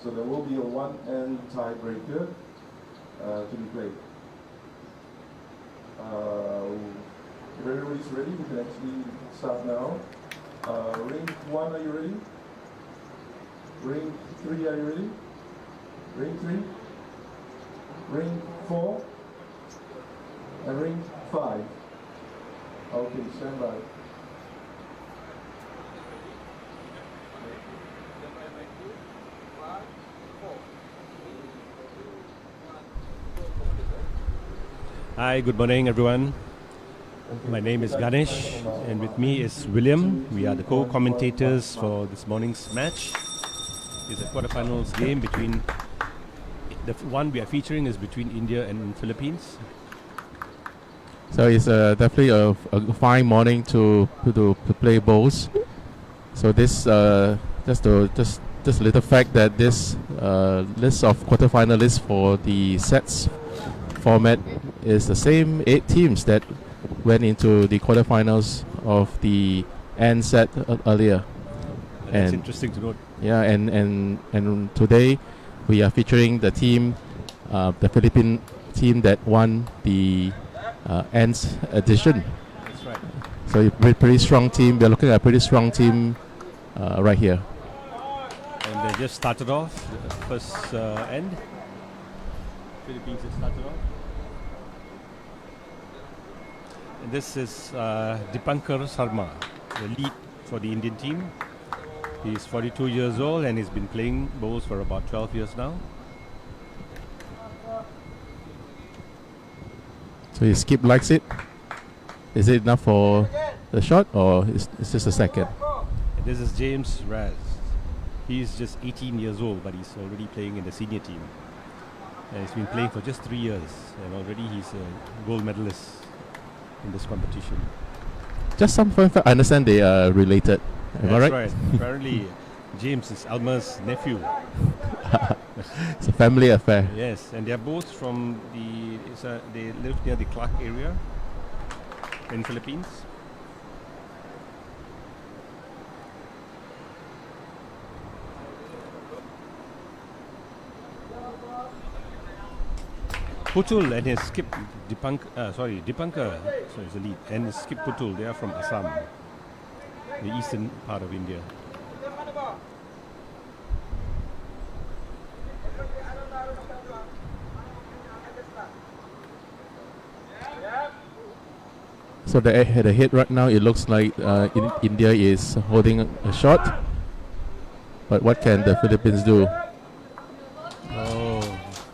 So there will be a one-end tiebreaker to be played. If everybody's ready, we can actually start now. Ring 1, are you ready? Ring 3, are you ready? Ring 3, ring 4, and ring 5. Okay, stand by. Hi, good morning everyone. My name is Ganesh and with me is William. We are the co-commentators for this morning's match. It's a quarterfinals game between, the one we are featuring is between India and Philippines. So it's definitely a fine morning to play bowls. So this just a little fact that this list of quarterfinalists for the sets format is the same 8 teams that went into the quarterfinals of the N set earlier. That's interesting to note. Yeah, and today we are featuring the team, the Philippine team that won the N's edition. That's right. So a pretty strong team. We're looking at a pretty strong team right here. And they just started off the first end. Philippines just started off. And this is Dipankar Sharma, the lead for the Indian team. He's 42 years old and he's been playing bowls for about 12 years now. So his skip likes it. Is it enough for the shot or is this a second? And this is James Raz. He's just 18 years old, but he's already playing in the senior team. And he's been playing for just 3 years, and already he's a gold medalist in this competition. Just some fun fact. I understand they are related. Am I right? That's right. Apparently, James is Alma's nephew. It's a family affair. Yes, and they are both from they live near the Clark area in Philippines. Putul and his skip Dipankar, so is the lead, and his skip Putul, they are from Assam, the eastern part of India. So the hit right now, it looks like India is holding a shot. But what can the Philippines do? Oh,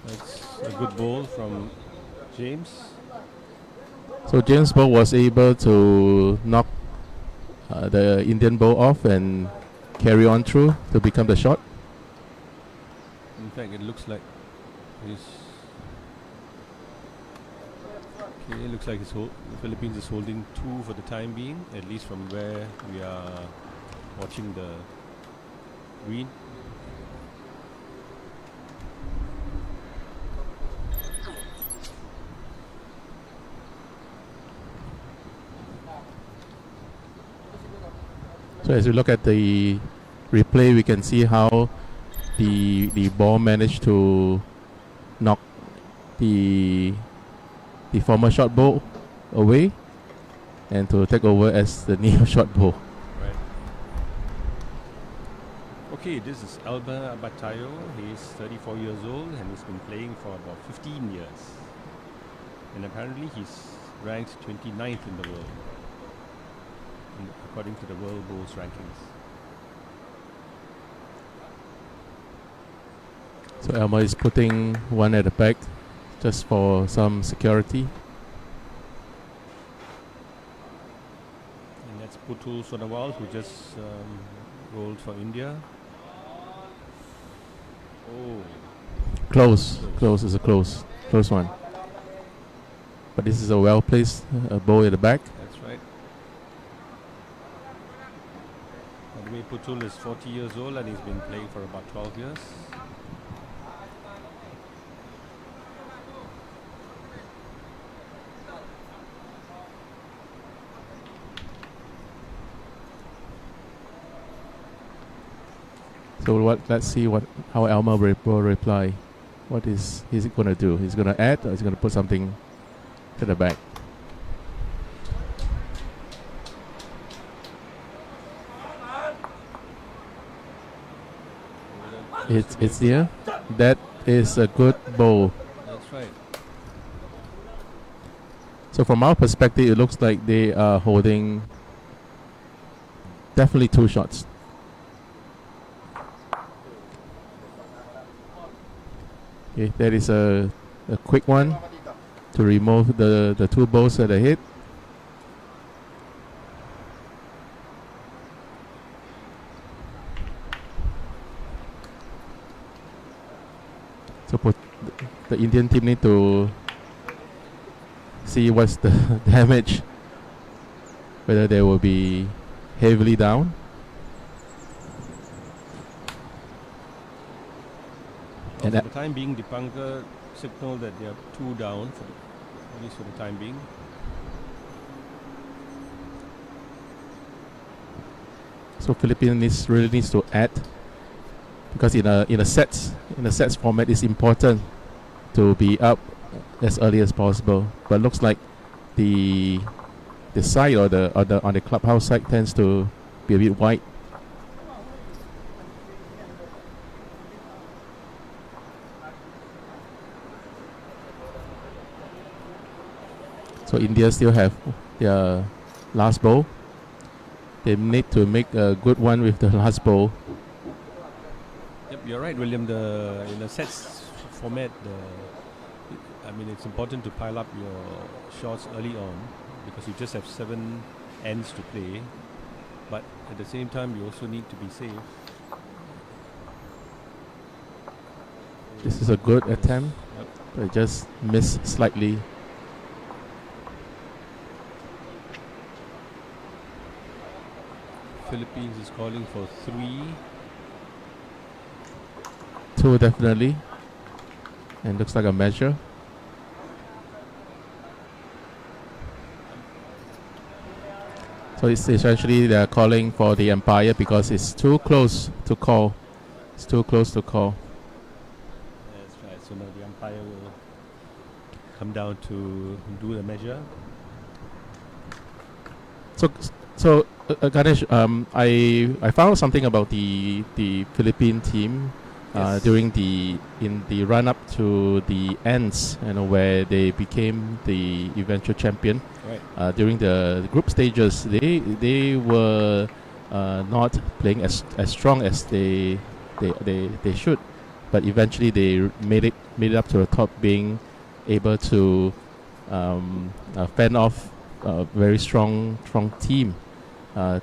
that's a good ball from James. So James Bow was able to knock the Indian bow off and carry on through to become the shot. In fact, it looks like he's okay. It looks like the Philippines is holding 2 for the time being, at least from where we are watching the green. So as we look at the replay, we can see how the ball managed to knock the former short bow away and to take over as the new short bow. Right. Okay, this is Alba Batayo. He's 34 years old and he's been playing for about 15 years. And apparently he's ranked 29th in the world, according to the World Bowls rankings. So Elma is putting one at the back just for some security. And that's Putul Sonawal, who just rolled for India. Oh. Close is a close one. But this is a well-placed bow at the back. That's right. By the way, Putul is 40 years old and he's been playing for about 12 years. So let's see how Elmer will reply. What is he going to do? He's going to add, or he's going to put something to the back? It's here. That is a good bowl. That's right. So from our perspective, it looks like they are holding definitely 2 shots. Okay, that is a quick one to remove the 2 balls that are hit. So the Indian team need to see what's the damage, whether they will be heavily down. For the time being, Dipankar signaled that they are 2 down, at least for the time being. So Philippines really needs to add, because in a sets format, it's important to be up as early as possible. But looks like the side or on the clubhouse side tends to be a bit wide. So India still have their last bowl. They need to make a good one with the last bowl. Yep, you're right, William. In the sets format, it's important to pile up your shots early on because you just have 7 ends to play. But at the same time, you also need to be safe. This is a good attempt, but it just missed slightly. Philippines is calling for 3. 2 definitely, and looks like a measure. So it's essentially they're calling for the umpire because it's too close to call. It's too close to call. That's right. So now the umpire will come down to do the measure. So Ganesh, I found something about the Philippine team during in the run up to the ends, where they became the eventual champion. Right. During the group stages, they were not playing as strong as they should, but eventually they made it up to the top, being able to fend off a very strong team.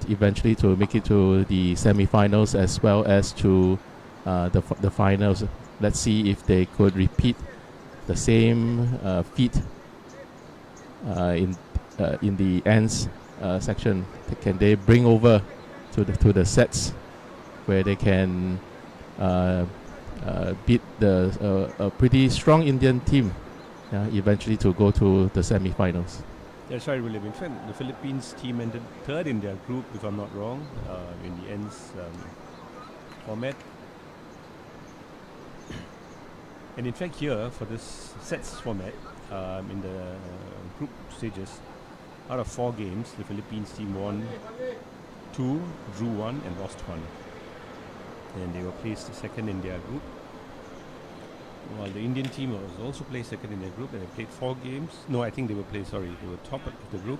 Eventually to make it to the semi-finals as well as to the finals. Let's see if they could repeat the same feat in the ends section. Can they bring over to the sets where they can beat a pretty strong Indian team eventually to go to the semi-finals? That's right, William. In fact, the Philippines team ended 3rd in their group, if I'm not wrong, in the ends format. And in fact, here for this sets format, in the group stages, out of 4 games, the Philippines team won 2, drew 1, and lost 1. And they were placed 2nd in their group. While the Indian team was also placed 2nd in their group, and they played 4 games. No, I think they were top of the group,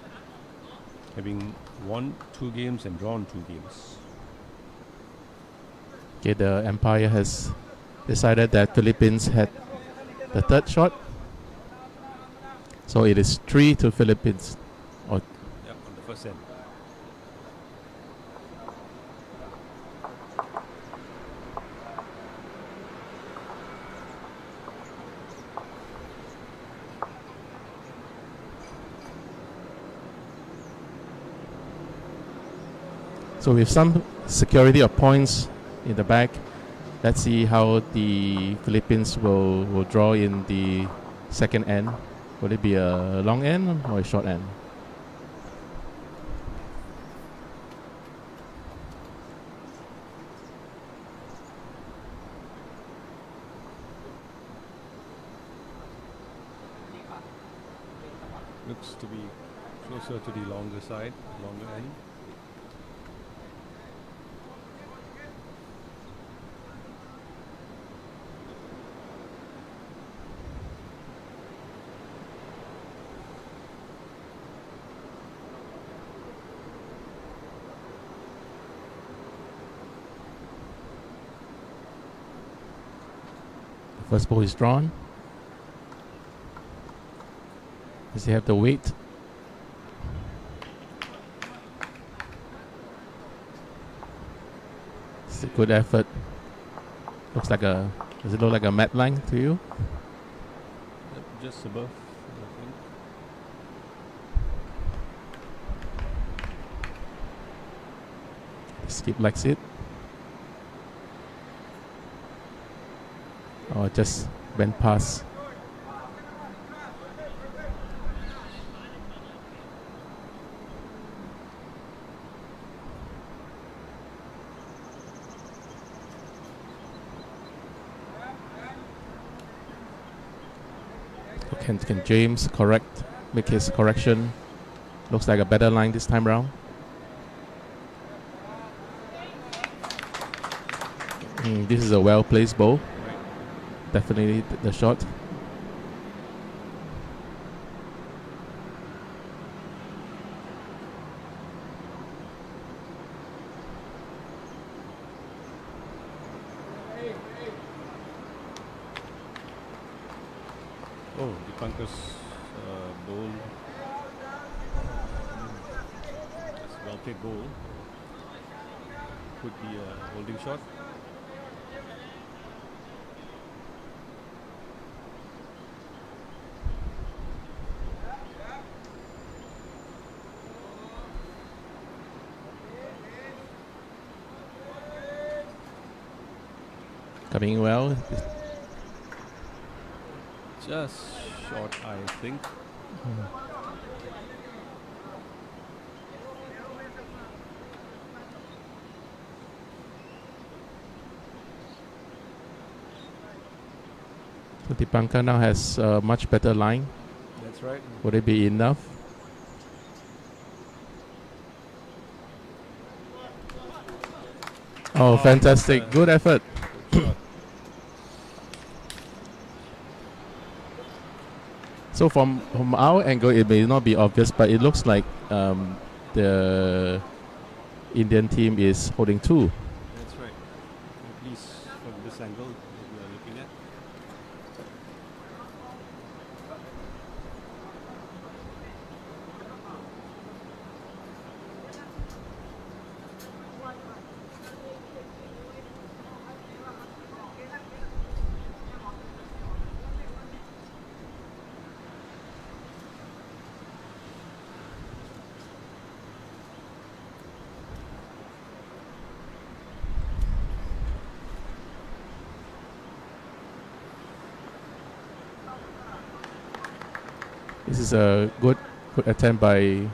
having won 2 games and drawn 2 games. Okay, the umpire has decided that Philippines had the 3rd shot. So it is 3 to Philippines. On the first end. So with some security of points in the back, let's see how the Philippines will draw in the 2nd end. Will it be a long end or a short end? Looks to be closer to the longer side, longer end. First ball is drawn. Does he have the weight? It's a good effort. Looks like a. Does it look like a mat line to you? Yep, just above, I think. Skip likes it. Or just went past. Can James make his correction? Looks like a better line this time round. This is a well-placed ball. Definitely the shot. Oh, Dipankar's bowl. That's a well played bowl. Could be a holding shot. Coming well. Just short, I think. So Dipankar now has a much better line. That's right. Would it be enough? Oh, fantastic. Good effort. Good shot. So from our angle, it may not be obvious, but it looks like the Indian team is holding two. That's right. At least from this angle that we are looking at. This is a good attempt by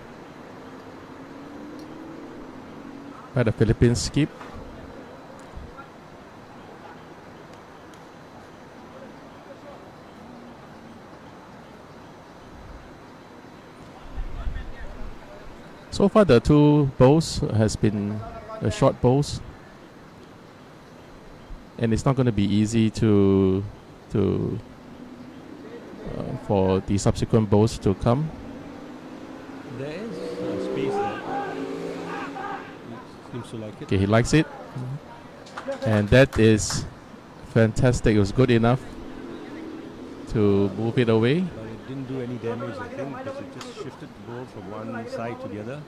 the Philippines skip. So far, the two bowls has been short bowls, and it's not going to be easy to for the subsequent bowls to come. There is space there. He seems to like it. Okay, he likes it, and that is fantastic. It was good enough to move it away. But it didn't do any damage, I think, because it just shifted the ball from one side to the other.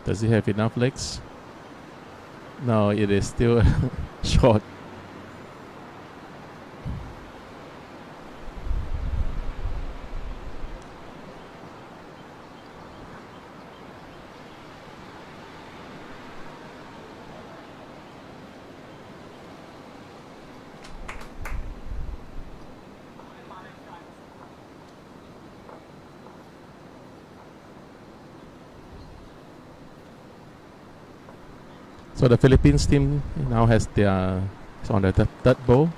Does he have enough legs? No, it is still short. So the Philippines team now has their is on the third ball.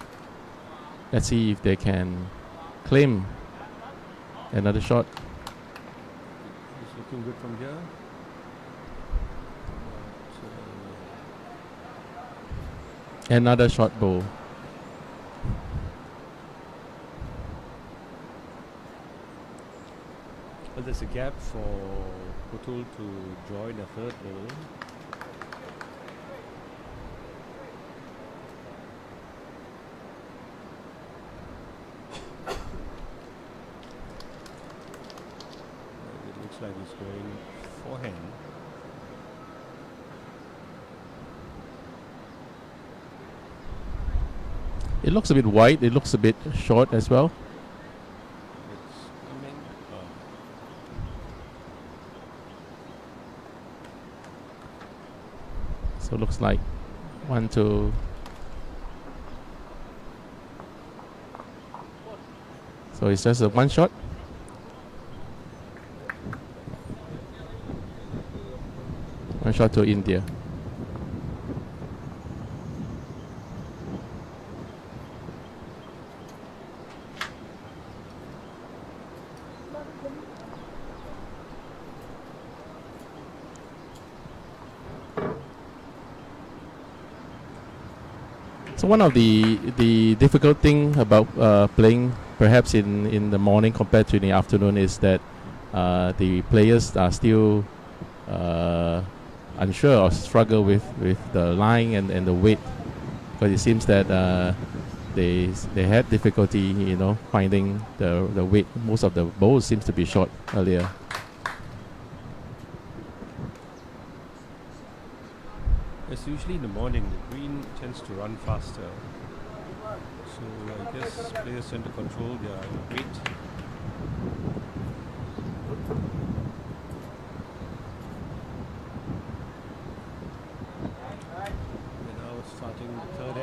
Let's see if they can claim another shot. It's looking good from here. Another short ball. But there's a gap for Kotul to join a third ball. It looks like he's going forehand. It looks a bit wide. It looks a bit short as well. It's coming. Oh. So it looks like 1, 2. So it's just a one shot. One shot to India. So one of the difficult thing about playing perhaps in the morning compared to in the afternoon is that the players are still unsure or struggle with the line and the weight, because it seems that they had difficulty finding the weight. Most of the bowls seems to be short earlier. It's usually in the morning, the green tends to run faster. So I guess players tend to control their weight. And now it's starting the third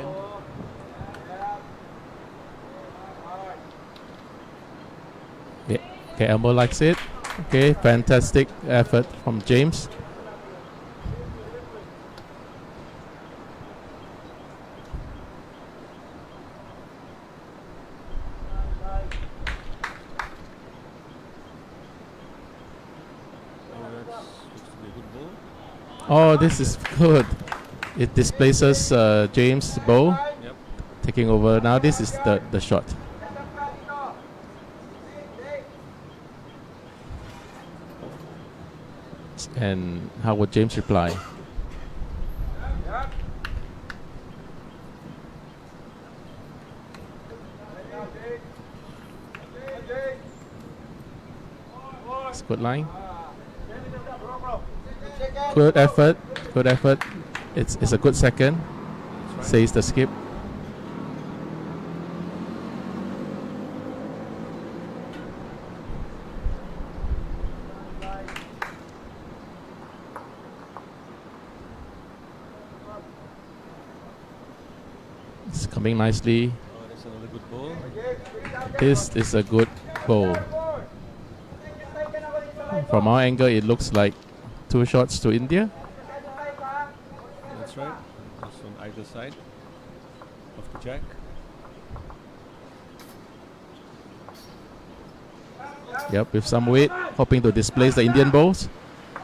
end. Okay, Elmo likes it. Okay, fantastic effort from James. Oh, this is good. It displaces James' bow. Yep. Taking over. Now this is the shot. And how would James reply? It's good line. Good effort. Good effort. It's a good second. Right. Says the skip. It's coming nicely. Oh, that's another good ball. This is a good bowl. From our angle, it looks like 2 shots to India. That's right. Just on either side of the jack. Yep, with some weight, hoping to displace the Indian bowls.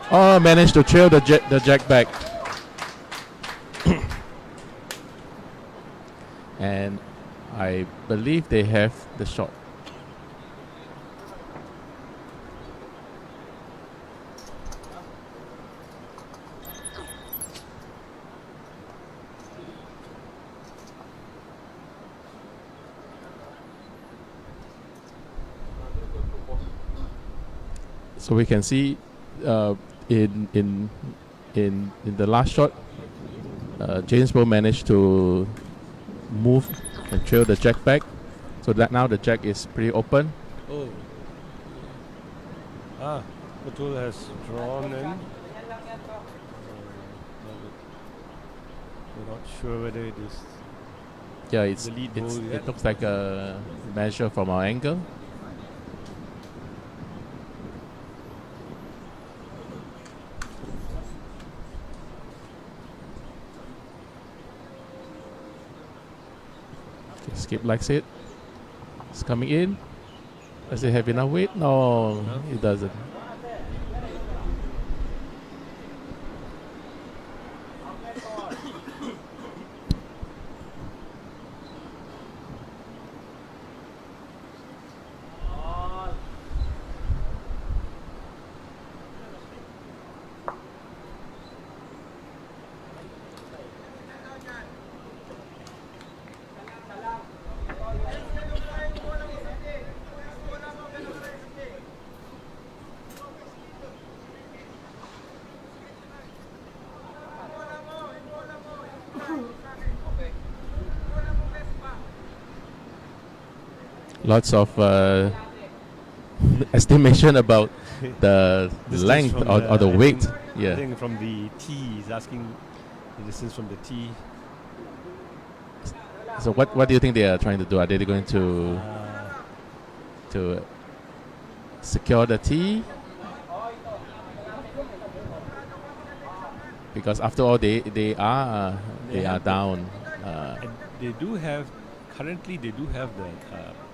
Oh, managed to trail the jack back. And I believe they have the shot. So we can see in the last shot, James Bow managed to move and trail the jack back, so that now the jack is pretty open. Oh. Kotul has drawn in. We're not sure whether it is. Yeah, The lead bowl it yet. looks like a measure from our angle. Skip likes it. It's coming in. Does it have enough weight? No, No. it doesn't. Lots of estimation about the Distance length from or the I weight. think- I Yeah. think from the tee, he's asking the distance from the tee. So what do you think they are trying to do? Are they going to secure the tee? Because after all, they are have the- down. And they do have, currently they do have the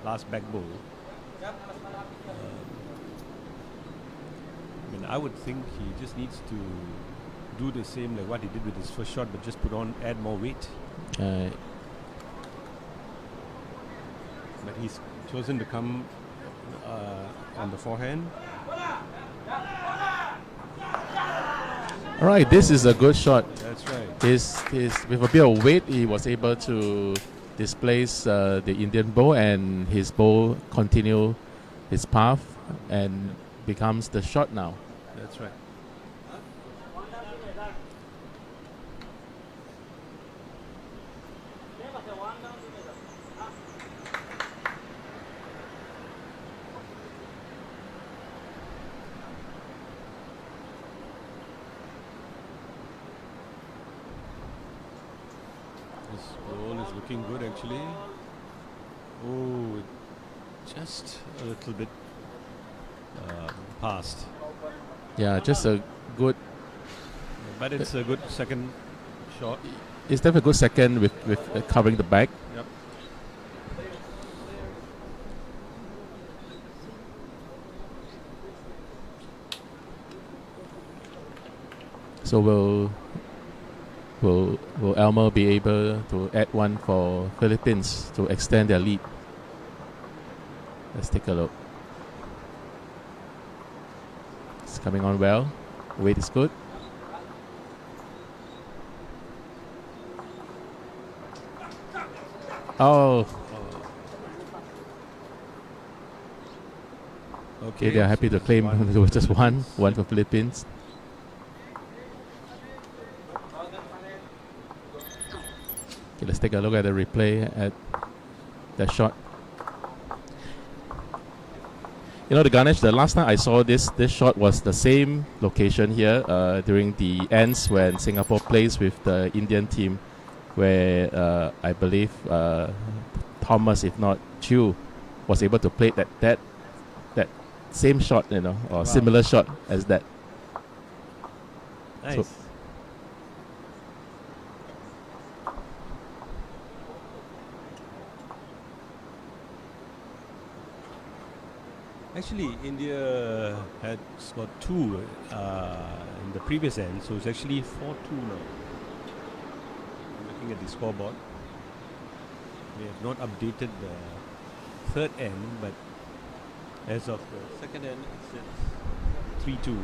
last back bowl. I mean, I would think he just needs to do the same like what he did with his first shot, but just add more weight. But he's chosen to come on the forehand. All right, this is a good shot. That's right. His with a bit of weight, he was able to displace the Indian bowl, and his bowl continue his path and becomes the shot now. That's right. This ball is looking good actually. Oh, just a little bit past. Yeah, just a good. But it's a good second shot. It's definitely a good second with covering the back. Yep. So will Elmer be able to add one for Philippines to extend their lead? Let's take a look. It's coming on well. Weight is good. Oh, okay. They are happy to claim just one for Philippines. Okay, let's take a look at the replay at that shot. You know, the Ganesh, the last time I saw this shot was the same location here during the ends when Singapore plays with the Indian team, where I believe Thomas, if not Chu, was able to play that same shot, you know, or similar shot as that. Nice. So- Actually, India had scored 2 in the previous end, so it's actually 4-2 now. Looking at the scoreboard, we have not updated the third end, but as of the second end, it's 3-2.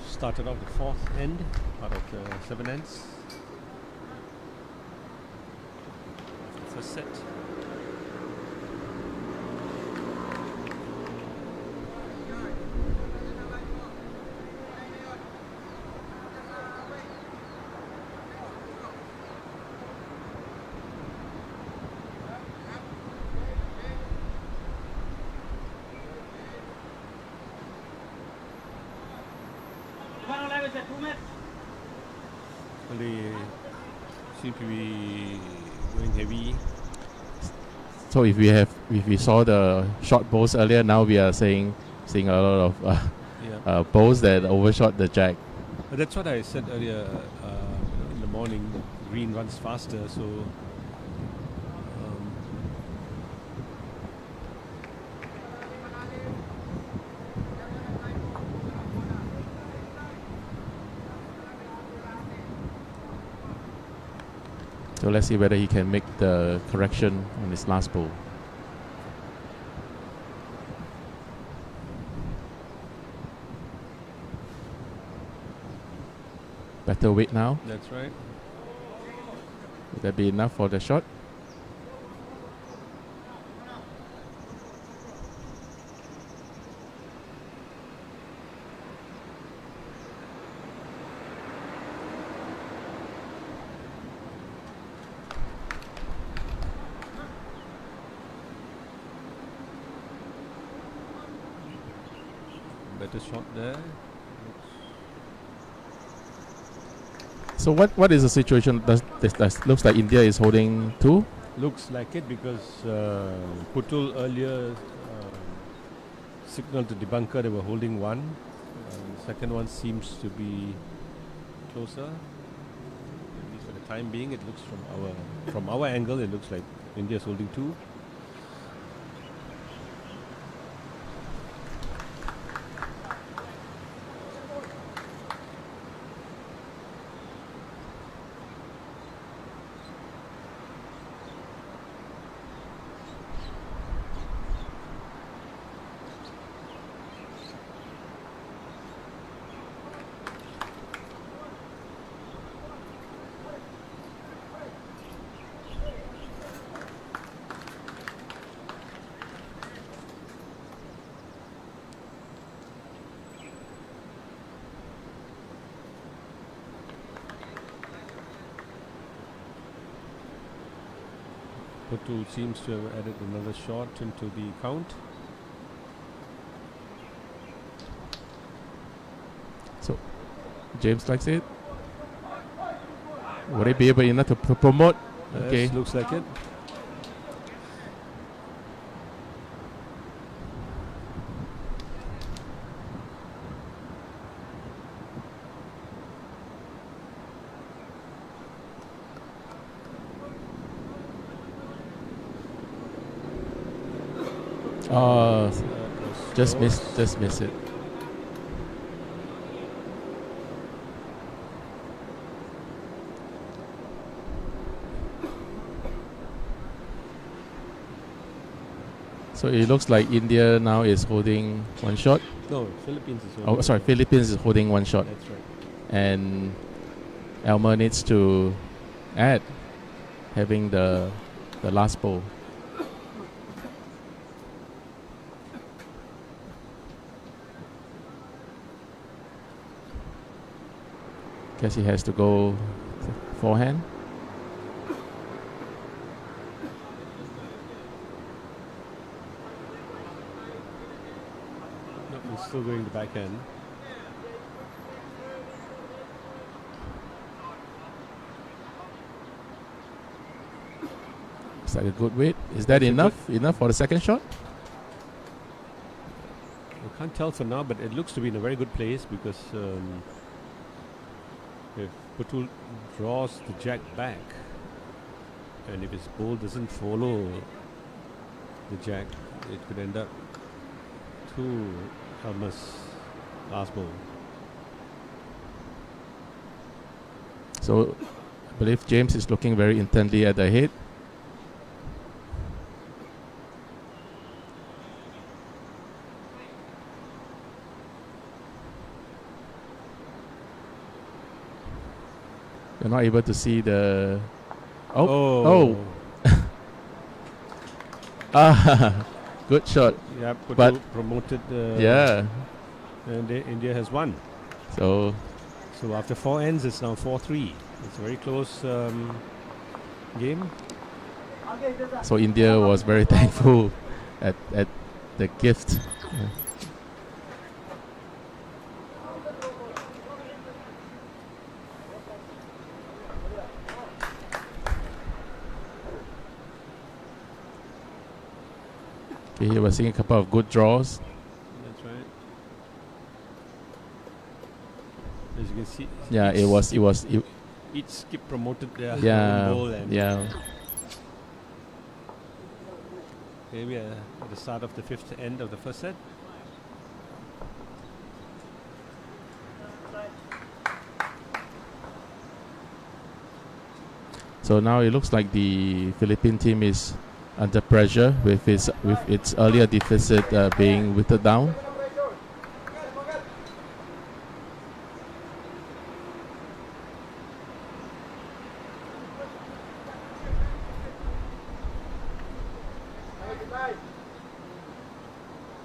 Started off the fourth end, out of the 7 ends. First set. Well, they seem to be going heavy. So if we saw the short balls earlier, now we are saying seeing a lot of Yeah. balls that overshot the jack. But that's what I said earlier in the morning. Green runs faster, so So let's see whether he can make the correction on his last ball. Better weight now. that's right. Would that be enough for the shot? Better shot there. So what is the situation? Looks like India is holding 2. Looks like it because Putul earlier signaled to the bunker they were holding 1. The second one seems to be closer. At least for the time being, it looks from our angle, it looks like India is holding 2. Putul seems to have added another shot into the count. So James likes it. Would he be able enough to promote? Okay. Yes, looks like it. Just miss it. So it looks like India now is holding 1 shot. No, Philippines is holding. Oh, sorry, Philippines is holding 1 shot, That's right. and Elmer needs to add, having the last ball. Guess he has to go forehand. No, he's still going the backhand. It's like a good weight. Is that That's a enough? Enough for the second shot? I can't tell for now, but it looks to be in a very good place because if Putul draws the jack back and if his ball doesn't follow the jack, it could end up to Elmer's last ball. So I believe James is looking very intently at the head. You're not able to see the... Oh. Ah, good shot. Yeah, Putul But- promoted. Yeah. And India has won. So So after 4 ends, it's now 4-3. It's a very close game. so India was very thankful at the gift. Yeah. Okay, here we're seeing a couple of good draws. That's right. As you can see, Yeah, each skip promoted their yeah, own bowl, and yeah. here we are at the start of the fifth end of the first set. So now it looks like the Philippine team is under pressure with its earlier deficit being whittled down.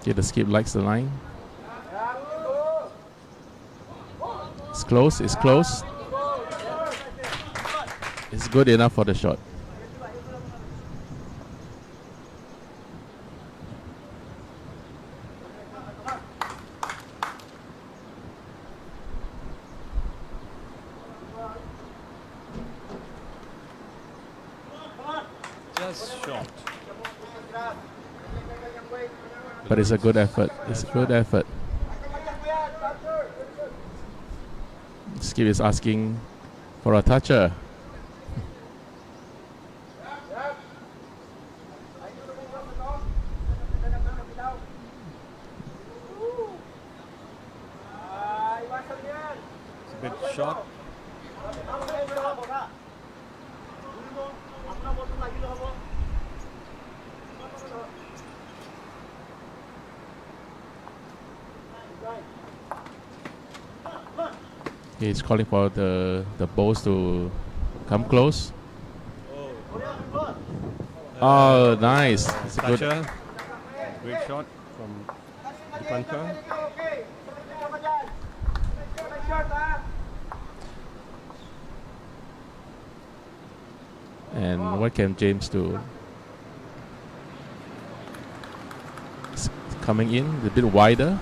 Okay, the skip likes the line. It's close, it's close. It's good enough for the shot. Just short. But it's a good effort. It's a good effort. Skip is asking for a toucher. It's a bit short. He's calling for the bowls to come close. Oh, nice. It's a good. Toucher. Great shot from Dipankar. And what can James do? It's coming in a bit wider.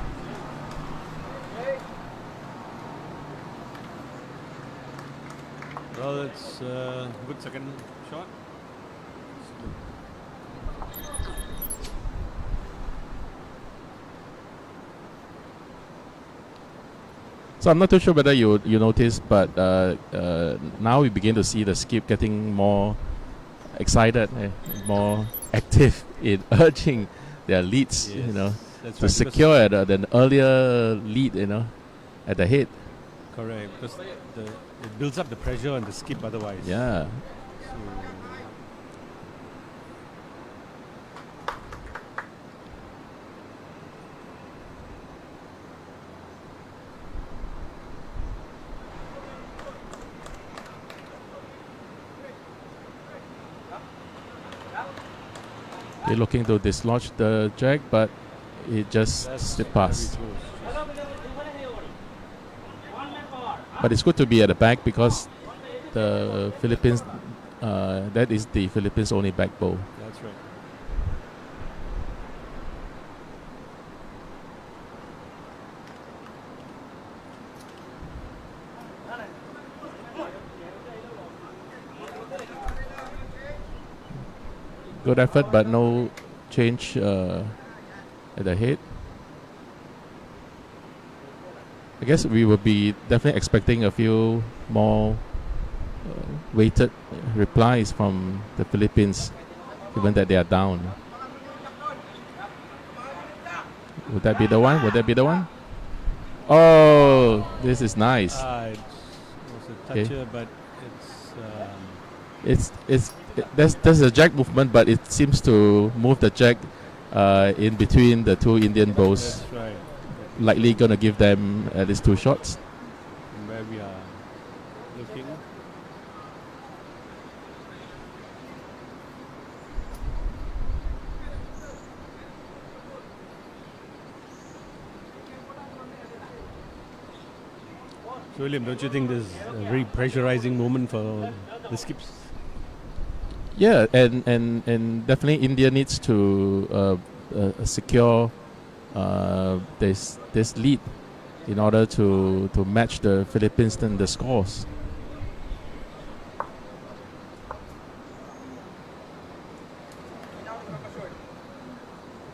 Well, it's a good second shot. So I'm not too sure whether you noticed, but now we begin to see the skip getting more excited, more active in urging their leads. Yes, that's To right, secure an earlier lead. At the head. Correct, because it builds up the pressure on the skip otherwise. Yeah. So, They're looking to dislodge the jack, but it just that's slipped very past. close. But it's good to be at the back because the Philippines, that is the Philippines' only back bowl. That's right. Good effort, but no change at the head. I guess we will be definitely expecting a few more weighted replies from the Philippines, given that they are down. Would that be the one? Would that be the one? Oh, this is nice. It was a Okay. toucher, but it's There's a jack movement, but it seems to move the jack in between the two Indian bowls, that's right. likely gonna give them at least 2 shots. From where we are looking. So William, don't you think this is a very pressurizing moment for the skips? Yeah, and definitely India needs to secure this lead in order to match the Philippines in the scores.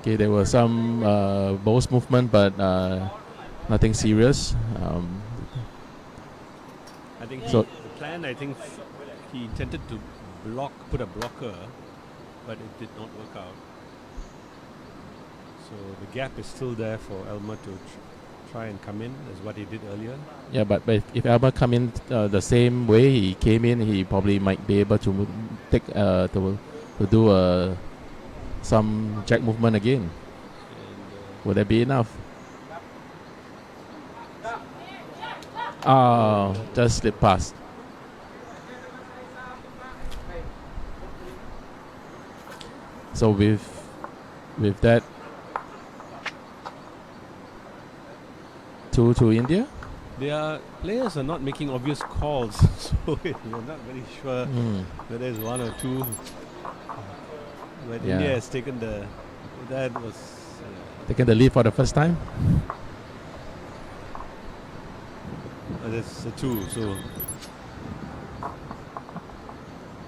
Okay, there was some bowls movement, but nothing serious. think So- the plan, I think he intended to put a blocker, but it did not work out. So the gap is still there for Elmer to try and come in as what he did earlier. Yeah, but if Elmer come in the same way he came in, he probably might be able to take to do some jack movement again. And Would that be enough? Oh, just slip past. So with that, 2 to India. their players are not making obvious calls, so we're not very sure whether it's 1 or 2. But Yeah. India has taken that was Taking the lead for the first time. that's a 2, so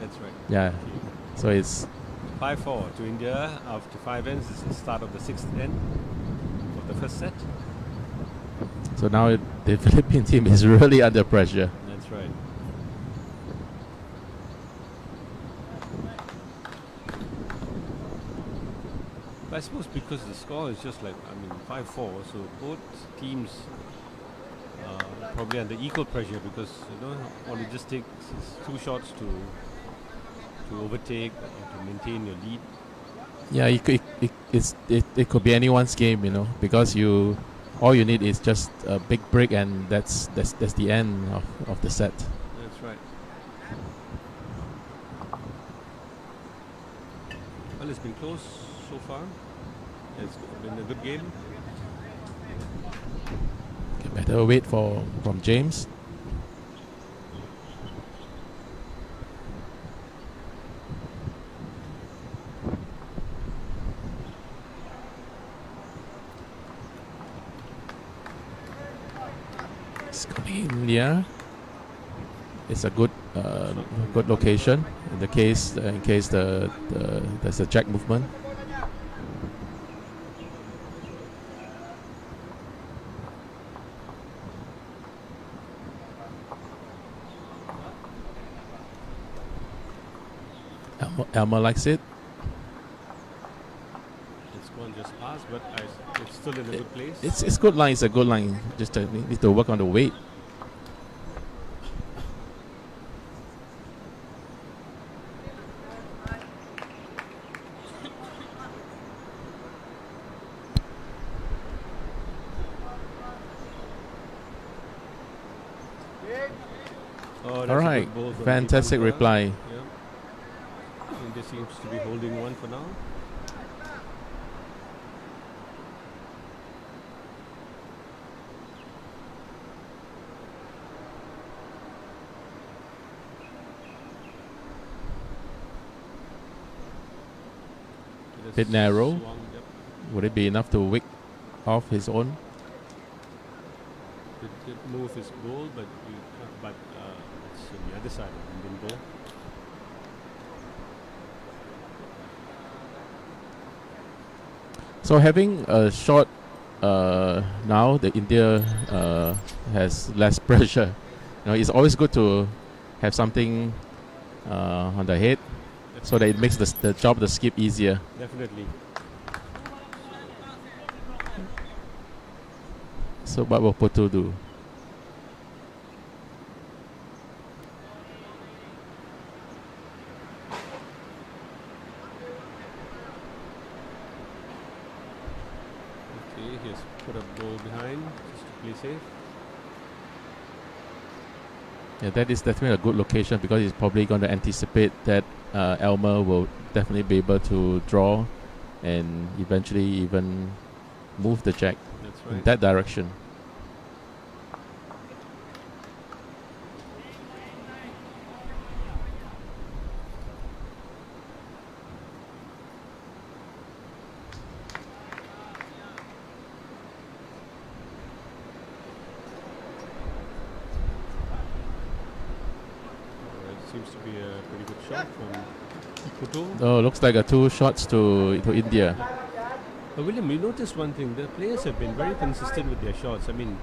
that's right. Yeah. So it's 5-4 to India after 5 ends. This is the start of the 6th end of the first set. so now the Philippine team is really under pressure. That's right. But I suppose because the score is just 5-4, so both teams are probably under equal pressure because all it just takes is 2 shots to overtake or to maintain your lead. Yeah, it could be anyone's game, because all you need is just a big break, and that's the end of the set. That's right. Well, it's been close so far. It's been a good game. Okay, better wait from James. It's coming in, yeah. It's a good location in case there's a jack movement. Elmer likes it. It's gone just past, but it's still in a good place. It's good line. It's a good line. Just need to work on the weight. Oh, that's All a right, good ball from fantastic Deepankar. reply. Yeah. India seems to be holding one for now. Just Bit narrow. swung, yep. Would it be enough to wick off his own? Did move his ball, but it's on the other side of the Indian ball. So having a shot now, the India has less pressure. It's always good to have something on the head, so that it makes the job of the skip easier. Definitely. So what will Putu do? Okay, he has put a ball behind just to play safe. Yeah, that is definitely a good location because he's probably going to anticipate that Elmer will definitely be able to draw and eventually even move the jack That's in right. that direction. It seems to be a pretty good shot from Putu. Oh, looks like 2 shots to India. But William, you noticed one thing, the players have been very consistent with their shots. I mean,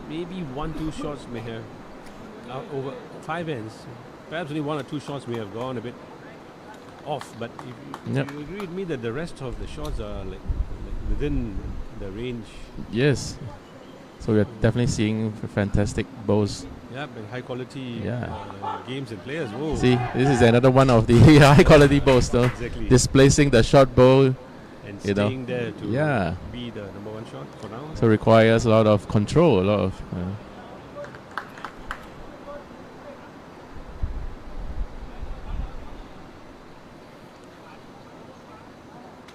maybe 1-2 shots may have over 5 ends. Perhaps only 1 or 2 shots may have gone a bit off, but if Yep. you agree with me that the rest of the shots are like within the range. Yes. So we're definitely seeing fantastic bowls. Yeah, but high quality Yeah. games and players. Whoa. See, this is another one of the high quality bowls, though. Exactly. Displacing the short bowl, And you know, staying there to yeah. be the number 1 shot for now. So requires a lot of control, a lot of.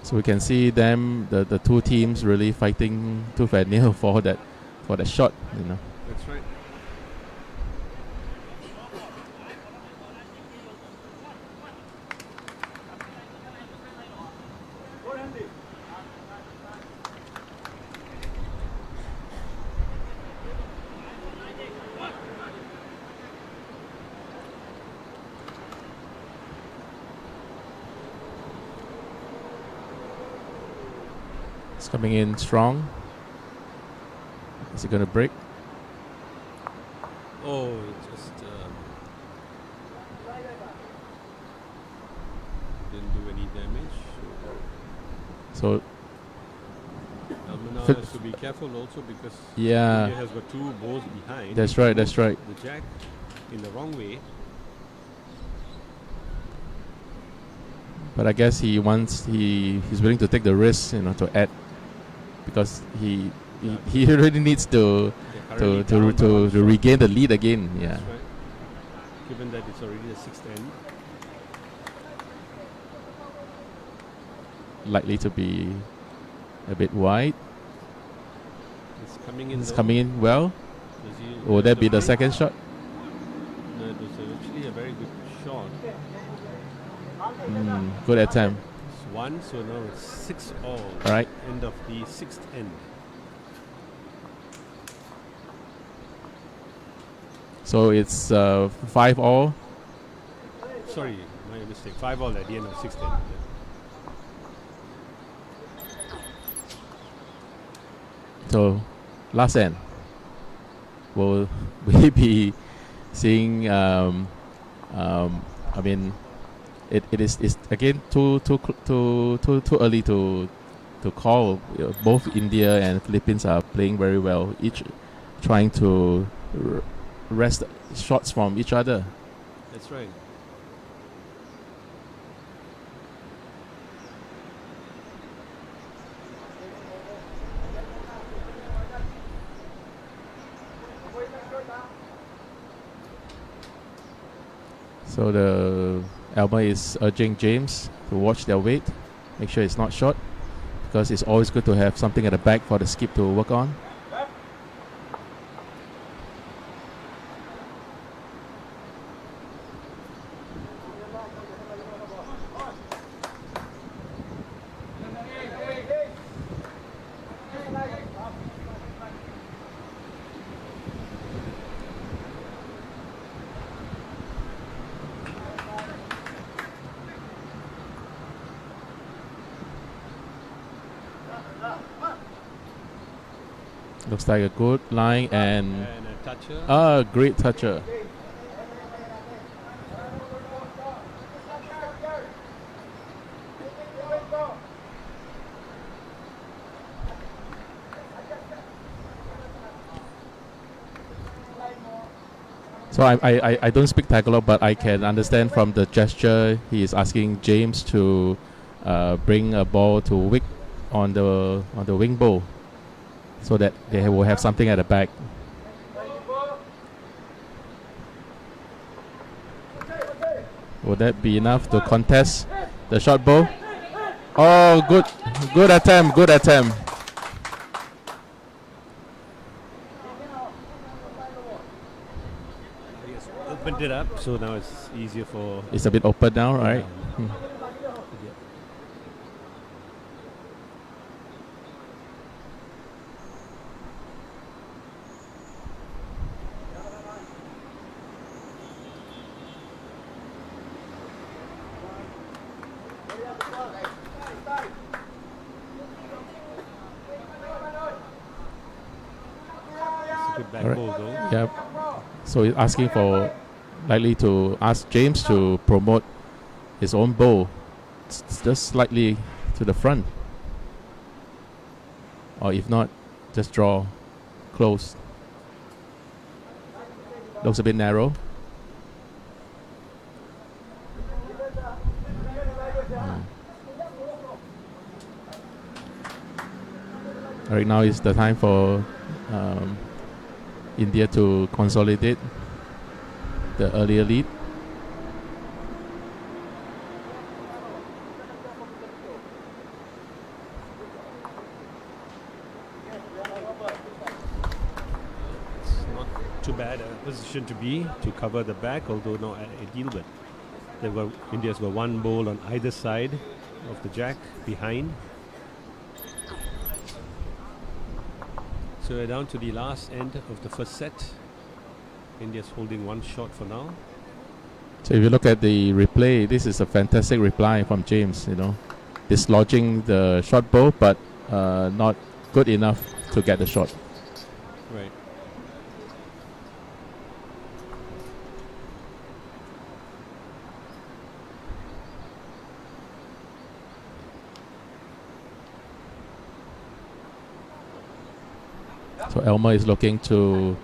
So we can see them, the two teams really fighting tooth and nail for that shot, you know. That's right. It's coming in strong. Is it gonna break? Oh, it just didn't do any damage. So Almanar Fit- has to be careful also because yeah, India has got 2 balls behind. that's right, that's right. The jack in the wrong way. But I guess he's willing to take the risk, you know, to add, because he really needs to They're currently down by to 1 shot. regain the lead again. Yeah. That's right. Given that it's already the 6th end. Likely to be a bit wide. It's coming in. It's though. coming in well. Does he Will that be the break? second shot? No, it was actually a very good shot. Good attempt. It's 1, so now it's 6 all. All right. End of the 6th end. So it's 5 all. Sorry, my mistake. 5 all at the end of 6th end. So last end. Will we be seeing? I mean, it is again too early to call. Both India and Philippines are playing very well. Each trying to wrest shots from each other. That's right. So the Alma is urging James to watch their weight, make sure it's not short, because it's always good to have something at the back for the skip to work on. Looks like a good line and And a toucher. great toucher. So I don't speak Tagalog, but I can understand from the gesture he is asking James to bring a ball to Wick on the wing bowl, so that they will have something at the back. Will that be enough to contest the short bowl? Oh, good attempt, good attempt. He has opened it up, so now it's easier for. It's a bit open now, right? Yeah. It's a good back Alright. ball though. Yep. So he's asking for, likely to ask James to promote his own bowl just slightly to the front. Or if not, just draw close. Looks a bit narrow. Right now is the time for India to consolidate the earlier lead. Too bad a position to be to cover the back, although not ideal, but India's got one bowl on either side of the jack behind. So we're down to the last end of the first set. India's holding one shot for now. So if you look at the replay, this is a fantastic reply from James, dislodging the short bowl, but not good enough to get the shot. Right. So Elmer is looking to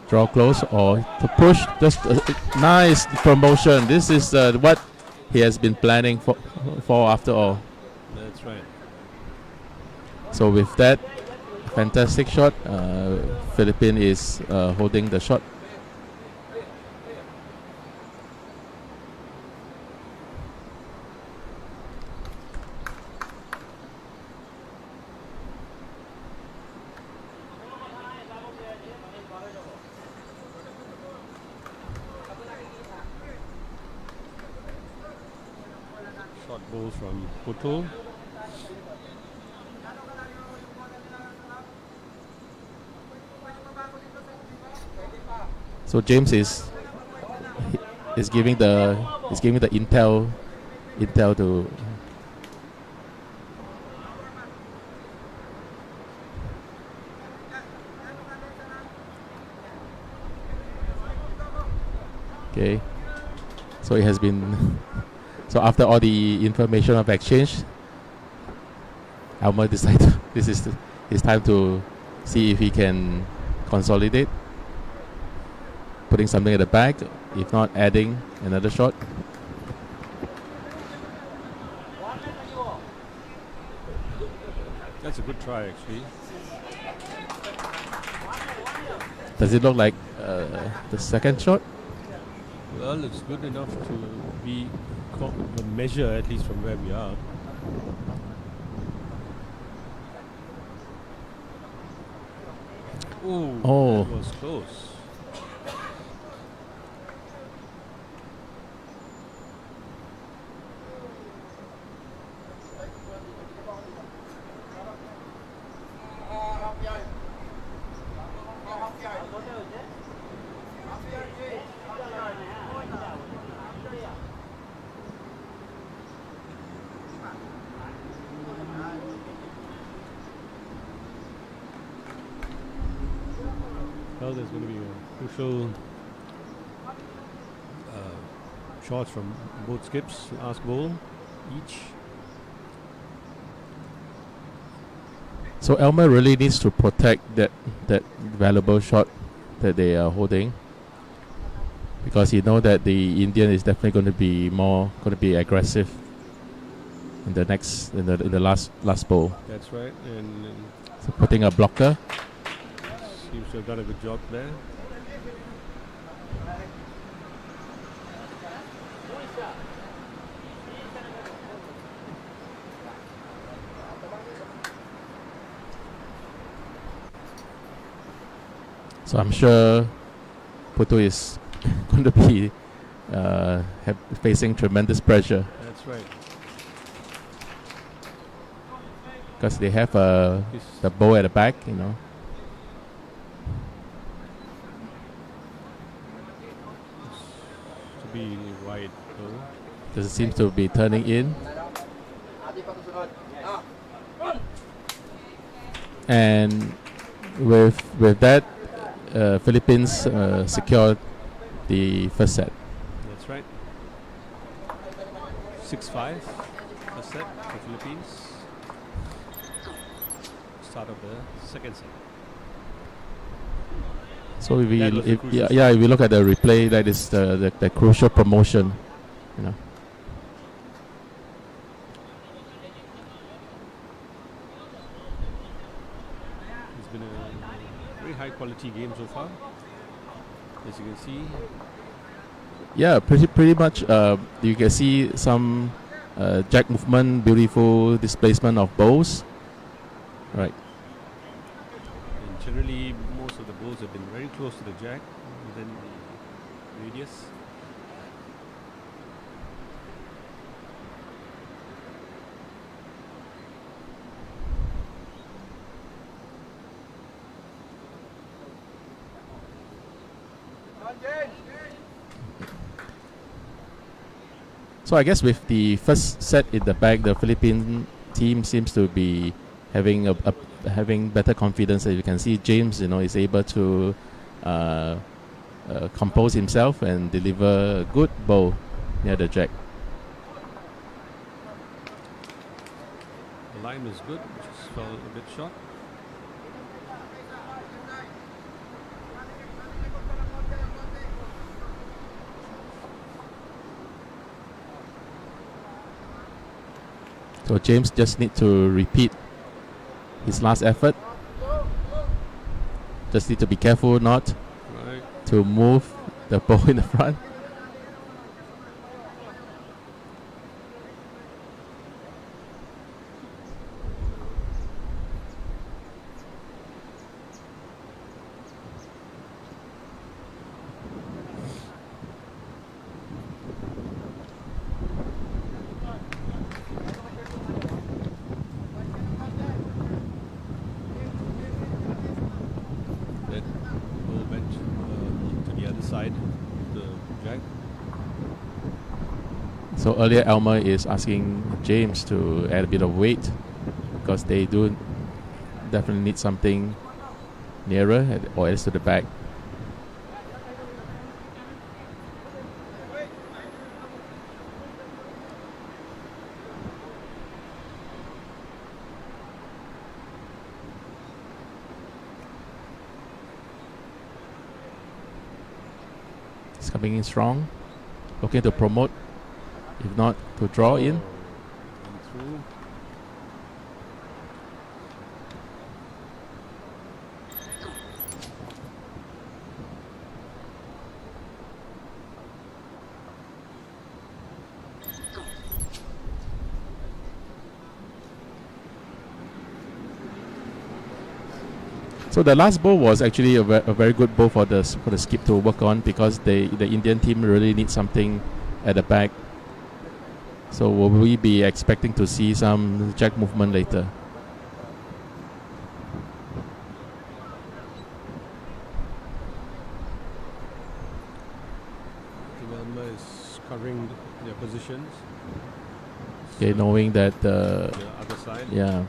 draw close or to push. Just a nice promotion. This is what he has been planning for after all. That's right. So with that fantastic shot, Philippines is holding the shot. Short bowl from Putul. So James is giving the intel to. Okay, so it has been. So after all the information of exchange, Elmer decided this is his time to see if he can consolidate, putting something at the back, if not adding another shot. That's a good try, actually. Does it look like the second shot? Well, it's good enough to be a measure, at least from where we are. Ooh, Oh. that was close. Well, there's going to be a crucial shots from both skips, last bowl each. So Elmer really needs to protect that valuable shot that they are holding, because he know that the Indian is definitely going to be aggressive in the last bowl. That's right, and So putting a blocker. seems to have done a good job there. So I'm sure Putu is going to be facing tremendous pressure, That's right. because they have the bow at the back, To be wide though. because it seems to be turning in. And with that, Philippines secured the first set. That's right. 6-5 first set for Philippines. Start of the second set. So if we That was the crucial if we look at the replay, that is the crucial promotion, you know. It's been a very high quality game so far, as you can see. Yeah, pretty much. You can see some jack movement, beautiful displacement of bows. Right. And generally, most of the balls have been very close to the jack within the radius. So I guess with the first set in the bag, the Philippine team seems to be having having better confidence. As you can see, James, is able to compose himself and deliver a good bow near the jack. The line was good, just fell a bit short. So James just need to repeat his last effort. Just need to be careful not to move the bow in the front. That ball went to the other side of the jack. So earlier Elmer is asking James to add a bit of weight because they do definitely need something nearer or else to the back. It's coming in strong, looking to promote, if not to draw in. And through. So the last bowl was actually a very good bowl for the skip to work on because the Indian team really needs something at the back. So will we be expecting to see some jack movement later? Elmer is covering their positions. Okay, knowing that The other side. yeah.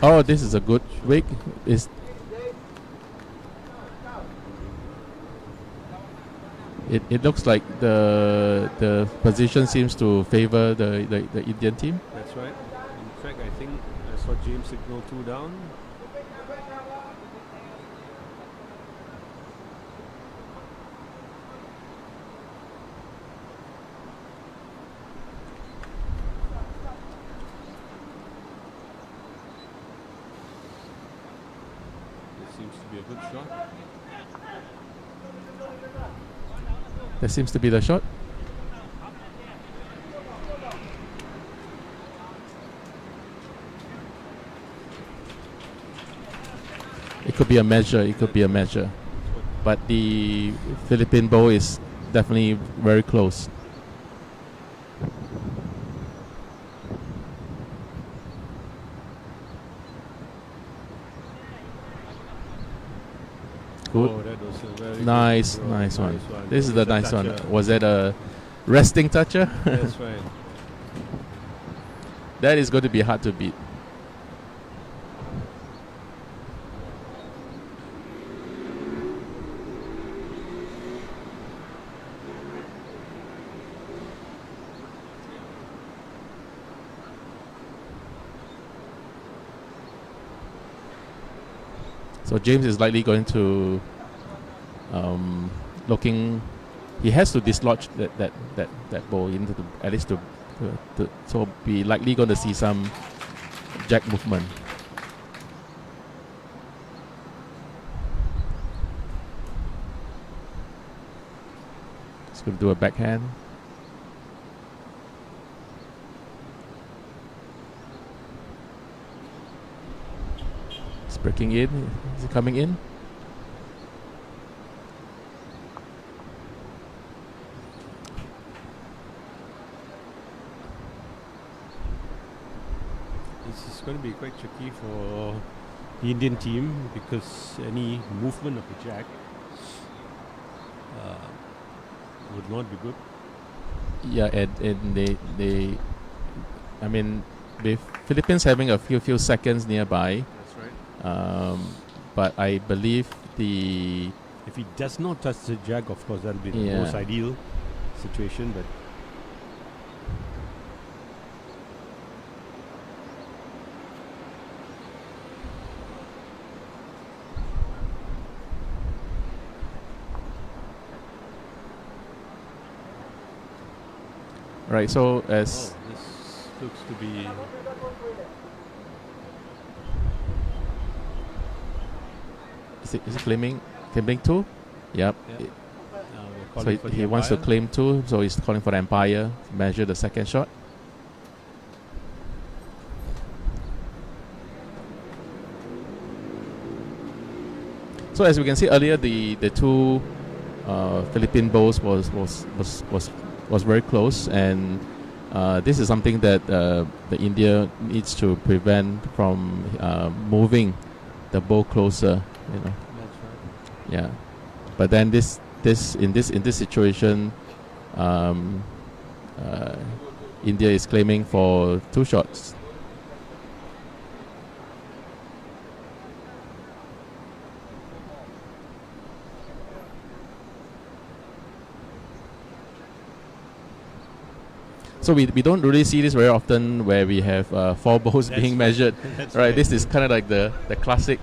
Oh, this is a good wig. It looks like the position seems to favor the Indian team. That's right. In fact, I think I saw James signal 2 down. This seems to be a good shot. That seems to be the shot. It could be a measure. It could be a measure. But the Philippine bow is definitely very close. Good. Oh, that was a very good Nice, throw. nice one. one. This is the It's a nice one. toucher. Was that a resting toucher? That's right. That is going to be hard to beat. So James is likely going to looking. He has to dislodge that ball into the, at least to so be likely going to see some jack movement. He's going to do a backhand. He's breaking in. Is he coming in? This is going to be quite tricky for the Indian team because any movement of the jack would not be good. Yeah, and they I mean, the Philippines having a few seconds nearby, That's right. but I believe the If he does not touch the jack, of course, that'll be the Yeah. most ideal situation. But right. So as this looks to be is he claiming two? Yep. Yeah. It- we're So calling for the he wants to umpire. claim two, so he's calling for the umpire to measure the second shot. So as we can see earlier, the two Philippine bowls was very close, and this is something that the India needs to prevent from moving the bowl closer. You know, That's right. yeah. But then in this situation, India is claiming for two shots. So we don't really see this very often, where we have four balls That's being right. measured. That's Right, this is kind of like the classic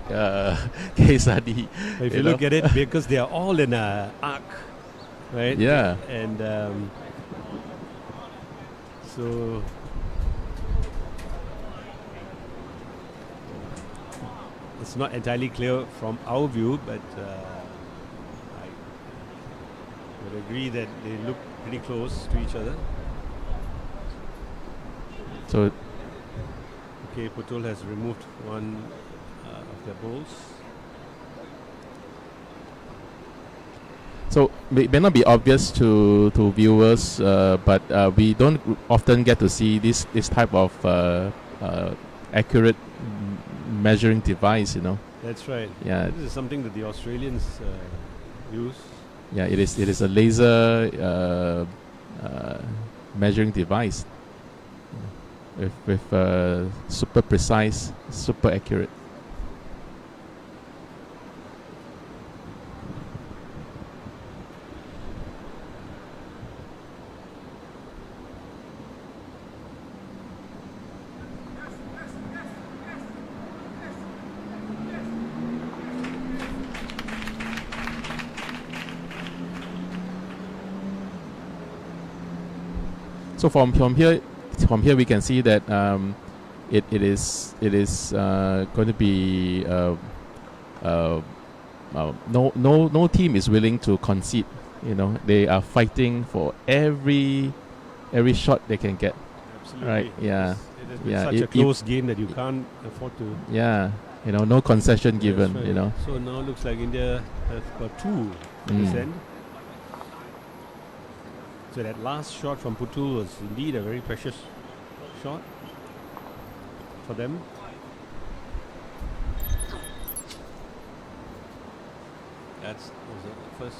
case study. But if you you know? look at it, because they are all in a arc, right? Yeah. And so it's not entirely clear from our view, but I would agree that they look pretty close to each other. So Okay, Putul has removed one of their bowls. So it may not be obvious to viewers, but we don't often get to see this type of accurate measuring device. You know, That's right. yeah, This is something that the Australians use. yeah. It is a laser measuring device with super precise, super accurate. So from here we can see that it is going to be no team is willing to concede. You know, they are fighting for every shot they can get. Absolutely. Right, yeah. It has been Yeah, such a close game that you can't afford to. Yeah, you know, no concession given. That's You right. know, So now looks like India have got two at this end. So that last shot from Putul was indeed a very precious shot for them. That was the first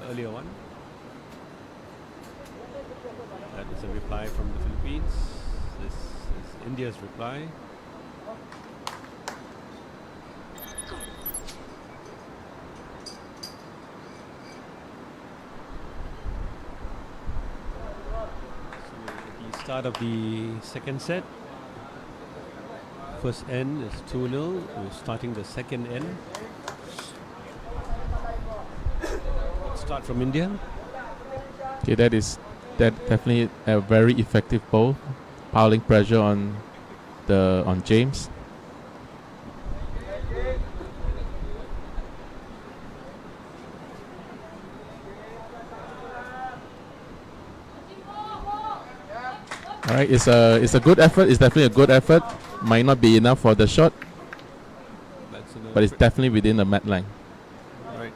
earlier one. That is a reply from the Philippines. This is India's reply. So the start of the second set. First end is 2-0. We're starting the second end. Start from India. Okay, that definitely a very effective ball, piling pressure on James. All right, it's a good effort. It's definitely a good effort. Might not be enough for the shot, but it's definitely within the mat line. Right.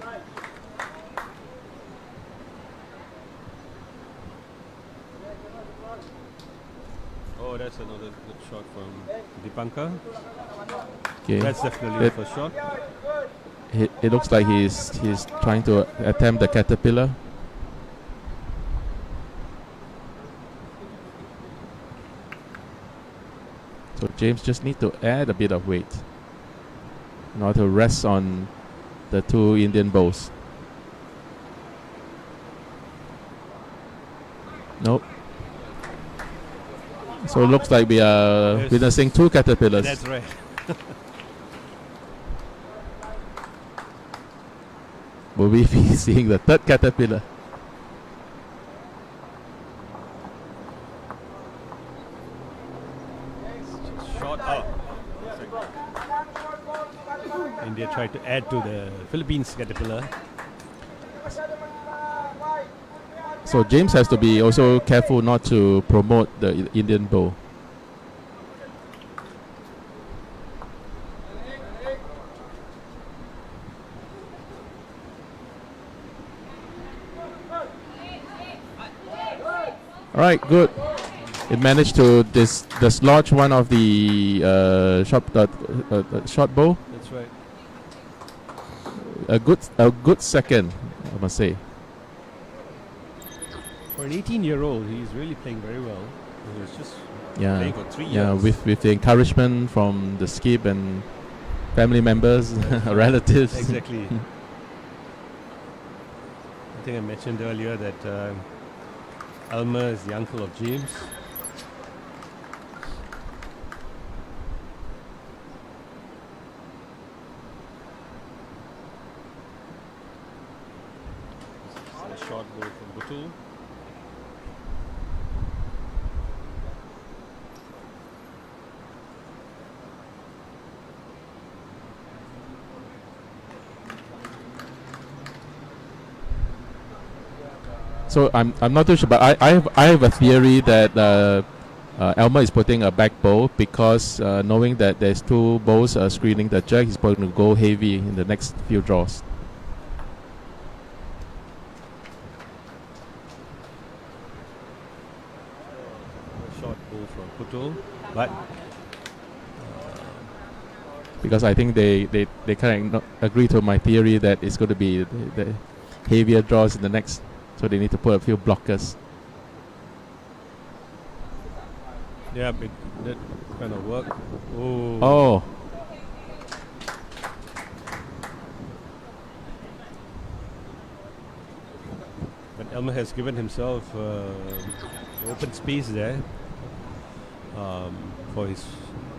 Oh, that's another good shot from Dipankar. Okay, That's definitely the first shot. it looks like he's trying to attempt the caterpillar. So James just need to add a bit of weight in order to rest on the two Indian bowls. Nope. So it looks like we are Yes. witnessing two caterpillars. That's right. Will we be seeing the third caterpillar? Shot up. India tried to add to the Philippines caterpillar. So James has to be also careful not to promote the Indian bowl. All right, good. It managed to dislodge one of the shot bow. That's right. A good second, I must say. For an 18-year-old, he's really playing very well. He was just Yeah, playing for 3 years. yeah. With the encouragement from the skip and family members, relatives. Exactly. I think I mentioned earlier that Elmer is the uncle of James. This is a short ball from Butul. So I'm not too sure, but I have a theory that Elmer is putting a back bowl because knowing that there's two bowls screening the jack, he's probably going to go heavy in the next few draws. A short ball from Butul, but Because I think they kind of agree to my theory that it's going to be the heavier draws in the next, so they need to put a few blockers. yeah, that kind of work. Oh. Oh, But Elmer has given himself open space there for his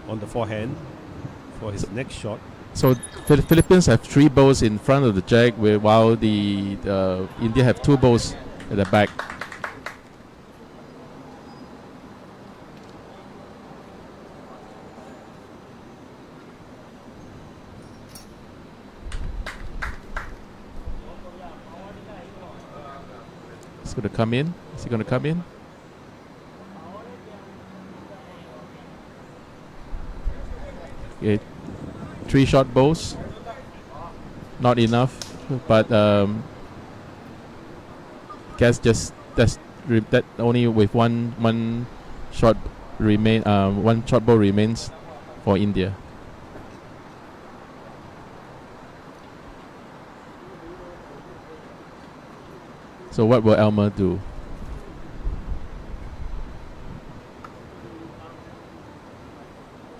on the forehand for his next shot. so Philippines have three bowls in front of the jack, while the India have two bowls at the back. It's going to come in. Is he going to come in? Okay, three short bowls. Not enough, but guess just that only with one shot one short ball remains for India. So what will Elmer do?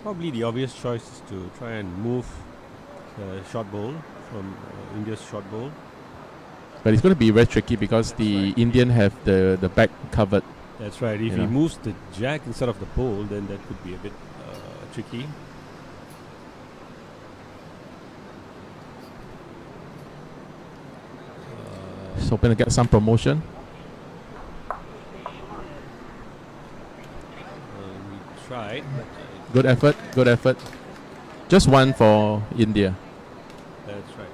Probably the obvious choice is to try and move the short bowl from India's short bowl. But it's going to be very tricky because the Indian have the back covered. That's right. If You he know. moves the jack instead of the pole, then that could be a bit tricky. He's hoping to get some promotion. We tried, but Good effort, good effort. Just one for India. that's right.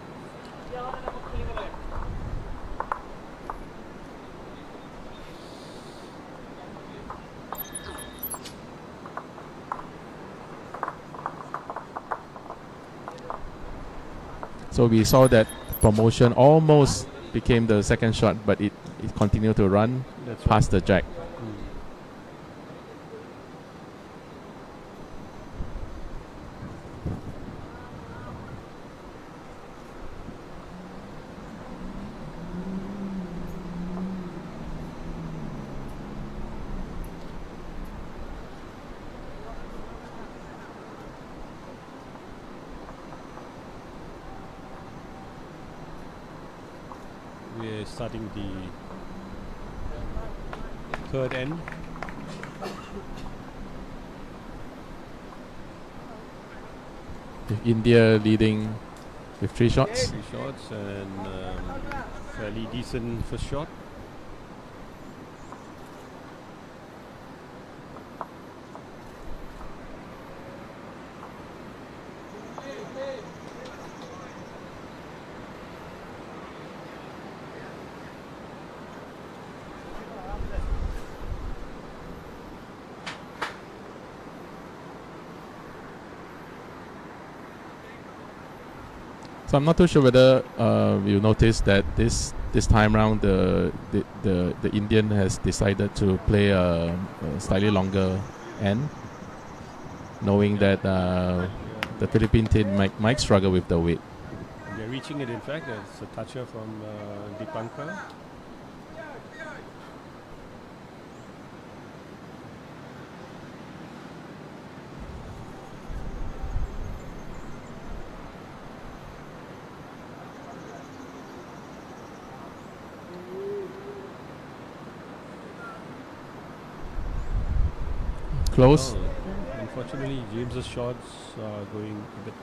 So we saw that promotion almost became the second shot, but it continued to run That's past the jack. right. We're starting the third end. With India leading with 3 shots. 3 shots and fairly decent first shot. So I'm not too sure whether you noticed that this time round the Indian has decided to play a slightly longer end, knowing that the Philippine team might struggle with the weight. They're reaching it, in fact. It's a toucher from Dipankar. Close. Oh, unfortunately, James's shots are going a bit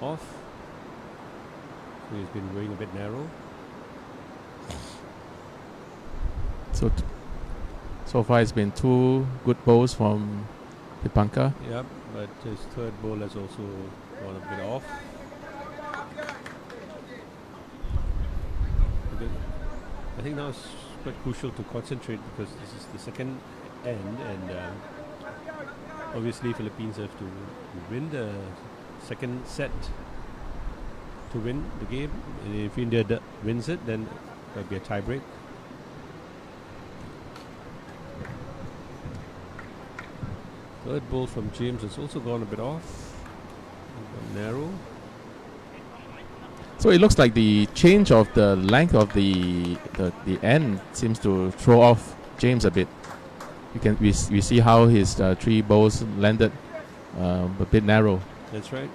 off. So he's been going a bit narrow. So far it's been 2 good bowls from Dipankar. Yep, but his third bowl has also gone a bit off. Okay. I think now it's quite crucial to concentrate because this is the second end, and obviously Philippines have to win the second set to win the game. And if India wins it, then there'll be a tie break. Third ball from James has also gone a bit off, gone narrow. So it looks like the change of the length of the end seems to throw off James a bit. We see how his 3 bowls landed a bit narrow. That's right.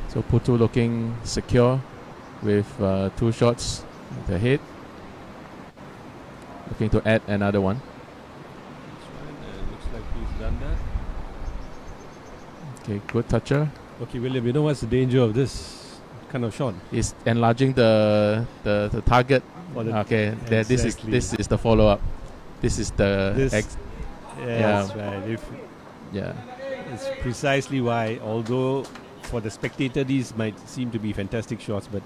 So Putu looking secure with 2 shots at the head. Looking to add another one. That's right. And looks like he's done that. Okay, good toucher. Okay, William, you know what's the danger of this kind of shot? He's enlarging the target. For the- Okay, Exactly. this is the follow up. This is the This- That's right. yeah. It's precisely why, although for the spectator these might seem to be fantastic shots, but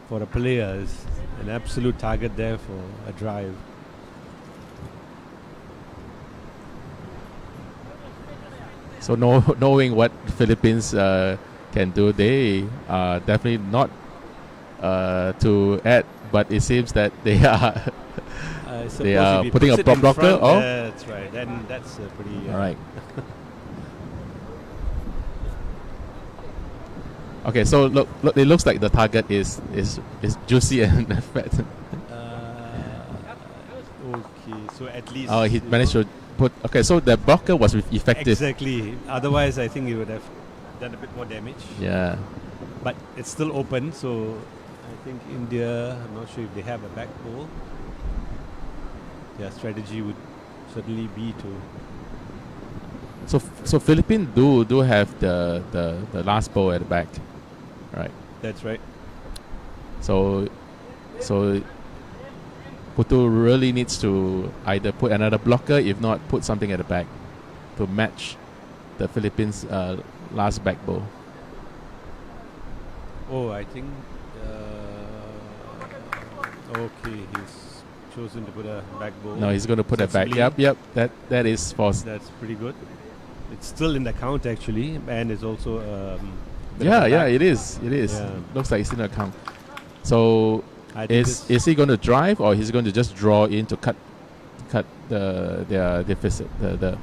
for the players, an absolute target there for a drive. So Knowing what Philippines can do. They are definitely not to add, but it seems that they are. I suppose They are if he putting puts a it in blocker, front, or- that's right. Then that's pretty. All right. Okay, so look, it looks like the target is juicy and fat. Okay, so at least. Oh, he you managed know, to put. Okay, so the blocker was effective. Exactly. Otherwise, I think he would have done a bit more damage. Yeah. But it's still open, so I think India. I'm not sure if they have a back ball. Their strategy would certainly be to. So Philippines do have the last ball at the back, right? That's right. So Putu really needs to either put another blocker, if not put something at the back, to match the Philippines' last back ball. Oh, I think. Okay, he's chosen to put a back ball. No, he's going to put it back. Sensibly. Yep. That is forced. That's pretty good. It's still in the count actually, and it's also. Bit of Yeah, a yeah, back. it is. It is. Yeah. Looks like it's in the count. So I think is he going to drive, or he's going to just draw in to cut their deficit? The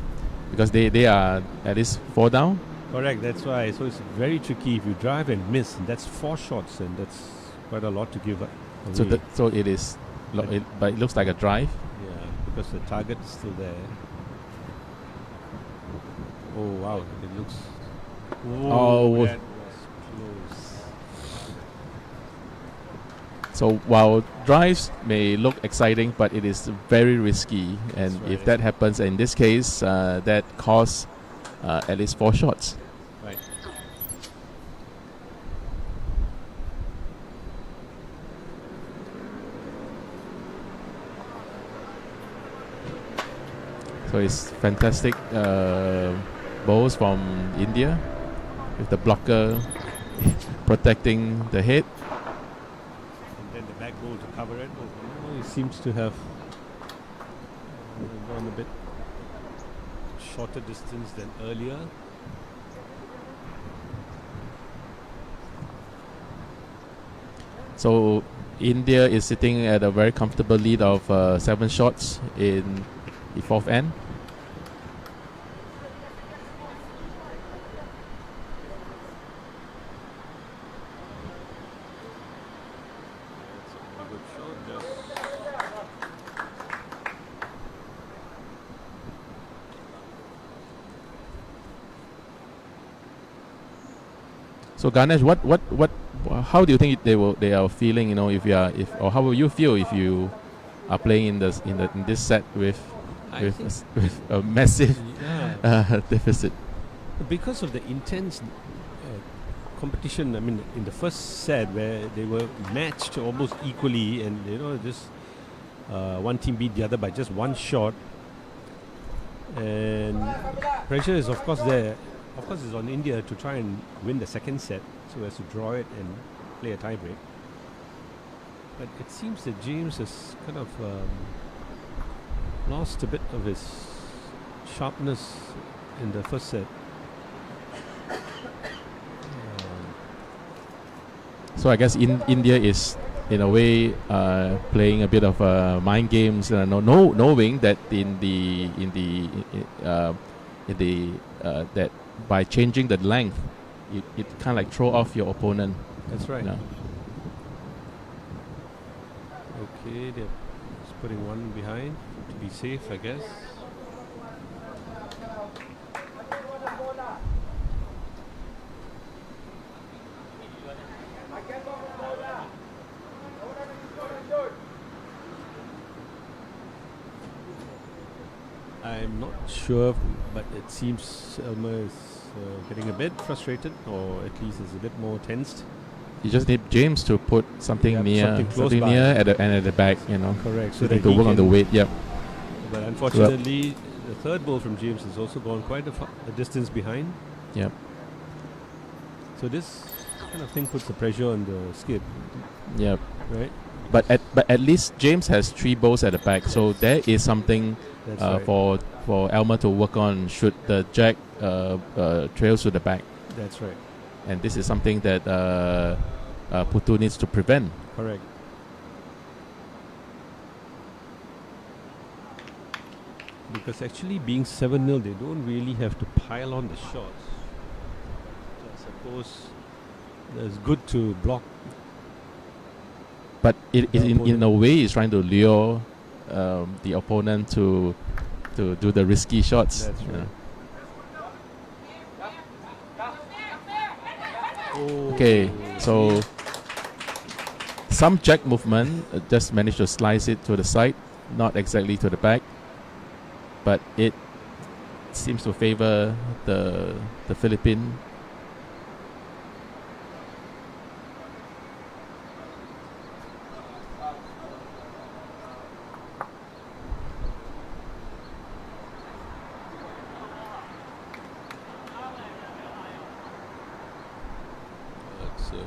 because they are at least 4 down. correct. That's why. So it's very tricky if you drive and miss. And that's 4 shots, and that's quite a lot to give up. Away. So it is, but it looks like a drive. Yeah, because the target is still there. Oh wow! It looks. Oh. That was close. So while drives may look exciting, but it is very risky, and That's if right. that happens, in this case, that costs at least 4 shots. Right. So it's fantastic balls from India, with the blocker protecting the head. And then the back goal to cover it. Oh, he seems to have gone a bit shorter distance than earlier. So India is sitting at a very comfortable lead of 7 shots in the 4th end. That's a pretty good shot. So Ganesh, how do you think they are feeling? You know, or how will you feel if you are playing in this set with I think with a massive yeah, deficit? because of the intense competition. I mean, in the first set where they were matched almost equally, and just one team beat the other by just 1 shot, and pressure is of course there. Of course, it's on India to try and win the second set, so as to draw it and play a tiebreak. But it seems that James has kind of lost a bit of his sharpness in the first set. So I guess India is in a way playing a bit of mind games, knowing that that by changing the length, it kind of like throw off your opponent. That's right. You know. Okay, they're just putting one behind to be safe, I guess. I'm not sure, but it seems Elmer is getting a bit frustrated, or at least is a bit more tensed. You just need James to put something Yeah, near, something close something by. near at the back. Correct. So to work on the weight. Yep. But unfortunately, the third ball from James has also gone quite a distance behind. Yep. So this kind of thing puts the pressure on the skip, Yep. right? But at least James has 3 balls at the back, so there is something That's right. for Elmer to work on should the jack trails to the back. That's right. and this is something that Putu needs to prevent. Correct. Because actually being 7-0, they don't really have to pile on the shots. So I suppose it's good to block. But The in a way, it's trying to lure the opponent to do the risky shots. That's right. Oh, Okay, so some jack movement, just managed to slice it to the side, not exactly to the back, but it seems to favor the Philippine. That's a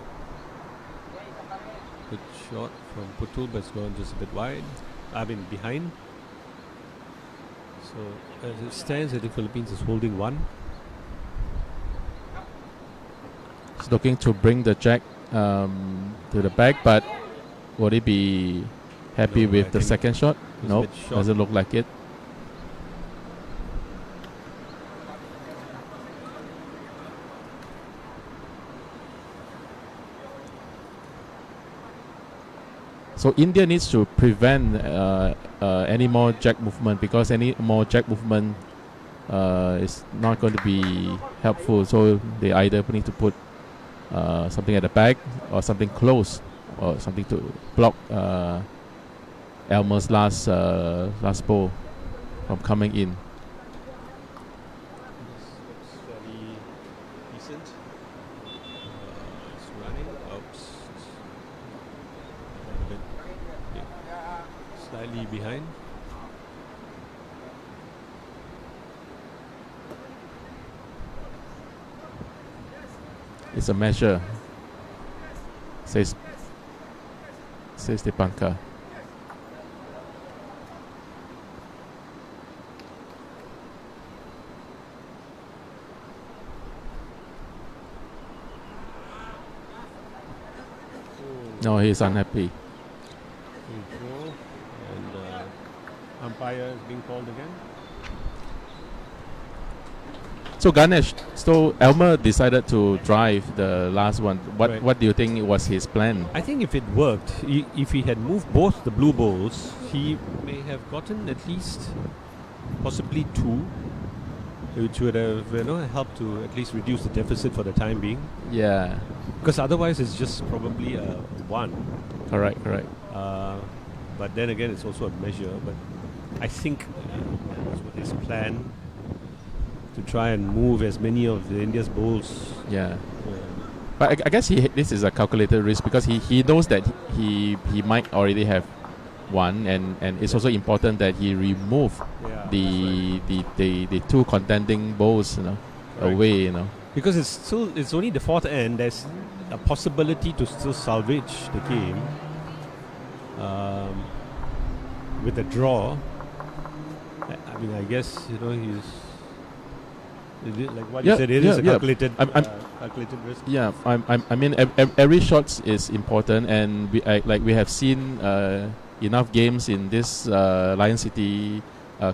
good shot from Putul, but it's gone just a bit wide. I mean, behind. So as it stands, I think Philippines is holding one. He's looking to bring the jack to the back, but would he be happy No, I with the think second shot? it's a Nope, bit short. doesn't look like it. So India needs to prevent any more jack movement, because any more jack movement is not going to be helpful. So they either need to put something at the back or something close, or something to block Elmer's last ball from coming in. This looks fairly decent. It's running. Oops. A bit slightly behind. It's a measure, says Dipankar. No, he's unhappy. Control. And umpire is being called again. So Ganesh, so Elmer decided to drive the last one. Right. What do you think was his plan? I think if it worked, if he had moved both the blue balls, he may have gotten at least possibly two, which would have helped to at least reduce the deficit for the time being. Yeah, Because otherwise, it's just probably a one. correct. But then again, it's also a measure. But I think that's what his plan, to try and move as many of the India's bowls. Yeah. But I guess this is a calculated risk, because he knows that he might already have one, and it's also important that he remove Yeah, the two contending bowls, Correct. away, because it's only the fourth end. There's a possibility to still salvage the game with a draw. I mean, I guess he's. Like what you said, it is a calculated, calculated risk. Yeah, I mean, every shot is important, and we have seen enough games in this Lion City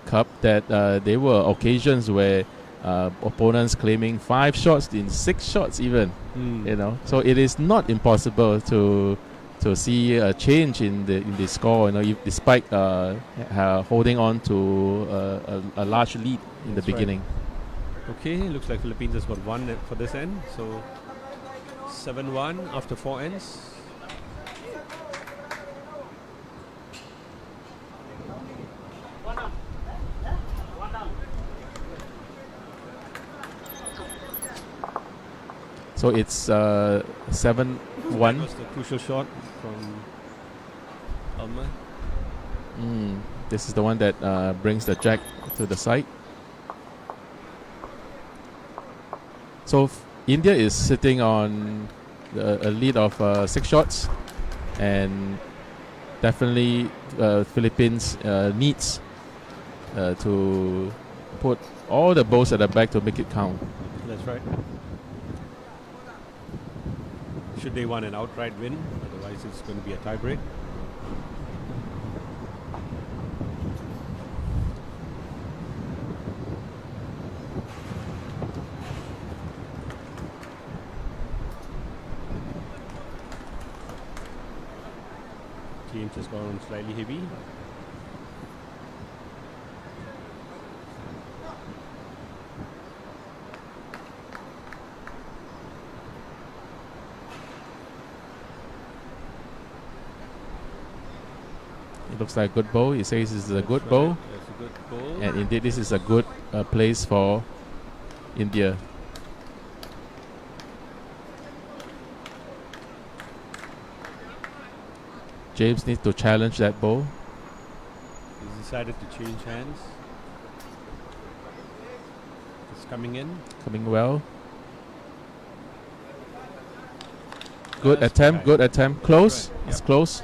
Cup that there were occasions where opponents claiming 5 shots in 6 shots even. So it is not impossible to see a change in the score. Despite holding on to a large lead in the That's right. beginning. Okay, looks like Philippines has got one for this end. So 7-1 after 4 ends. So it's 7-1. That was the crucial shot from Elmer. This is the one that brings the jack to the side. So India is sitting on a lead of 6 shots, and definitely Philippines needs to put all the balls at the back to make it count. That's right. should they want an outright win. Otherwise, it's going to be a tiebreak. James has gone slightly heavy. It looks like a good bowl. He says it's a good bowl. That's a good bowl. And indeed, this is a good place for India. James needs to challenge that ball. He's decided to change hands. It's coming in. Coming well. Good That's attempt. right. Good attempt. Close. Right, It's yep. close.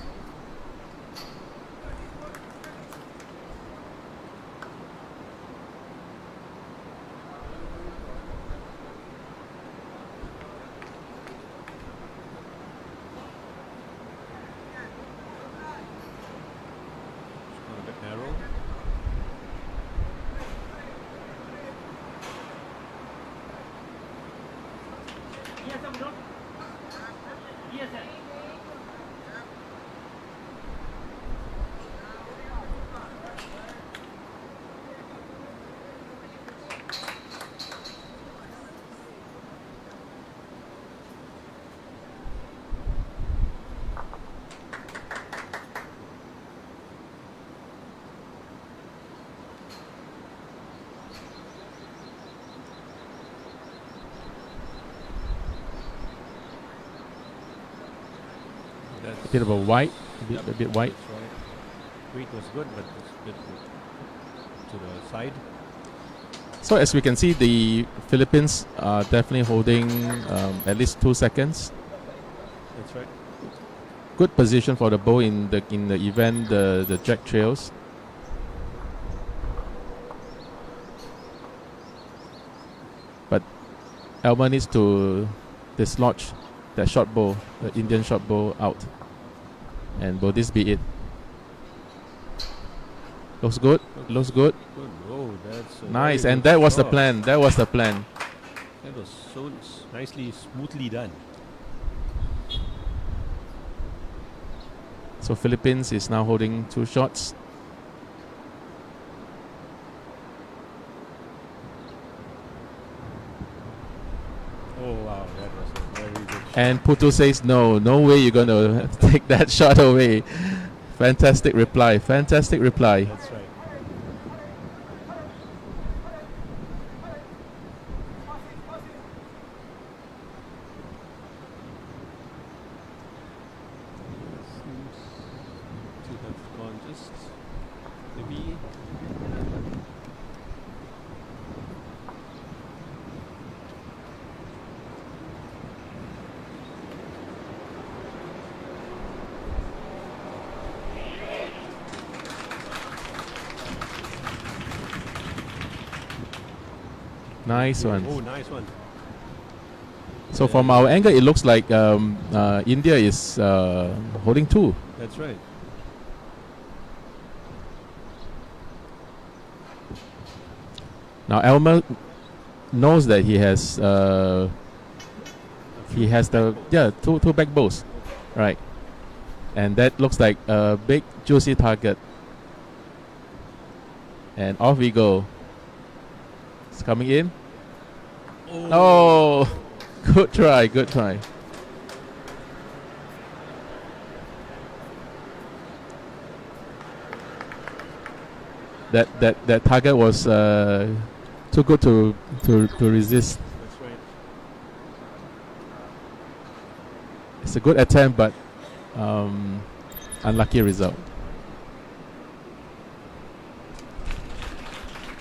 It's gone a bit narrow. That's A bit of a white. A bit white. That's right. Weight was good, but it's a bit to the side. So as we can see, the Philippines are definitely holding at least 2 seconds. That's right. Good position for the bowl in the event the jack trails. But Elmer needs to dislodge that short bow, the Indian short bow out. And will this be it? Looks good. Looks good. Good. Oh, that's a Nice. very And good that was the shot. plan. That was the plan. That was so nicely, smoothly done. So Philippines is now holding 2 shots. Oh wow, that was a very good shot. And Putu says, no way you're going to take that shot away. Fantastic reply. Fantastic reply. That's right. Seems to have gone just maybe. Nice one. Oh, nice one. So from our angle, it looks like India is holding 2. That's right. Now Elmer knows that he has two back bows, right? And that looks like a big juicy target. And off we go. It's coming in. Oh, good try, good try. That target was too good to resist. That's right. It's a good attempt, but unlucky result.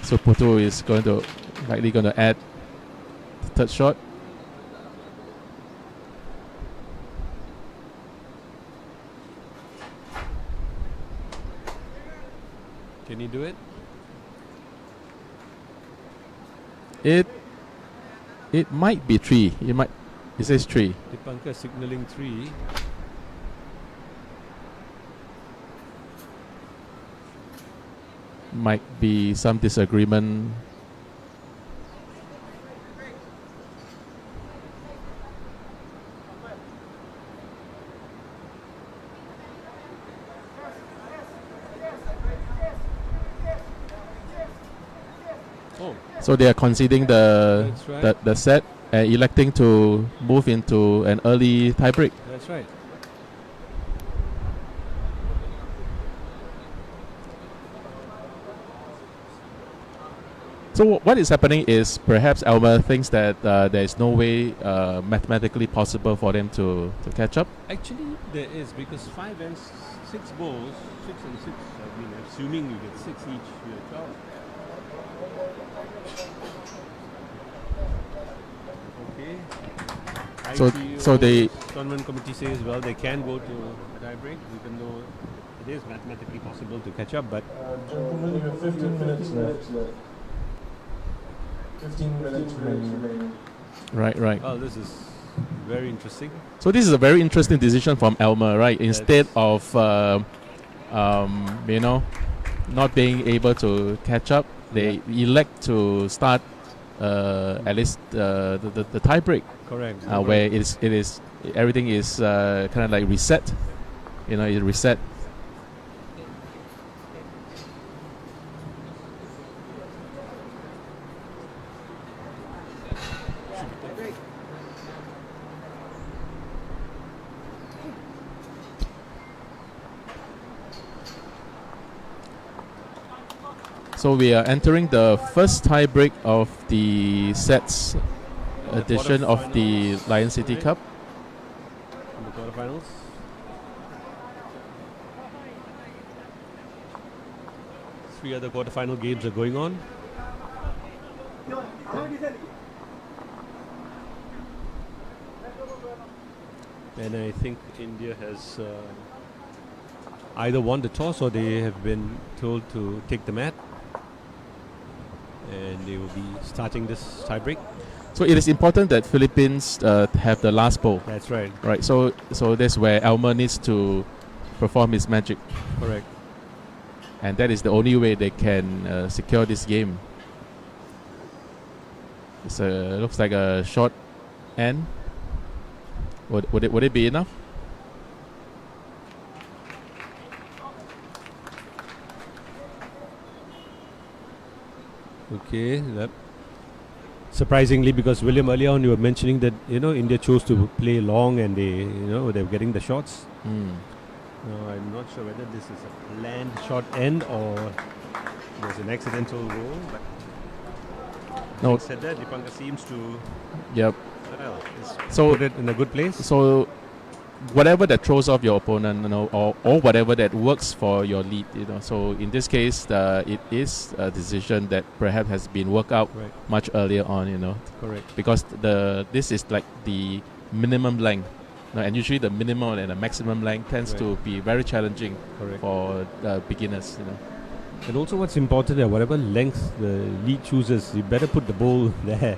So Putu is likely going to add the third shot. Can he do it? It might be 3. It says 3. Dipankar signaling 3. Might be some disagreement. Oh, So they are conceding the that's right. the set and electing to move into an early tiebreak. That's right. So what is happening is perhaps Elmer thinks that there is no way mathematically possible for them to catch up. Actually, there is, because 5 and 6 balls, 6 and 6. I mean, assuming you get 6 each, you're 12. Okay. So they- tournament committee says, well, they can go to a tie break, even though it is mathematically possible to catch up. But Gentlemen, you have 15 minutes left. 15 minutes remaining. Right. oh, this is very interesting. So this is a very interesting decision from Elmer, right? Instead of not being able to catch up, they elect to start at least the tie break, Correct. where it is everything is kind of like reset. It reset. So we are entering the first tie break of the sets edition of the Lion City Cup. In the quarterfinals. Three other quarterfinal games are going on. And I think India has either won the toss or they have been told to take the mat. And they will be starting this tie-break. So it is important that Philippines have the last ball. That's right. Right. So that's where Elmer needs to perform his magic, Correct. and that is the only way they can secure this game. It's looks like a short end. Would it be enough? Okay. Surprisingly, because William, earlier on you were mentioning that India chose to play long and they were getting the shots. Now I'm not sure whether this is a planned short end or there's an accidental roll. But No. having said that, Dipankar seems to Yep. so put it in a good place. So whatever that throws off your opponent, or whatever that works for your lead, So in this case, it is a decision that perhaps has been worked out Right. much earlier on, Correct. because this is like the minimum length, and usually the minimum and the maximum length tends Right. to be very challenging Correct. for beginners. And also what's important there, whatever length the lead chooses, you better put the ball there,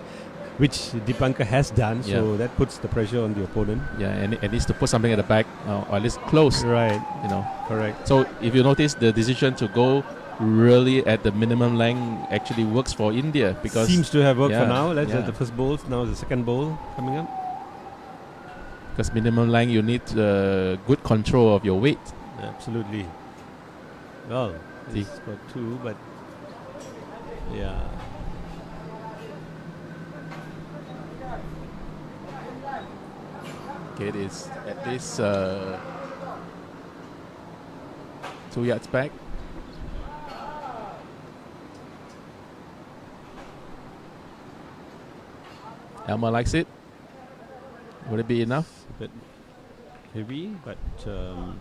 which Dipankar has done, so that puts the pressure on the opponent. Yeah, and it needs to put something at the back, or at least close. Right. Correct. So if you notice, the decision to go really at the minimum length actually works for India, because seems to have worked for yeah, now. That's yeah. the first bowl. Now the second bowl coming up. because minimum length you need good control of your weight. Absolutely. Well, he's got 2, but yeah. Okay, it is at least 2 yards back. Elmer likes it. Would it be enough? A bit heavy, but still.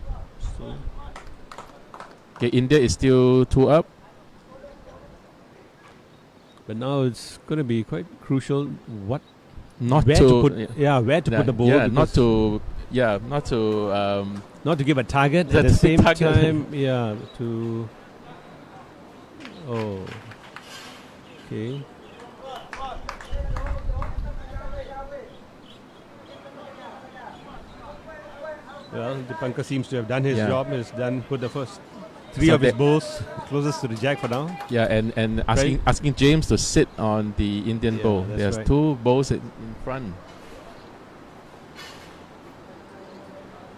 Okay, India is still 2 up. But now it's going to be quite crucial where Not to to put the ball. Yeah, because not to give a target at the same target. time. Yeah, to. Oh. Okay. Well, Dipankar seems to have done his Yeah. job. Has done put the first three So of his they- bowls closest to the jack for now. Yeah, and asking James to sit on the Indian Yeah, bowl. that's There's right. two bowls in front.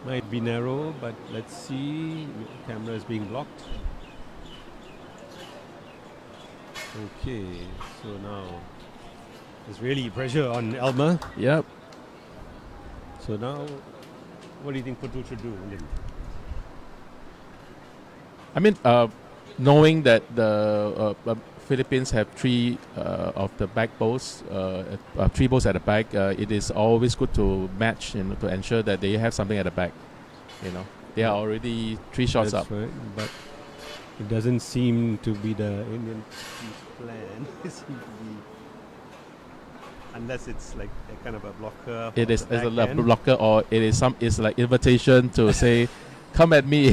Might be narrow, but let's see. Camera is being blocked. Okay, so now there's really pressure on Elmer. Yep. So now, what do you think Putul should do? William? I mean, knowing that the Philippines have three of the back bowls, three bowls at the back, it is always good to match, to ensure that they have something at the back. They are already 3 shots That's up. right, but it doesn't seem to be the Indian team's plan. It seems to be, unless it's like a kind of a blocker. It is the as a backhand. blocker, or it's like invitation to say, "Come at me,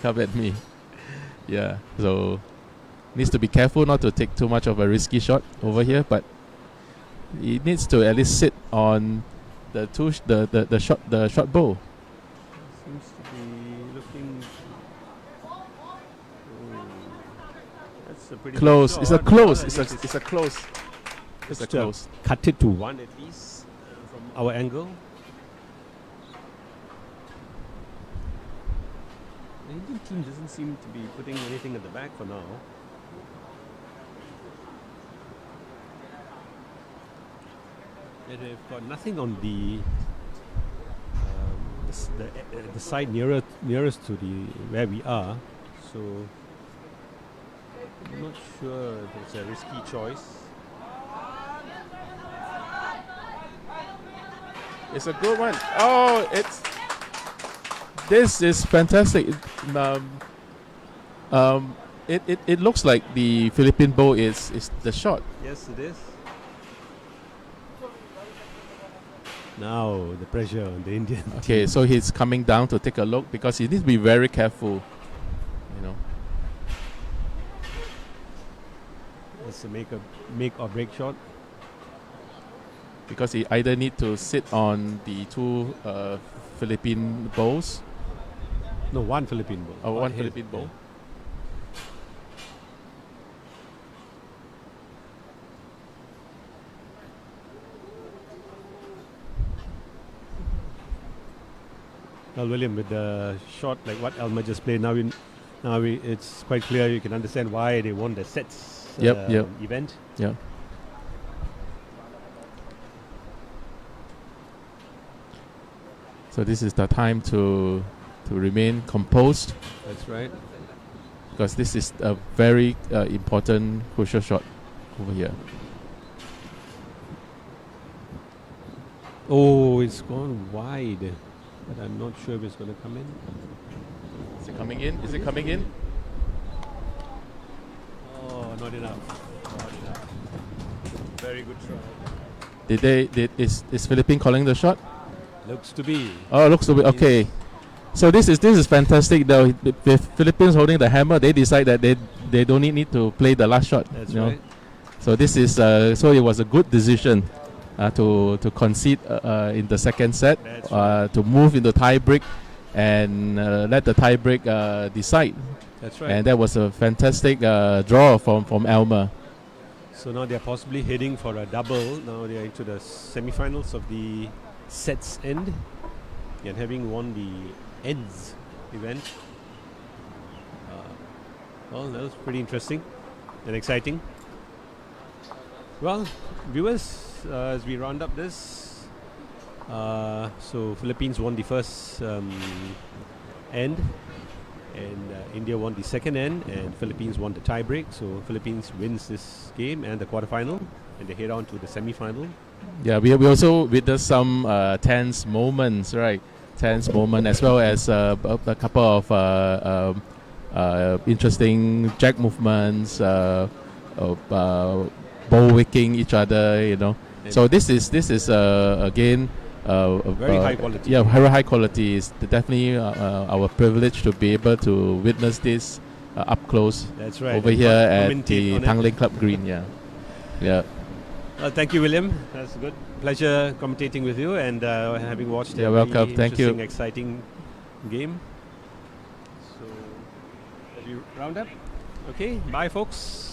come at me." Yeah, so needs to be careful not to take too much of a risky shot over here, but he needs to at least sit on the short bow. Seems to be looking. That's a pretty Close. good It's a shot. close. Well, It's at least a close. It's a Just, close. cut it to one at least from our angle. The Indian team doesn't seem to be putting anything at the back for now. They've got nothing on the the side nearest to the where we are, so I'm not sure if it's a risky choice. It's a good one. Oh, this is fantastic. It looks like the Philippine bow is the shot. Yes, it is. Now the pressure on the Indian. Okay, so he's coming down to take a look because he needs to be very careful. It's a make or break shot. Because he either need to sit on the two Philippine bowls No, one Philippine ball. or one hit, Philippine bowl. yeah. Well, William, with the shot like what Elmer just played, it's quite clear. You can understand why they won the sets Yep. event. Yeah. So this is the time to remain composed That's right. because this is a very important crucial shot over here. Oh, it's gone wide, but I'm not sure if it's going to come in. Is it coming in? Is it coming in? Oh, not enough. Not enough. Very good try. Is Philippine calling the shot? Looks to be. Oh, looks to be okay. So this is fantastic. The Philippines holding the hammer, they decide that they don't need to play the last shot. That's you know. right. So this is so it was a good decision to concede in the second set, That's right. to move into tie break and let the tie break decide. That's right. And that was a fantastic draw from Elmer. So now they're possibly heading for a double. Now they're into the semi-finals of the sets end, and having won the ends event. Well, that was pretty interesting and exciting. Well, viewers, as we round up this, so Philippines won the first end, and India won the second end, and Philippines won the tie-break. So Philippines wins this game and the quarterfinal, and they head on to the semi-final. Yeah, we also witnessed some tense moments, right? Tense moment as well as a couple of interesting jack movements, bow wicking each other, And So this is again very high quality. Yeah, very high quality. It's definitely our privilege to be able to witness this up close That's right. over and here at commentate the on it. Tanglin Club Green. Yeah, yeah. Well, thank you, William. That's good. Pleasure commentating with you and having watched You're a welcome. very Thank you. interesting, exciting game. So, as we round up, okay, bye, folks.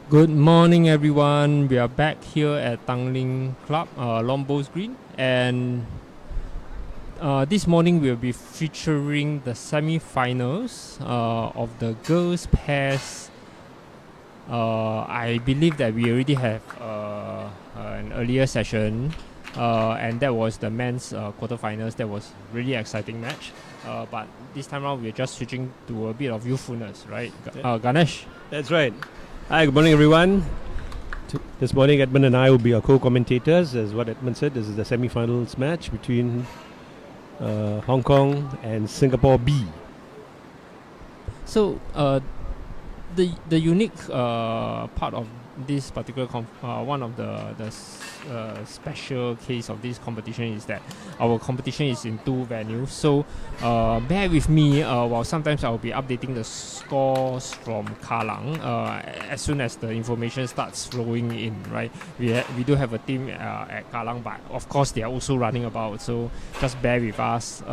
Good morning, everyone. We are back here at Tanglin Club, Lombos Green, and this morning we'll be featuring the semi-finals of the girls pairs. I believe that we already have an earlier session, and that was the men's quarterfinals. That was really exciting match. But this time around, we're just switching to a bit of youthfulness, right? Ganesh. That's right. Hi, good morning, everyone. This morning, Edmund and I will be our co-commentators. As what Edmund said, this is the semi-finals match between Hong Kong and Singapore B. So, the unique part of this particular one of the special case of this competition is that our competition is in two venues. So bear with me while sometimes I'll be updating the scores from Kallang as soon as the information starts flowing in, right? We do have a team at Kallang, but of course they are also running about, so just bear with us.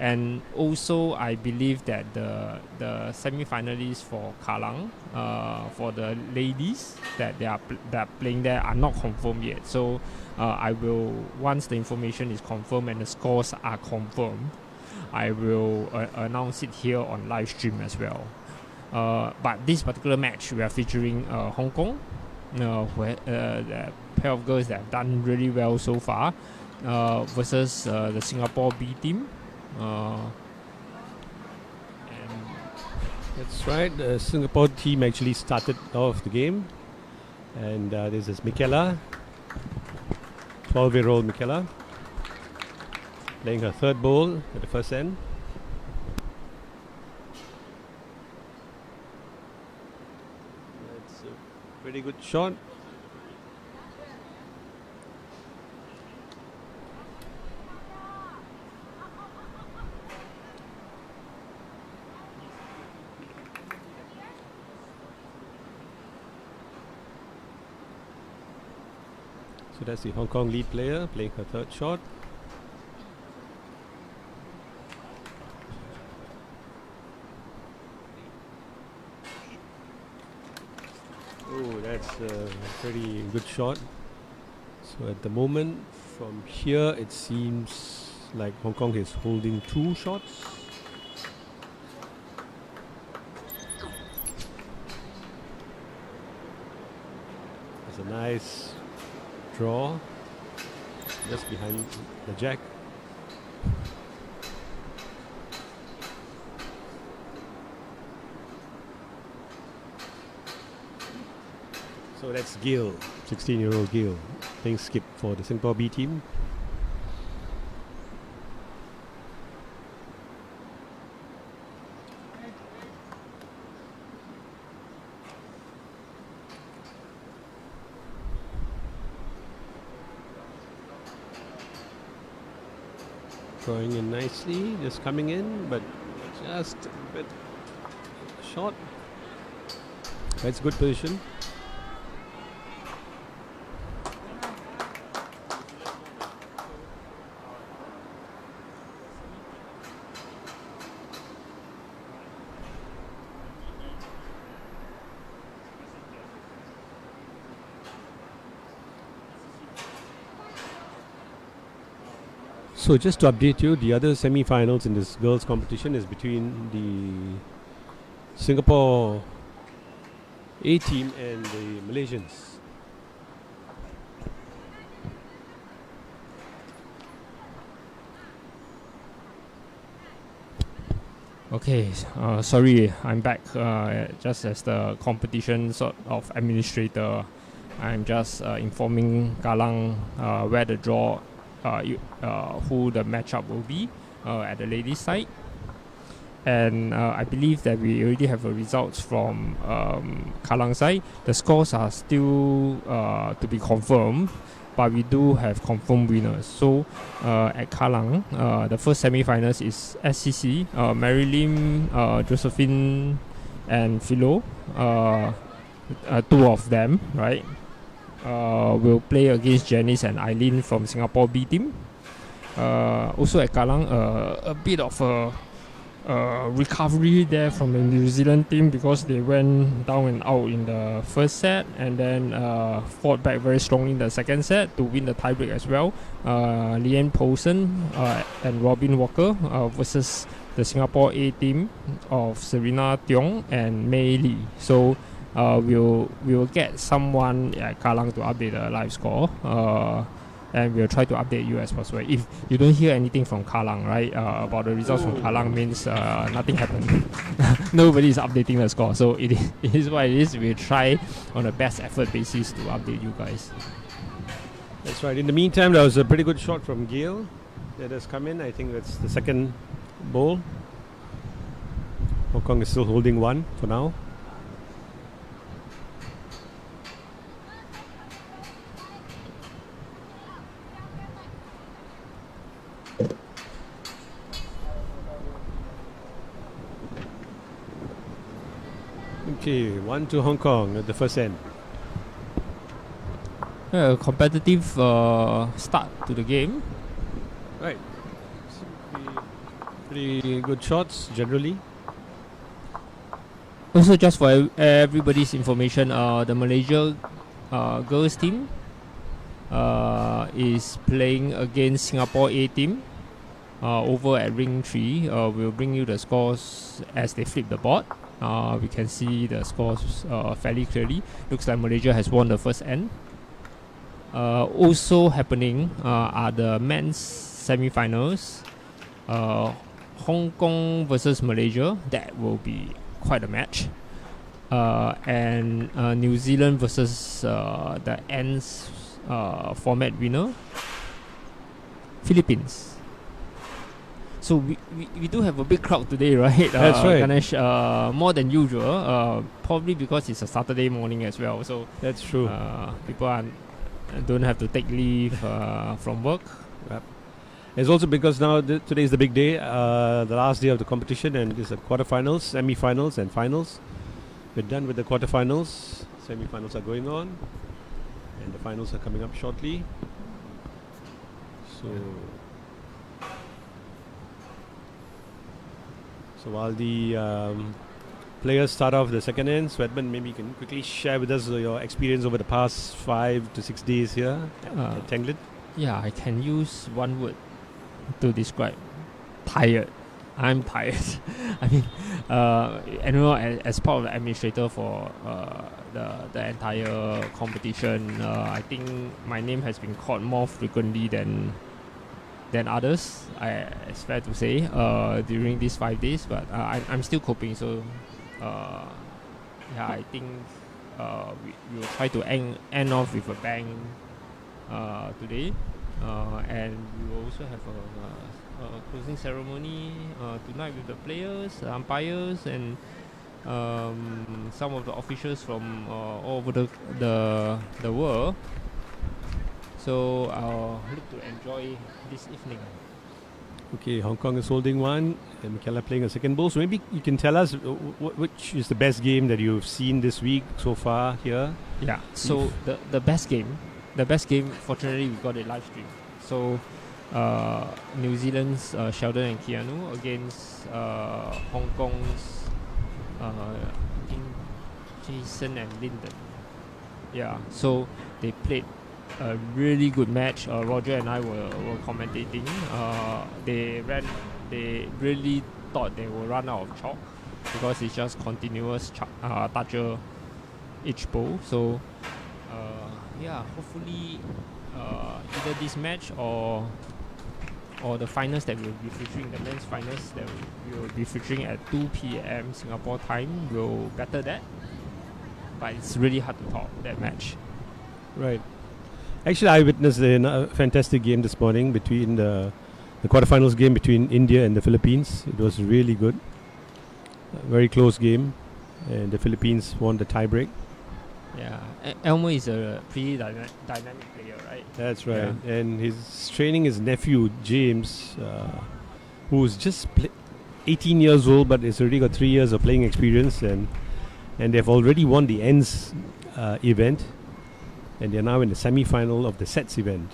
And also, I believe that the semi-finalists for Kallang, for the ladies that they are playing there, are not confirmed yet. So I will, once the information is confirmed and the scores are confirmed, I will announce it here on live stream as well. But this particular match, we are featuring Hong Kong, where the pair of girls that have done really well so far, versus the Singapore B team. And that's right. The Singapore team actually started off the game, and this is Michaela, 12-year-old Michaela, playing her third bowl at the first end. That's a pretty good shot. So that's the Hong Kong lead player playing her third shot. Oh, that's a pretty good shot. So at the moment, from here, it seems like Hong Kong is holding two shots. That's a nice draw just behind the jack. So that's Gill, 16-year-old Gill, playing skip for the Singapore B team. Drawing in nicely, just coming in, but just a bit short. That's good position. So just to update you, the other semi-finals in this girls' competition is between the Singapore A team and the Malaysians. Okay, sorry, I'm back. Just as the competition sort of administrator, I'm just informing Kallang where the draw, who the matchup will be at the ladies' side. And I believe that we already have a results from Kallang side. The scores are still to be confirmed, but we do have confirmed winners. So at Kallang, the first semi-finals is SCC, Marilyn, Josephine, and Philo. Two of them, right? Will play against Janice and Eileen from Singapore B team. Also at Kallang, a bit of a recovery there from the New Zealand team because they went down and out in the first set and then fought back very strongly in the second set to win the tiebreak as well. Liane Poulsen and Robin Walker versus the Singapore A team of Serena Tiong and Mei Li. So we'll get someone at Kallang to update the live score. And we'll try to update you as possible. If you don't hear anything from Kallang, right, about the results from Kallang means nothing happened. Nobody is updating the score. So it is what it is. We'll try on a best effort basis to update you guys. That's right. In the meantime, there was a pretty good shot from Gail that has come in. I think that's the second bowl. Hong Kong is still holding one for now. Okay, 1-2 Hong Kong at the first end. A competitive start to the game. Right. Pretty good shots generally. Also, just for everybody's information, the Malaysia girls team is playing against Singapore A team over at ring 3. We'll bring you the scores as they flip the board. We can see the scores fairly clearly. Looks like Malaysia has won the first end. Also happening are the men's semi-finals. Hong Kong versus Malaysia. That will be quite a match. And New Zealand versus the ends format winner, Philippines. So we do have a big crowd today, right? That's right. Ganesh, more than usual. Probably because it's a Saturday morning as well. So That's true. People don't have to take leave from work. Yep. It's also because now today is the big day, the last day of the competition, and it's the quarterfinals, semi-finals, and finals. We're done with the quarterfinals. Semi-finals are going on, and the finals are coming up shortly. So while the players start off the second end, so Edmund, maybe you can quickly share with us your experience over the past 5 to 6 days here at Tanglin. Yeah, I can use one word to describe: tired. I'm tired. I mean, as part of the administrator for the entire competition, I think my name has been called more frequently than others. It's fair to say during these 5 days, but I'm still coping. So I think we will try to end off with a bang today, and we will also have a closing ceremony tonight with the players, the umpires, and some of the officials from all over the world. So I'll look to enjoy this evening. Okay, Hong Kong is holding one, and Michaela playing a second bowl. So maybe you can tell us which is the best game that you've seen this week so far here. Yeah. So the best game, fortunately we got it live stream. So New Zealand's Sheldon and Keanu against Hong Kong's I think Jason and Lyndon. Yeah. So they played a really good match. Roger and I were commentating. They really thought they will run out of chalk because it's just continuous toucher each bowl. So hopefully either this match or the finals that we'll be featuring, the men's finals that we will be featuring at 2 p.m. Singapore time will better that. But it's really hard to top that match. Right. Actually, I witnessed a fantastic game this morning between the quarterfinals game between India and the Philippines. It was really good. A very close game, and the Philippines won the tiebreak. Yeah, Elmo is a pretty dynamic player, right? That's right. Yeah. And he's training his nephew, James, who's just 18 years old, but has already got 3 years of playing experience, and they've already won the ends event. And they're now in the semi-final of the sets event.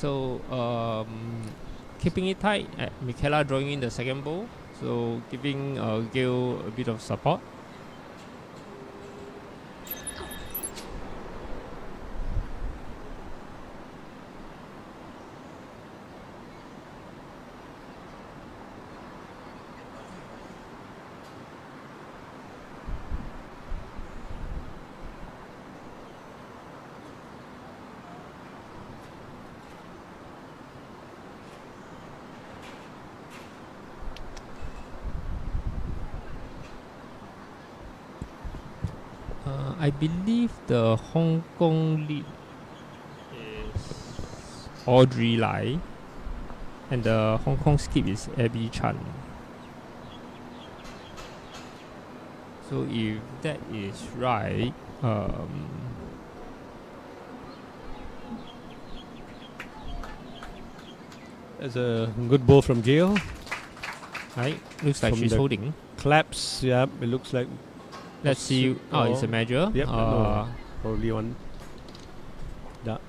So keeping it tight, Michaela drawing in the second bowl, so giving Gail a bit of support. I believe the Hong Kong lead is Audrey Lai, and the Hong Kong skip is Abby Chan. So if that is right, There's a good ball from Gail. right, looks like From she's the- holding. Claps, yeah, it looks like Let's see. Oh, it's a measure. Yep, no. probably one up.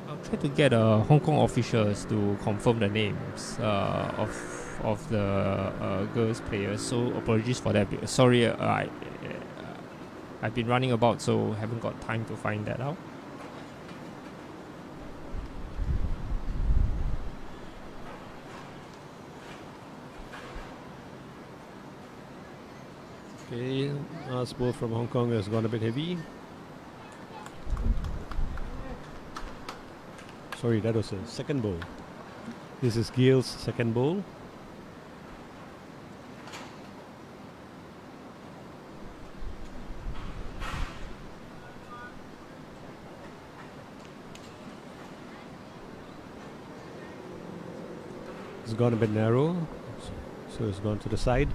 I'll try to get Hong Kong officials to confirm the names of the girls players. So apologies for that. Sorry, I've been running about, so haven't got time to find that out. Okay, last ball from Hong Kong has gone a bit heavy. Sorry, that was a second ball. This is Gail's second ball. It's gone a bit narrow, so it's gone to the side.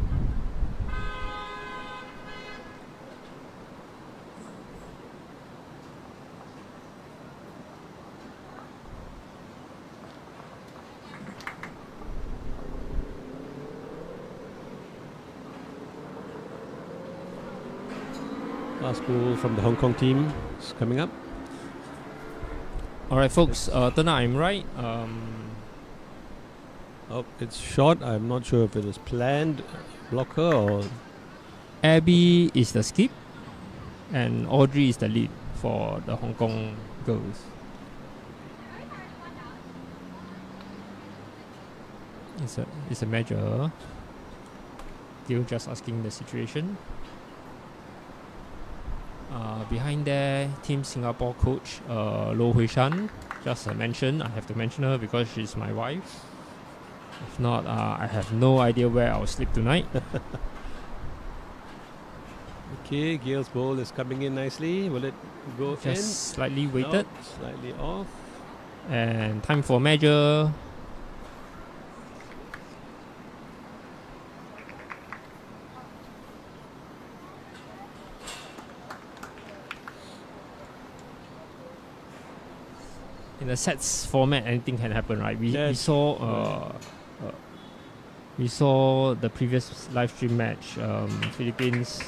Last ball from the Hong Kong team is coming up. All right, folks. Turn out I'm right. Oh, it's short. I'm not sure if it was planned blocker or Abby is the skip, and Audrey is the lead for the Hong Kong girls. It's a measure. Gil just asking the situation. Behind there, Team Singapore coach Loh Hui Shan. Just a mention. I have to mention her because she's my wife. If not, I have no idea where I'll sleep tonight. okay. Gail's ball is coming in nicely. Will it go in? Just slightly No, weighted. slightly off. And time for measure. In the sets format, anything can happen, right? We Yes. saw the previous live stream match, Philippines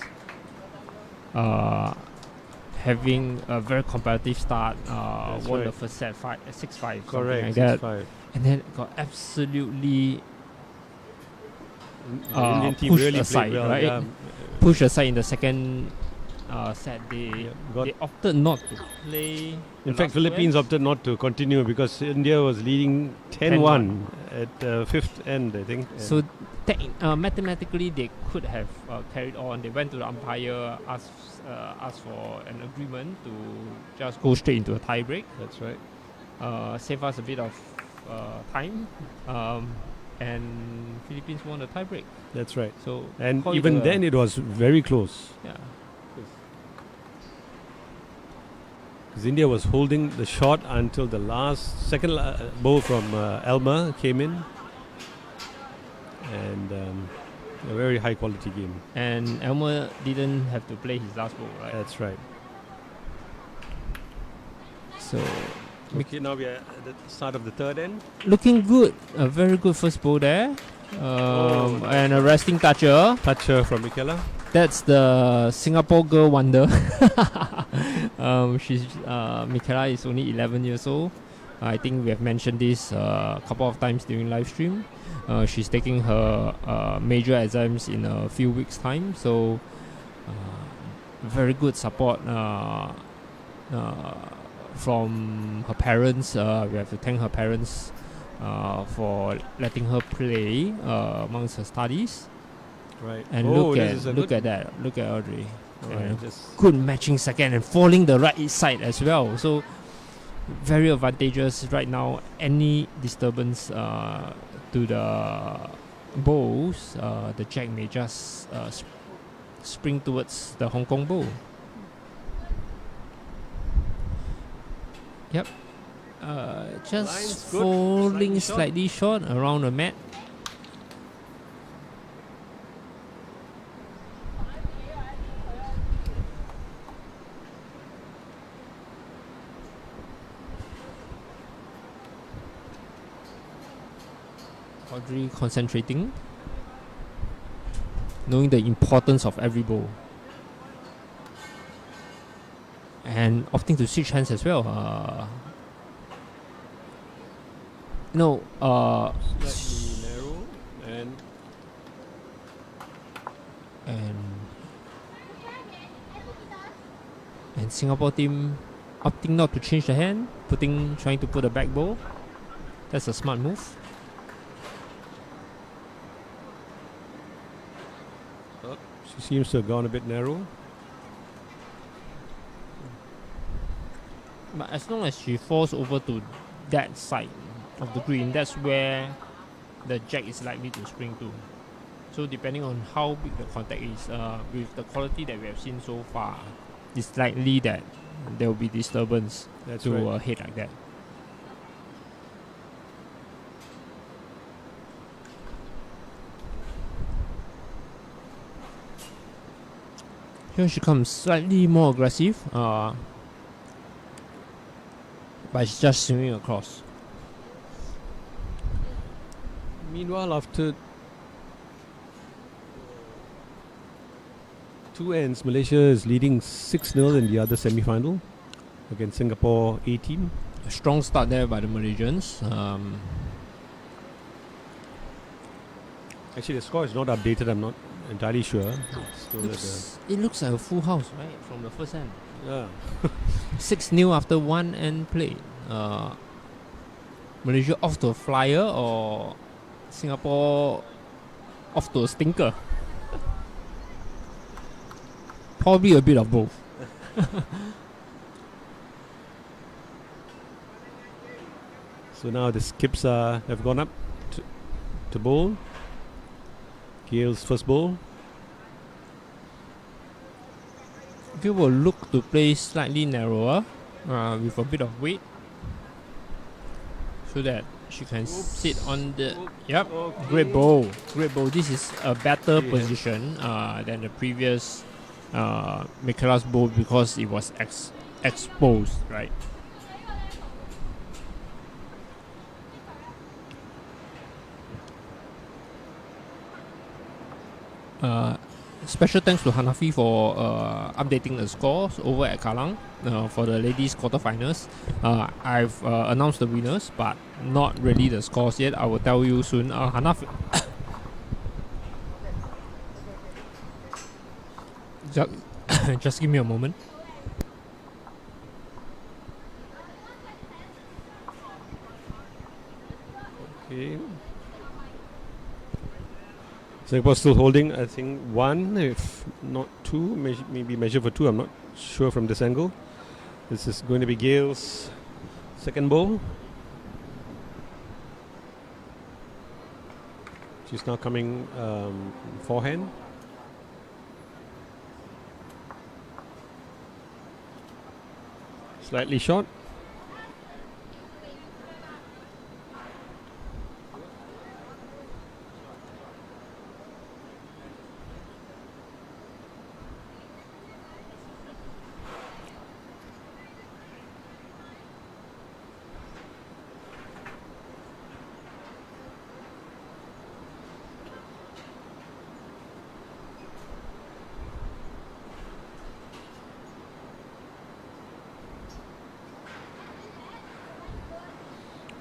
having a very competitive start, That's won right. the first set 6-5, Correct. something like that, 6-5. and then got absolutely The Indian team pushed really aside, played well. right? Yeah. pushed aside in the second set. Yeah, got- They opted not to play. In fact, Philippines opted not to continue because India was leading 10-1 at fifth end, I think. And So mathematically, they could have carried on. They went to the umpire, asked for an agreement to just go straight into a tie break. that's right. Save us a bit of time. And Philippines won the tie break. That's right. So And call it even a- then, it was very close. yeah. Because India was holding the shot until the last second ball from Elmer came in. And a very high quality game. And Elmer didn't have to play his last ball, right? That's right. So Okay, now we are at the start of the third end. looking good. A very good first ball there. And a resting toucher. Toucher from Michaela. That's the Singapore girl wonder. She's Michaela is only 11 years old. I think we have mentioned this a couple of times during live stream. She's taking her major exams in a few weeks' time, so very good support from her parents. We have to thank her parents for letting her play amongst her studies. Right. And look at that. Look at Audrey. Right, just Good matching second and falling the right side as well. So very advantageous right now. Any disturbance to the bowls, the jack may just spring towards the Hong Kong bowl. Yep. Just Line's good, falling slightly slightly short around the mat. Audrey concentrating, knowing the importance of every bowl, and opting to switch hands as well. slightly narrow and and Singapore team opting not to change the hand, trying to put a back bowl. That's a smart move. she seems to have gone a bit narrow. But as long as she falls over to that side of the green, that's where the jack is likely to spring to. So depending on how big the contact is, with the quality that we have seen so far, it's likely that there will be disturbance That's to right. a head like that. Here she comes slightly more aggressive, but she's just swinging across. Meanwhile, after two ends, Malaysia is leading 6-0 in the other semi-final against Singapore A team. A strong start there by the Malaysians. Actually, the score is not updated. I'm not entirely sure. It's still at It looks like a full house, right, from the first end. yeah. 6-0 after one end played. Malaysia off to a flyer or Singapore off to a stinker? Probably a bit of both. So now the skips have gone up to bowl. Gale's first bowl. Gale will look to play slightly narrower with a bit of weight so that she can sit on the... Yep, Okay. great bowl. Great bowl. This is a better Yeah. position than the previous Michaela's bowl because it was exposed, right? Special thanks to Hanafi for updating the scores over at Kallang for the ladies quarterfinals. I've announced the winners, but not really the scores yet. I will tell you soon. Hanafi, just give me a moment. Okay. Singapore still holding, I think, one, if not two, maybe measure for two. I'm not sure from this angle. This is going to be Gale's second bowl. She's now coming forehand. Slightly short.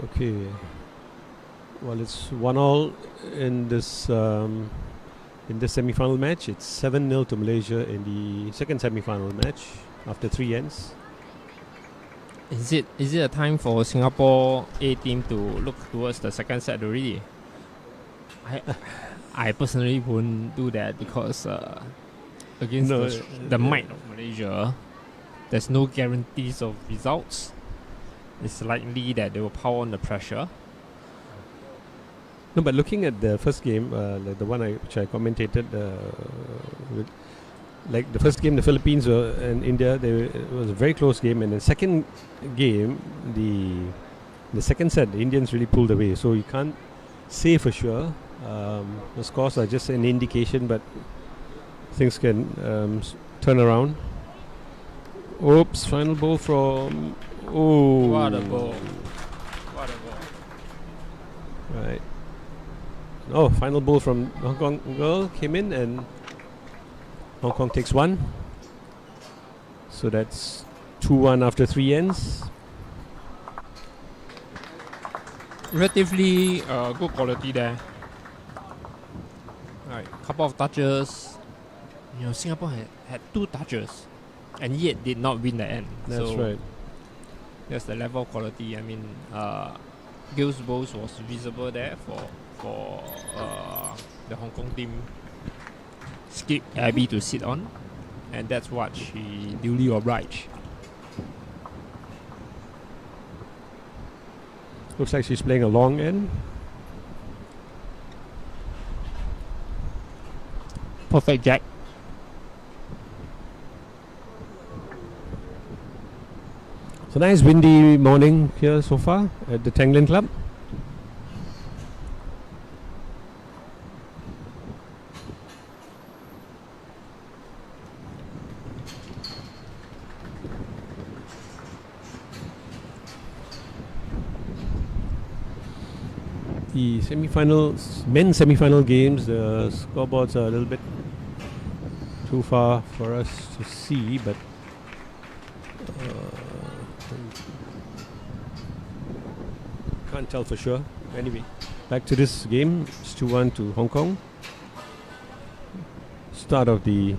Okay. Well, it's 1-1 in this semi-final match. It's 7-0 to Malaysia in the second semi-final match after 3 ends. Is it a time for Singapore A team to look towards the second set already? I personally wouldn't do that because against the might of Malaysia, there's no guarantees of results. It's likely that they will power on the pressure. No, but looking at the first game, like the one which I commentated, like the first game, the Philippines and India, it was a very close game. And the second game, the second set, the Indians really pulled away. So you can't say for sure. The scores are just an indication, but things can turn around. Oops! Final ball from. Oh! What a ball! What a ball! Right. Oh, final ball from Hong Kong girl came in and Hong Kong takes 1. So that's 2-1 after 3 ends. Relatively good quality there. Right, couple of touches. Singapore had 2 touches, and yet did not win the end. That's right. That's the level of quality. I mean, Gil's Bowles was visible there for the Hong Kong team. Skip Abby to sit on, and that's what she duly obliged. Looks like she's playing a long end. Perfect jack. It's a nice windy morning here so far at the Tanglin Club. The men's semi-final games, the scoreboards are a little bit too far for us to see, but can't tell for sure. Anyway, back to this game. It's 2-1 to Hong Kong. Start of the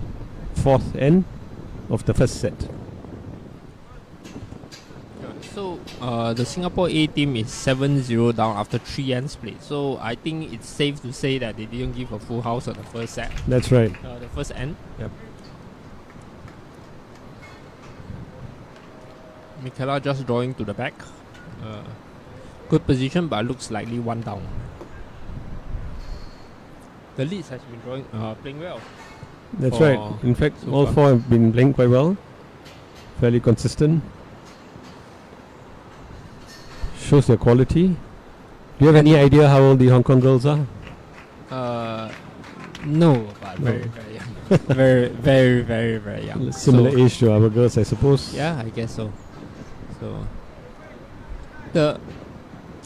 4th end of the first set. So the Singapore A team is 7-0 down after 3 ends played. So I think it's safe to say that they didn't give a full house on the first set. That's right. The first end. Yep. Michaela just drawing to the back. Good position, but looks slightly 1 down. The leads has been playing well. That's right. In fact, all 4 have been playing quite well. Fairly consistent. Shows their quality. Do you have any idea how old the Hong Kong girls are? No, but very, very young. very, very, very, very young. Similar age to our girls, I suppose. Yeah, I guess so.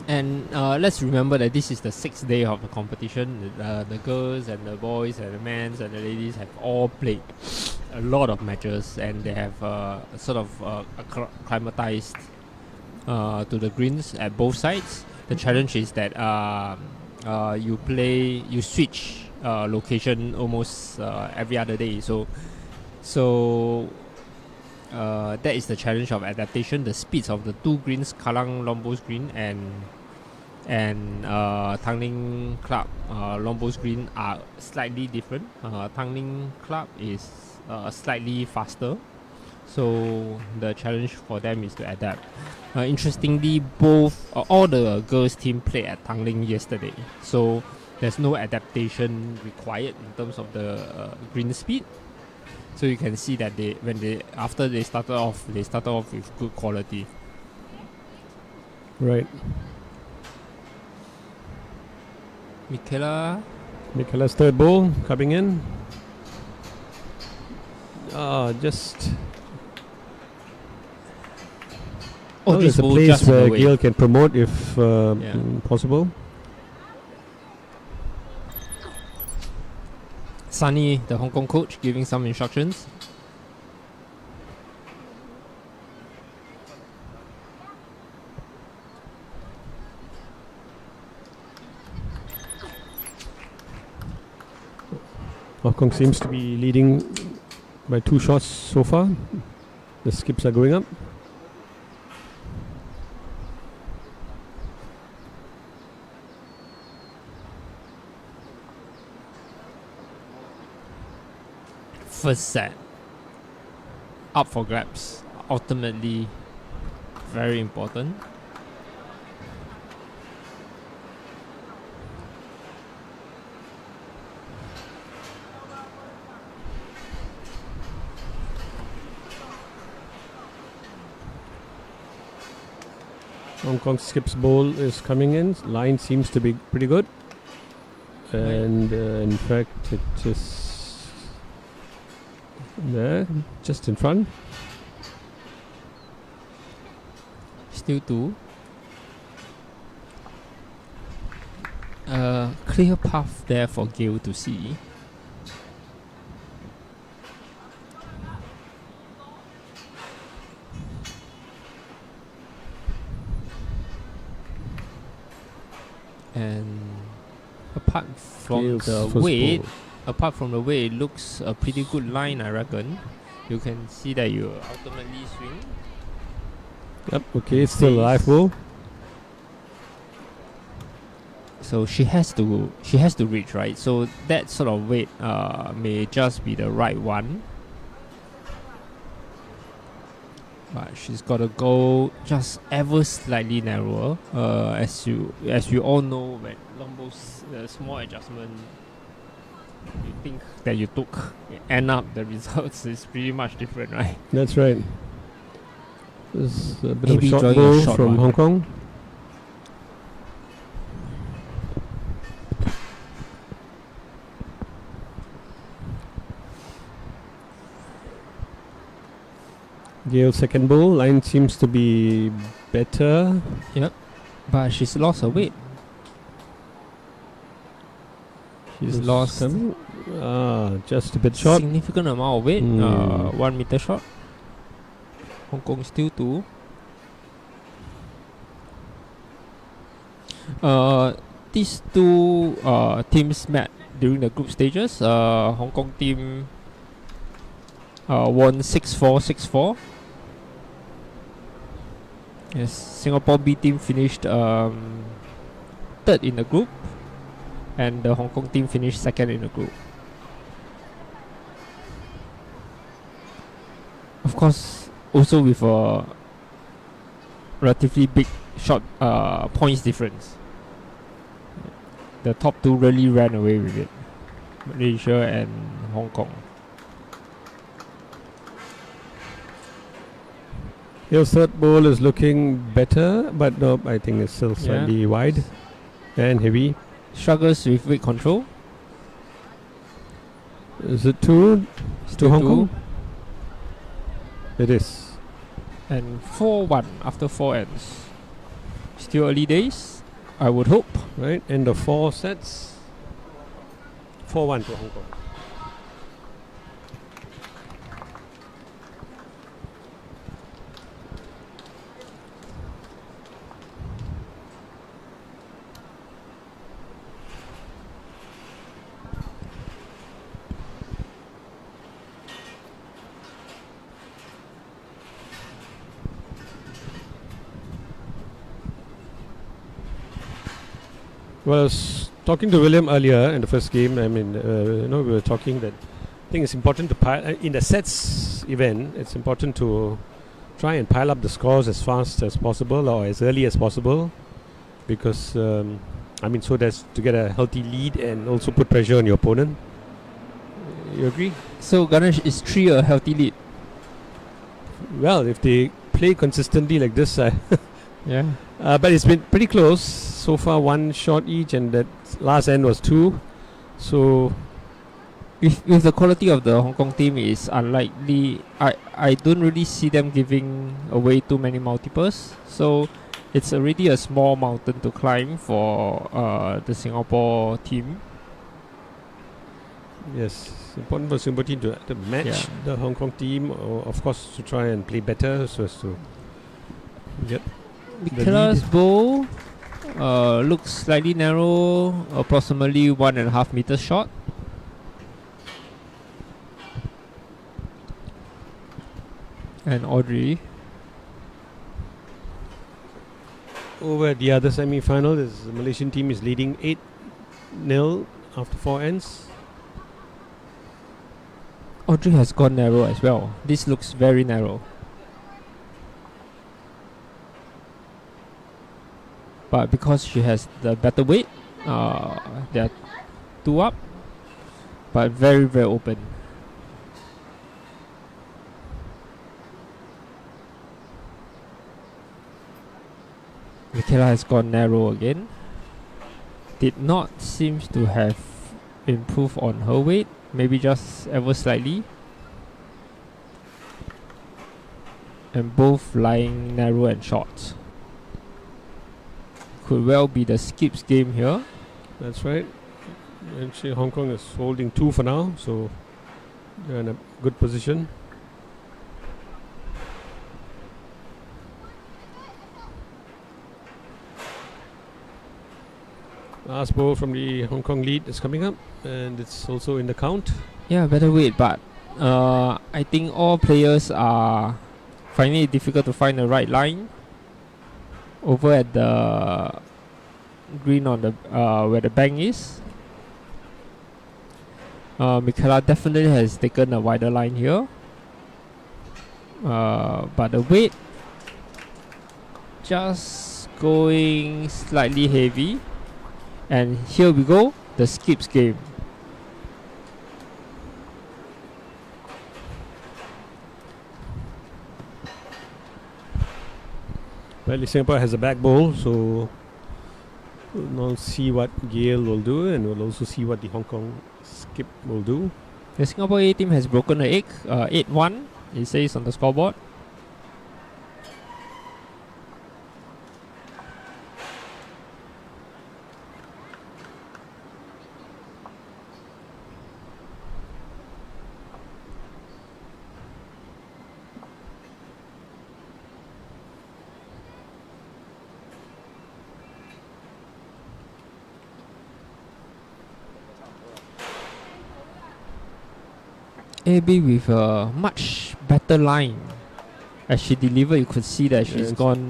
Let's remember that this is the 6th day of the competition. The girls and the boys and the men and the ladies have all played a lot of matches, and they have acclimatized to the greens at both sides. The challenge is that you switch location almost every other day. So that is the challenge of adaptation. The speeds of the 2 greens, Kallang Lombos Green and Tanglin Club Lombos Green, are slightly different. Tanglin Club is slightly faster, so the challenge for them is to adapt. Interestingly, all the girls team played at Tanglin yesterday, so there's no adaptation required in terms of the green speed. So you can see that after they started off with good quality. Right. Michaela's third ball coming in. There's a place where Gail can promote if possible. Sunny, the Hong Kong coach, giving some instructions. Kong seems to be leading by 2 shots so far. The skips are going up. First set up for grabs. Ultimately, very important. Hong Kong skips bowl is coming in. Line seems to be pretty good. And in fact, it is there, just in front. Still 2. Clear path there for Gale to see. And apart from Gale's the first weight, ball. it looks a pretty good line, I reckon. You can see that you ultimately swing. Yep, okay, it's still a live ball. So she has to reach, right? So that sort of weight may just be the right one. But she's got to go just ever slightly narrower. As you all know, when long balls, the small adjustment you think that you took, end up the results is pretty much different, right? That's right. There's a bit Maybe of a short drawing a ball short from one. Hong Kong. Gale's second ball. Line seems to be better. But she's lost her weight. She's Who's lost coming? Just a bit short. significant amount of weight. 1 meter short. Hong Kong still 2. These two teams met during the group stages. Hong Kong team won 6-4, 6-4. Yes, Singapore B team finished third in the group, and the Hong Kong team finished second in the group. Of course, also with a relatively big short points difference. The top 2 really ran away with it, Malaysia and Hong Kong. Gale's third ball is looking better, but no, I think it's still slightly wide and heavy. Struggles with weight control. Is it 2 to Hong Kong? It is. And 4-1 after 4 ends. Still early days, I would hope. Right, end of 4 sets. 4-1 to Hong Kong. Well, I was talking to William earlier in the first game. I mean, we were talking that I think it's important to pile in the sets event. It's important to try and pile up the scores as fast as possible or as early as possible, because so that's to get a healthy lead and also put pressure on your opponent. You agree? So Ganesh, is 3 a healthy lead? Well, if they play consistently like this, Yeah. but it's been pretty close so far. 1 shot each, and that last end was 2. So If the quality of the Hong Kong team is unlikely, I don't really see them giving away too many multiples. So it's already a small mountain to climb for the Singapore team. yes, it's important for Singapore team to match the Hong Kong team, or of course to try and play better so as to get Michaela's bowl looks slightly narrow, approximately 1.5 meters short. And Audrey. Over at the other semi-final, the Malaysian team is leading 8-0 after 4 ends. Audrey has gone narrow as well. This looks very narrow. But because she has the better weight, they are 2 up. But very, very open. Michaela has gone narrow again. Did not seem to have improved on her weight. Maybe just ever slightly. And both lying narrow and short. Could well be the skips game here. That's right. Actually, Hong Kong is holding 2 for now, so they're in a good position. Last ball from the Hong Kong lead is coming up, and it's also in the count. Yeah, better weight, but I think all players are finding it difficult to find the right line. Over at the green on the where the bank is. Michaela definitely has taken a wider line here. But the weight just going slightly heavy. And here we go, the skips game. Well, Singapore has a back bowl, so we'll now see what Gale will do, and we'll also see what the Hong Kong skip will do. The Singapore A team has broken the egg, 8-1, it says on the scoreboard. AB with a much better line. As she delivered, you could see that she's Yes. gone.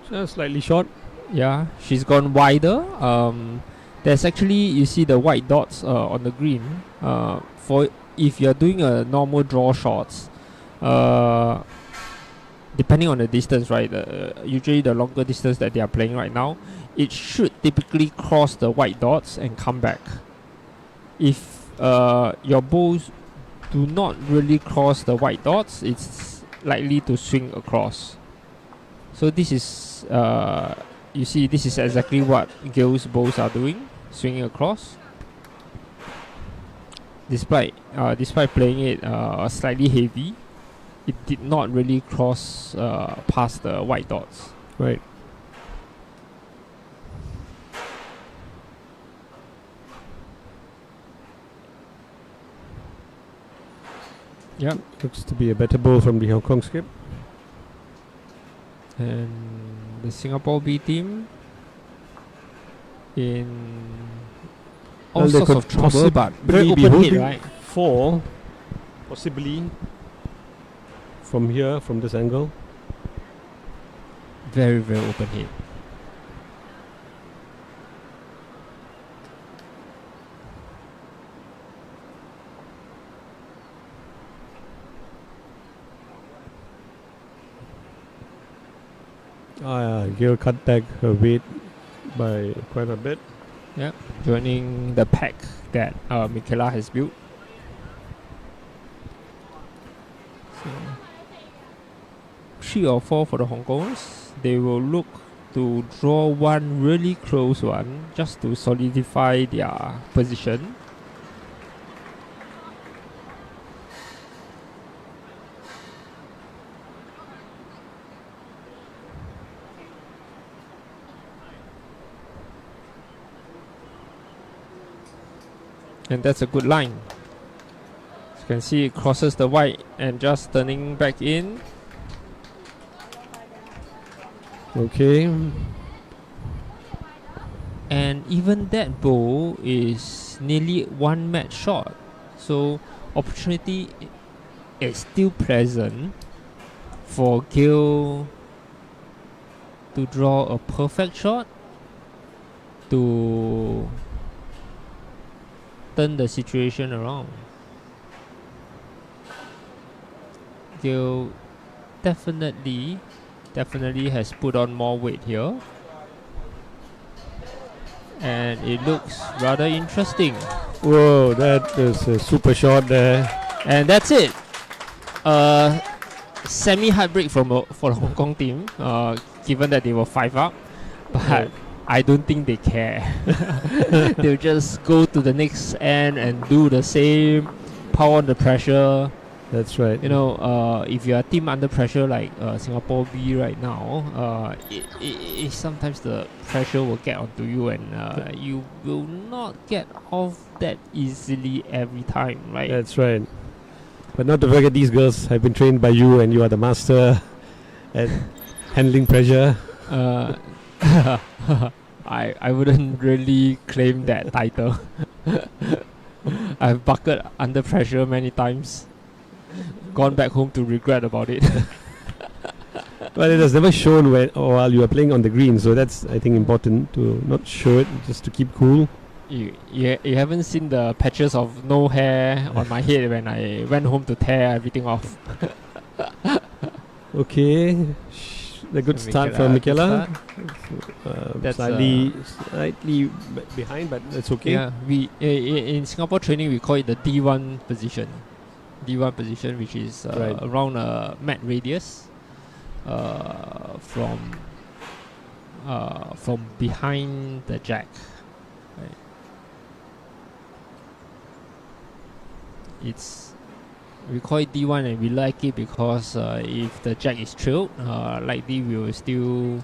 Just slightly short. Yeah, she's gone wider. There's actually, you see the white dots on the green. For if you're doing a normal draw shots, depending on the distance, right? Usually the longer distance that they are playing right now, it should typically cross the white dots and come back. If your balls do not really cross the white dots, it's likely to swing across. So this is, you see, this is exactly what Gale's balls are doing, swinging across. Despite playing it slightly heavy, it did not really cross past the white dots. Right. Yeah. Looks to be a better ball from the Hong Kong skip. And the Singapore B team in all Well, they sorts could of trouble, but very possibly be open hit, holding right? 4, possibly from here, from this angle. Very, very open hit. Gale cut back her weight by quite a bit. Yeah, joining the pack that Michaela has built. So 3 or 4 for the Hong Kongers. They will look to draw one really close one just to solidify their position. And that's a good line. As you can see, it crosses the white and just turning back in. Okay. And even that bowl is nearly 1 match short. So opportunity it's still present for Gale to draw a perfect shot to turn the situation around. Gale definitely has put on more weight here, and it looks rather interesting. Whoa, that was a super shot there. And that's it. Semi heartbreak for the Hong Kong team, given that they were 5 up, but Right. I don't think they care. They'll just go to the next end and do the same, power on the pressure. That's right. You know, if you're a team under pressure like Singapore B right now, it sometimes the pressure will get onto you, and you will not get off that easily every time, right? That's right. But not to forget, these girls have been trained by you, and you are the master at handling pressure. I wouldn't really claim that title. I've buckled under pressure many times, gone back home to regret about it. But it has never shown while you are playing on the green, so that's, I think, important to not show it, just to keep cool. You haven't seen the patches of no hair on my head when I went home to tear everything off. Okay, a good start for Michaela. That's, Slightly behind, but that's okay. Yeah, we in Singapore training we call it the D1 position. D1 position, which is Right. around a mat radius from behind the jack. Right. We call it D1, and we like it because if the jack is trailed, likely we will still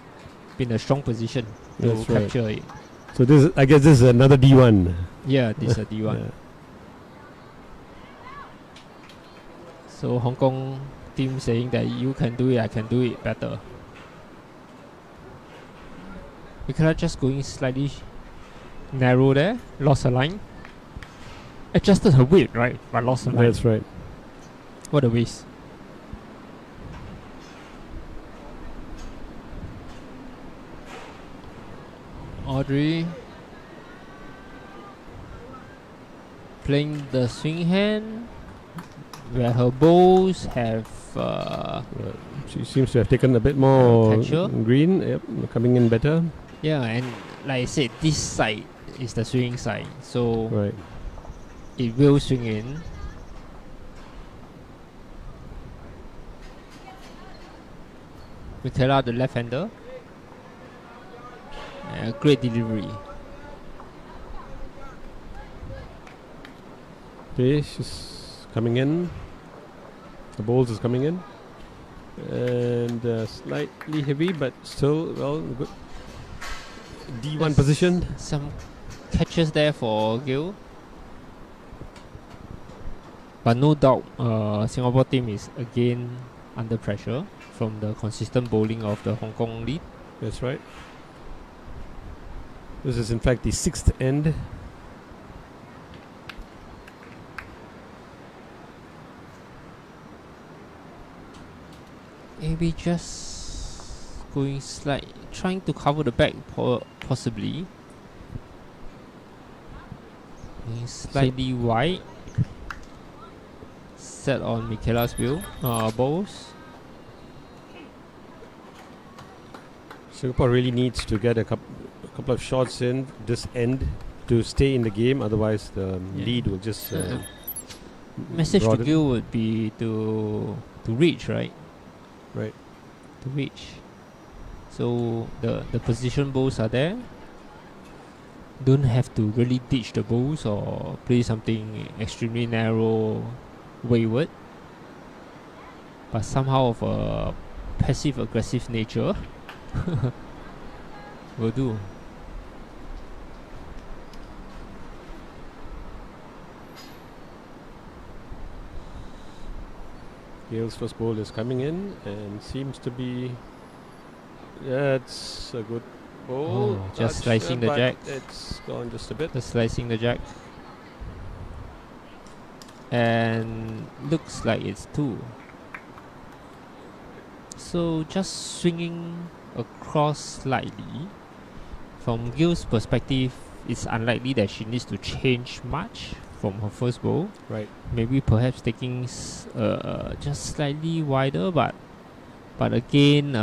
be in a strong position to That's right. capture it. So I guess this is another D1. Yeah, this is a D1. Yeah. So Hong Kong team saying that you can do it, I can do it better. Michaela just going slightly narrow there, lost her line. Adjusted her weight, right? But lost her line. That's right. What a waste. Audrey playing the swing hand, where her bows have She seems to have taken a bit more Texture. green. Yep, coming in better. yeah, and like I said, this side is the swinging side, so Right. it will swing in. Michaela, the left-hander. Great delivery. Okay, she's coming in. The bowls is coming in. And slightly heavy, but still, well, good. D1 There's position. Some catches there for Gil. But no doubt, Singapore team is again under pressure from the consistent bowling of the Hong Kong lead. That's right. This is in fact the 6th end. Maybe just going trying to cover the back possibly. Going slightly wide. Set on Michaela's balls. Singapore really needs to get a couple of shots in this end to stay in the game. Otherwise, the Yeah. lead will just Message to broaden. Gil would be to reach, right? Right. To reach. So the position balls are there. Don't have to really ditch the balls or play something extremely narrow, wayward. But somehow of a passive aggressive nature will do. Gale's first ball is coming in and seems to be. That's a good ball. Oh, just Touch, slicing the but jack. It's gone just a bit. Just slicing the jack. And looks like it's 2. So just swinging across slightly. From Gill's perspective, it's unlikely that she needs to change much from her first bowl. Right. Maybe perhaps taking just slightly wider, but again,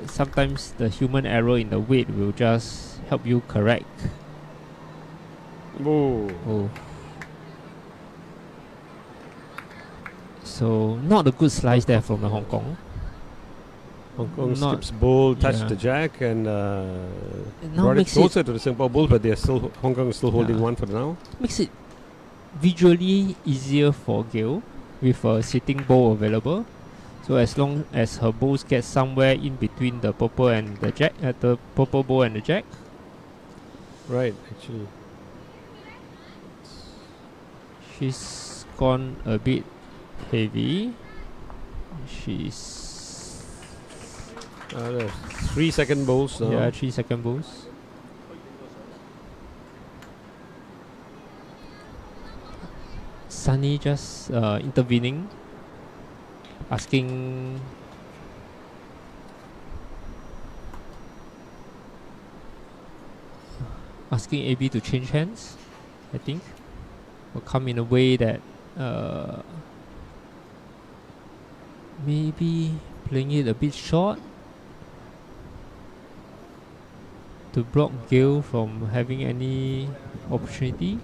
sometimes the human error in the weight will just help you correct. Oh. Oh. So not a good slice there from the Hong Kong. Hong Kong Not- skips bowl, touched yeah. the jack, and It now brought it makes it closer to the Singapore Bulls, but they're still Hong Kong is still holding Yeah. one for now. makes it visually easier for Gill with a sitting bowl available. So as long as her bowls get somewhere in between the purple and the jack, the purple bowl and the jack, Right, actually. she's gone a bit heavy. She's The 3-second bowls now. yeah, 3-second bowls. Sunny just intervening, asking AB to change hands. I think will come in a way that maybe playing it a bit short to block Gill from having any opportunity,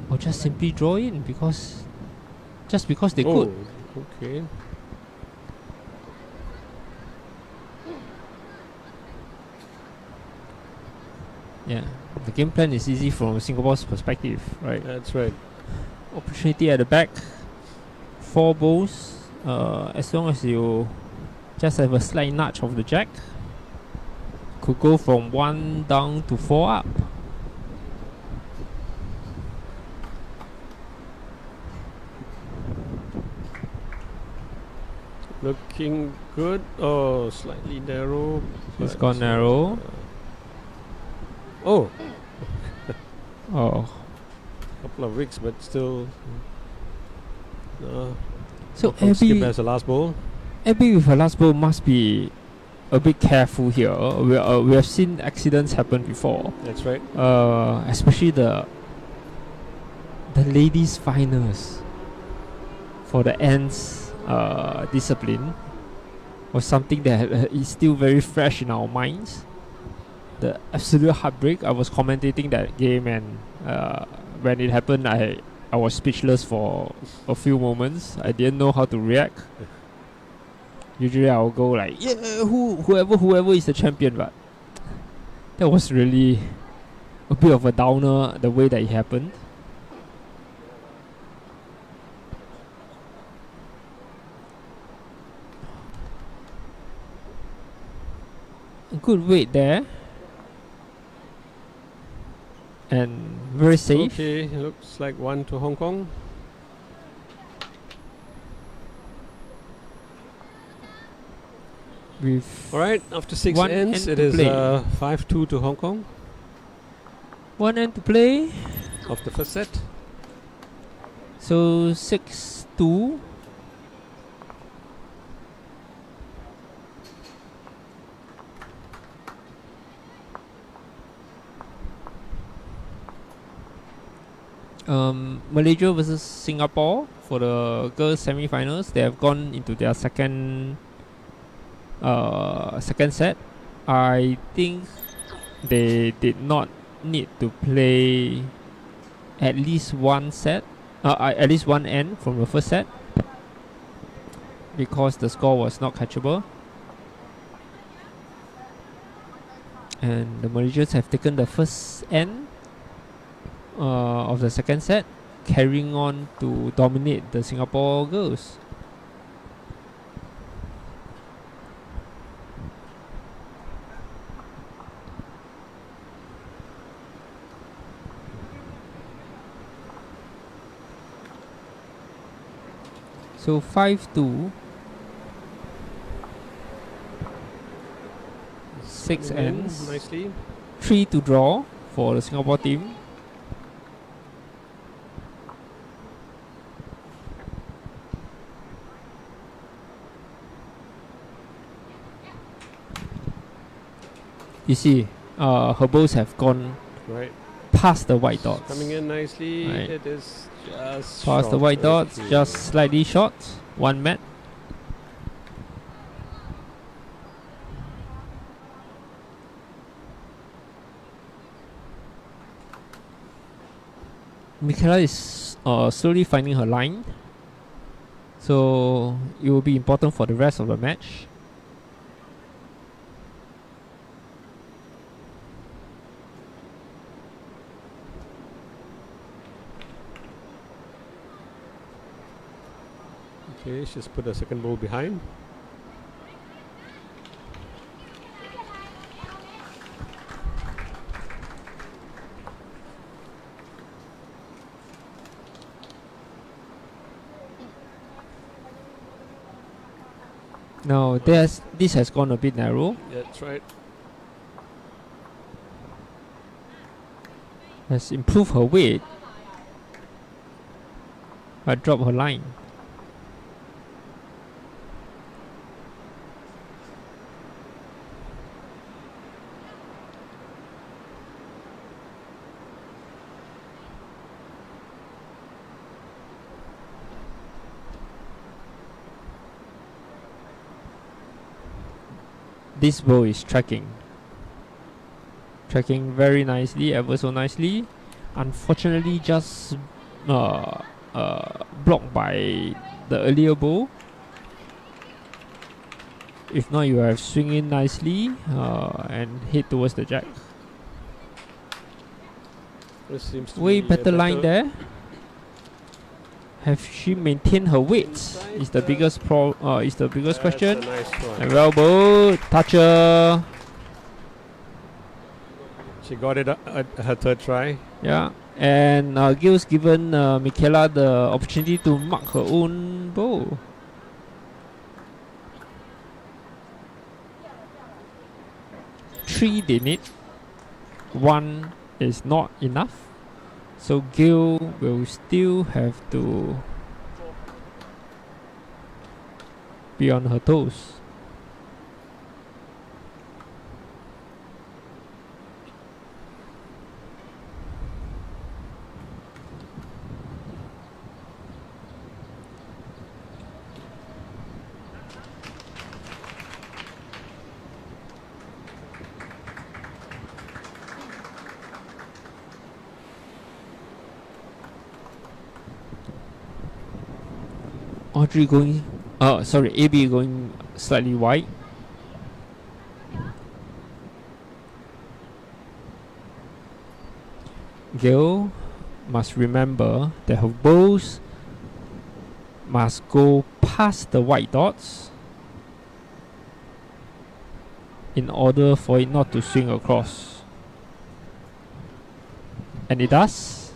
or just simply draw in because they could. Okay. Yeah, the game plan is easy from Singapore's perspective, right? That's right. Opportunity at the back, 4 bowls. As long as you just have a slight nudge of the jack, could go from 1 down to 4 up. Looking good. Oh, slightly narrow. It's but, gone narrow. Oh, Oh, couple of wicks, but still. so Skip as the last bowl. Abby with her last bowl must be a bit careful here. We have seen accidents happen before. That's right. Especially the ladies finals for the ends discipline was something that is still very fresh in our minds. The absolute heartbreak. I was commentating that game, and when it happened, I was speechless for a few moments. I didn't know how to react. Usually I'll go like, yeah, whoever is the champion, but that was really a bit of a downer the way that it happened. Good weight there. And very safe. Okay, looks like 1 to Hong Kong. With All right, after 6 One ends, end it to is play. 5-2 to Hong Kong 1 end to play. of the first set. So 6-2. Malaysia versus Singapore for the girls semi-finals. They have gone into their second set. I think they did not need to play at least one set, at least one end from the first set, because the score was not catchable. And the Malaysians have taken the first end of the second set, carrying on to dominate the Singapore girls. So 5-2. 6 Coming in ends. nicely. 3 to draw for the Singapore team. You see, her balls have gone Right. past the white dots. Coming in nicely. Right. It is just Past the short. white dots, Okay. just slightly short. 1 mat. Michaela is slowly finding her line. So it will be important for the rest of the match. Okay, she's put the second ball behind. Now this has gone a bit narrow. Yeah, that's right. Has improved her weight, but dropped her line. This ball is tracking very nicely, ever so nicely. Unfortunately, just blocked by the earlier ball. If not, you have swing in nicely and head towards the jack. This seems to Way be a better line there. Have she maintained her weight? Is the biggest That's question. a nice one. And well bowled, toucher. She got it at her third try. Yeah, and Gill's given Michaela the opportunity to mark her own bowl. Three they need. 1 is not enough. So Gill will still have to be on her toes. Audrey going, AB going slightly wide. Gill must remember that her balls must go past the white dots in order for it not to swing across. And it does.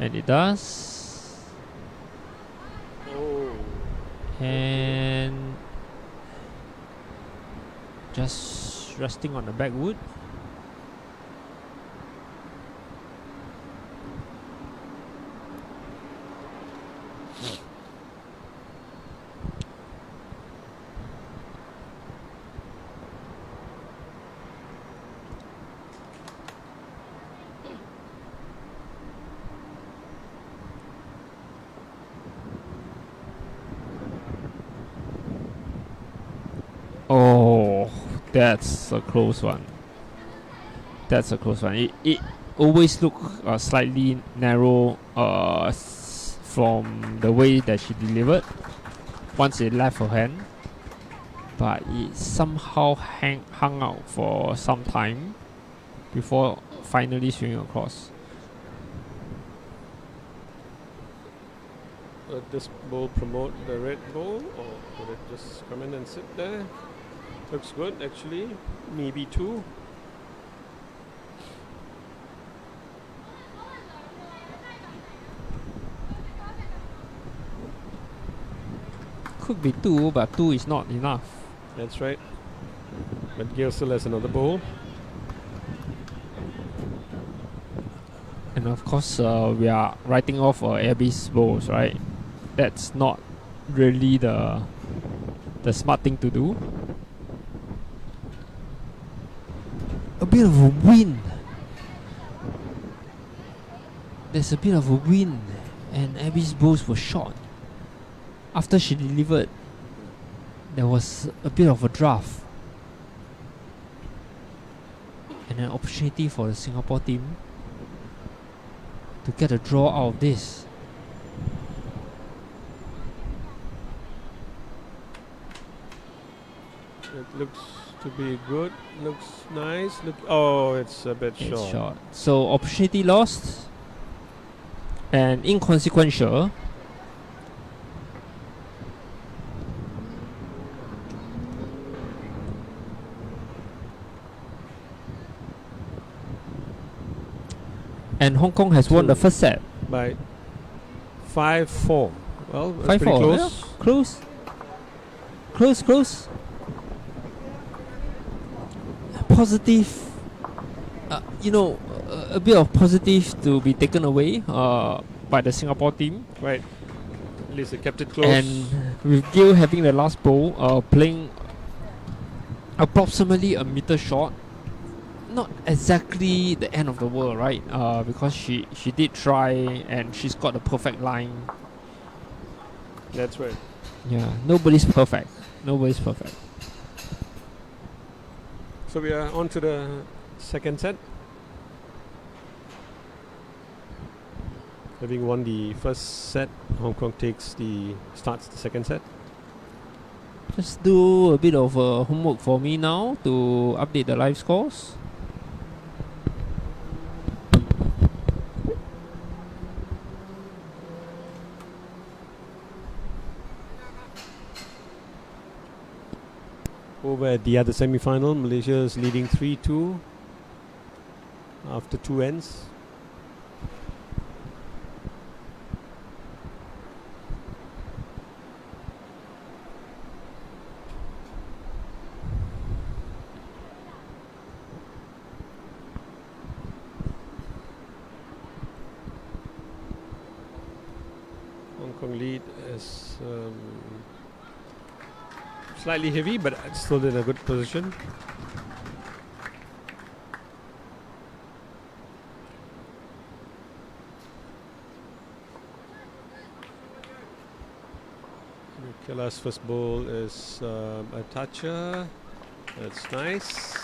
And it does. Oh. And just resting on the backwood. Oh, that's a close one. That's a close one. It always look slightly narrow from the way that she delivered once it left her hand, but it somehow hung out for some time before finally swinging across. Would this ball promote the red ball, or would it just come in and sit there? Looks good, actually. Maybe 2. Could be 2, but 2 is not enough. That's right. But Gill still has another ball. And of course, we are writing off Abby's balls, right? That's not really the smart thing to do. bit of a wind. There's a bit of a wind, and Abby's bows were short. After she delivered, there was a bit of a draft and an opportunity for the Singapore team to get a draw out of this. It looks to be good. Looks nice. Oh, it's a bit It's short. short. So opportunity lost and inconsequential. And Hong Kong has won the first set. By 5-4. Well, that's 5-4. pretty close. Yeah, close. Close. Positive. A bit of positive to be taken away by the Singapore team. Right. At least they kept it close. And with Gill having the last bowl, playing approximately a meter short. Not exactly the end of the world, right? Because she did try and she's got the perfect line. That's right. Yeah, nobody's perfect. So we are on to the second set. Having won the first set, Hong Kong starts the second set. Just do a bit of homework for me now to update the live scores. Over at the other semi-final, Malaysia is leading 3-2 after 2 ends. Hong Kong lead is slightly heavy, but it's still in a good position. Kela's first bowl is a toucher. That's nice.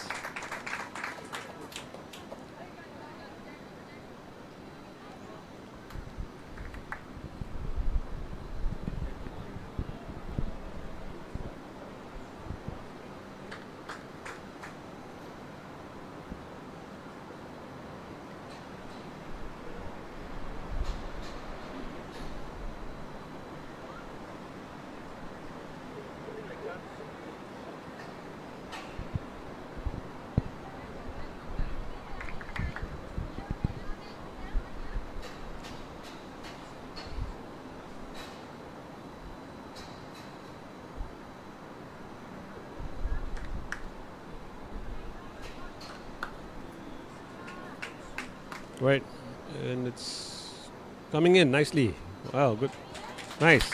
Right, and it's coming in nicely. Wow, good. Nice.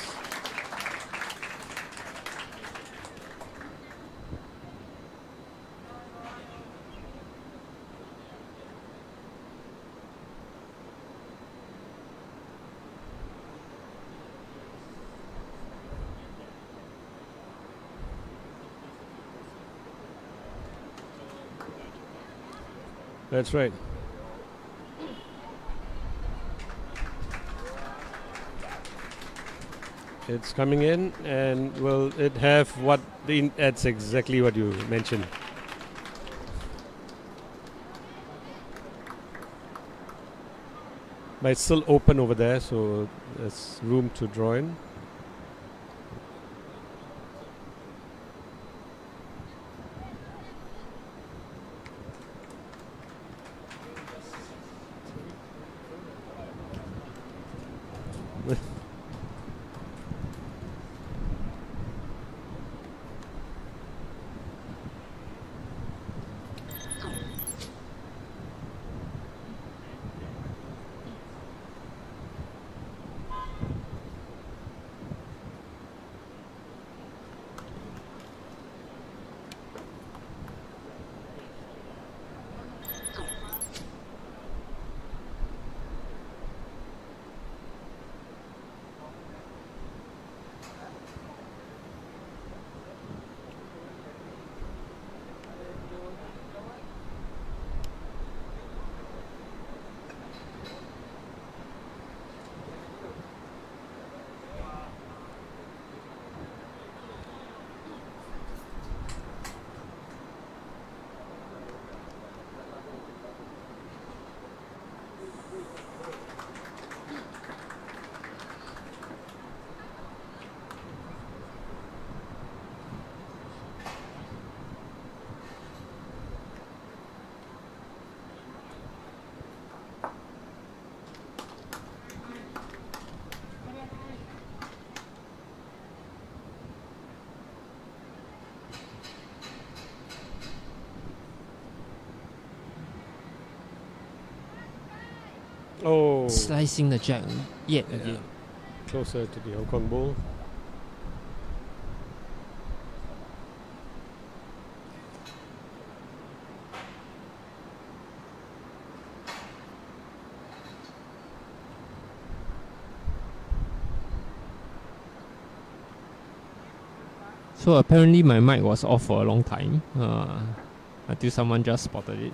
That's right. It's coming in, and will it have what that's exactly what you mentioned. But it's still open over there, so there's room to draw in. Oh, Slicing the jack yet Yeah. again. closer to the Hong Kong ball. So apparently my mic was off for a long time until someone just spotted it.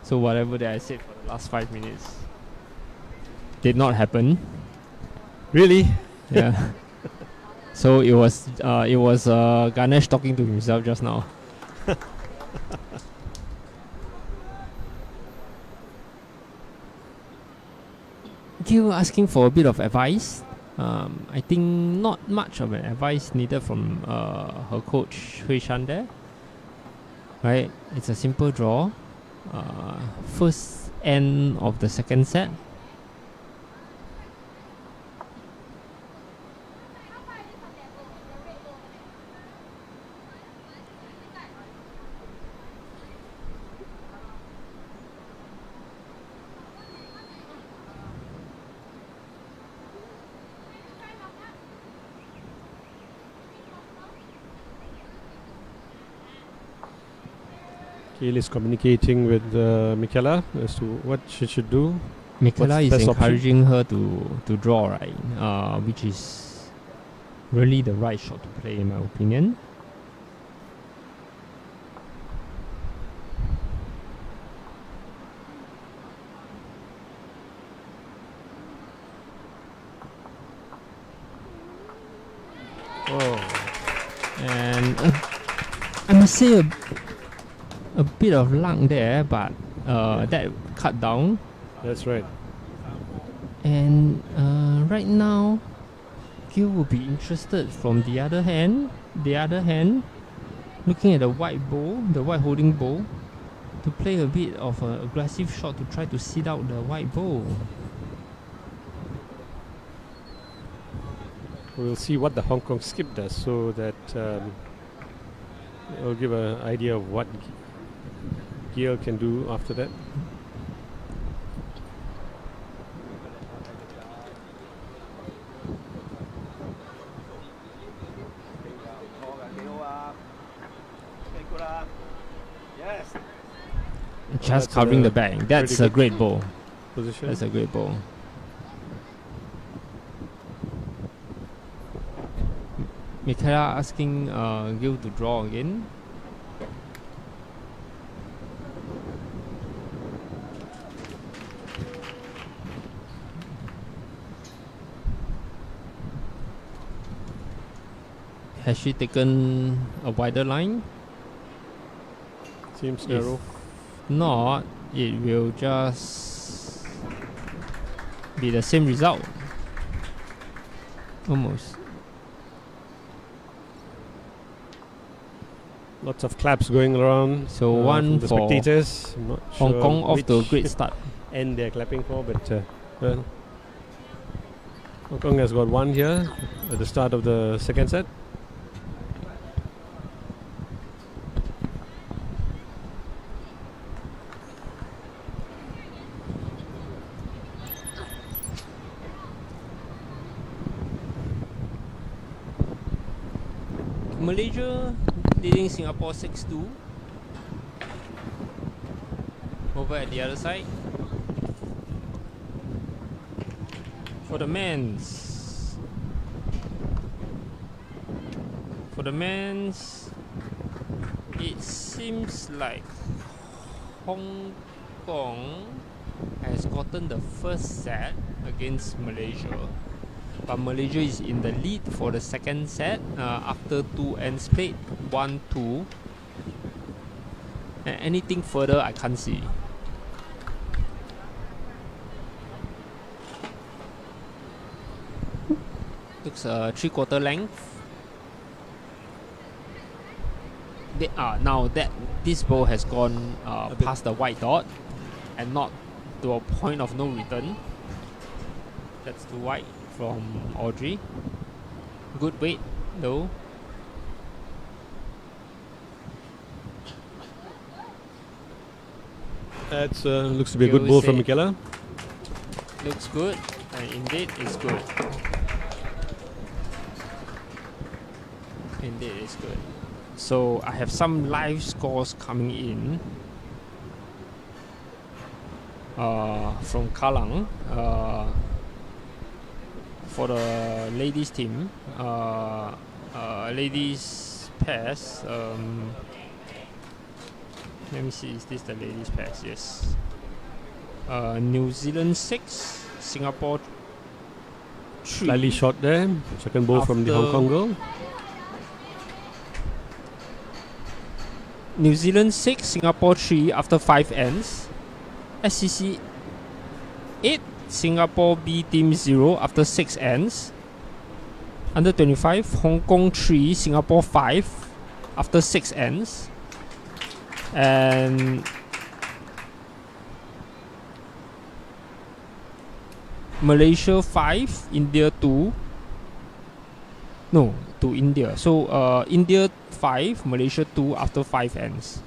So whatever that I said for the last 5 minutes did not happen. Really? Yeah. So it was Ganesh talking to himself just now. Gil asking for a bit of advice. I think not much of an advice needed from her coach Hui Shan there. Right, it's a simple draw. First end of the second set. Gail is communicating with Michaela as to what she should do. Michaela What's is the best encouraging her to draw, right? Which is really the right shot to play, in my opinion. Oh, And I must say a bit of luck there, but that cut down. that's right. And right now, Gil will be interested from the other hand, looking at the white bowl, the white holding bowl, to play a bit of an aggressive shot to try to sit out the white bowl. We'll see what the Hong Kong skip does, so that it'll give an idea of what Gail can do after that. Just That's covering a the back. That's pretty a good great ball. Position. That's a great ball. Michaela asking Gil to draw again. Has she taken a wider line? Seems If narrow. not, it will just be the same result. Almost. Lots of claps going around. So from one the for spectators. I'm not Hong sure Kong off to a which great start. end they're clapping for, but well, Hong Kong has got one here at the start of the second set. Malaysia leading Singapore 6-2. Over at the other side. For the men's. It seems like Hong Kong has gotten the first set against Malaysia. But Malaysia is in the lead for the second set after 2 ends played, 1-2. And anything further, I can't see. Looks a 3/4 length. Now that this ball has gone past the white dot and not to a point of no return. That's too wide from Audrey. Good weight though. That looks to be a Gil good ball from said- Michaela. Looks good, and indeed it's good. Indeed it's good. So I have some live scores coming in from Kallang for the ladies team. Ladies pairs. Let me see, is this the ladies pairs? Yes. New Zealand 6, Singapore 3. Slightly short there. Second ball from the Hong After- Kong girl. New Zealand 6, Singapore 3 after 5 ends. SCC 8, Singapore B team 0 after 6 ends. Under 25, Hong Kong 3, Singapore 5 after 6 ends. And Malaysia 5, India 2. No, to India. So India 5, Malaysia 2 after 5 ends.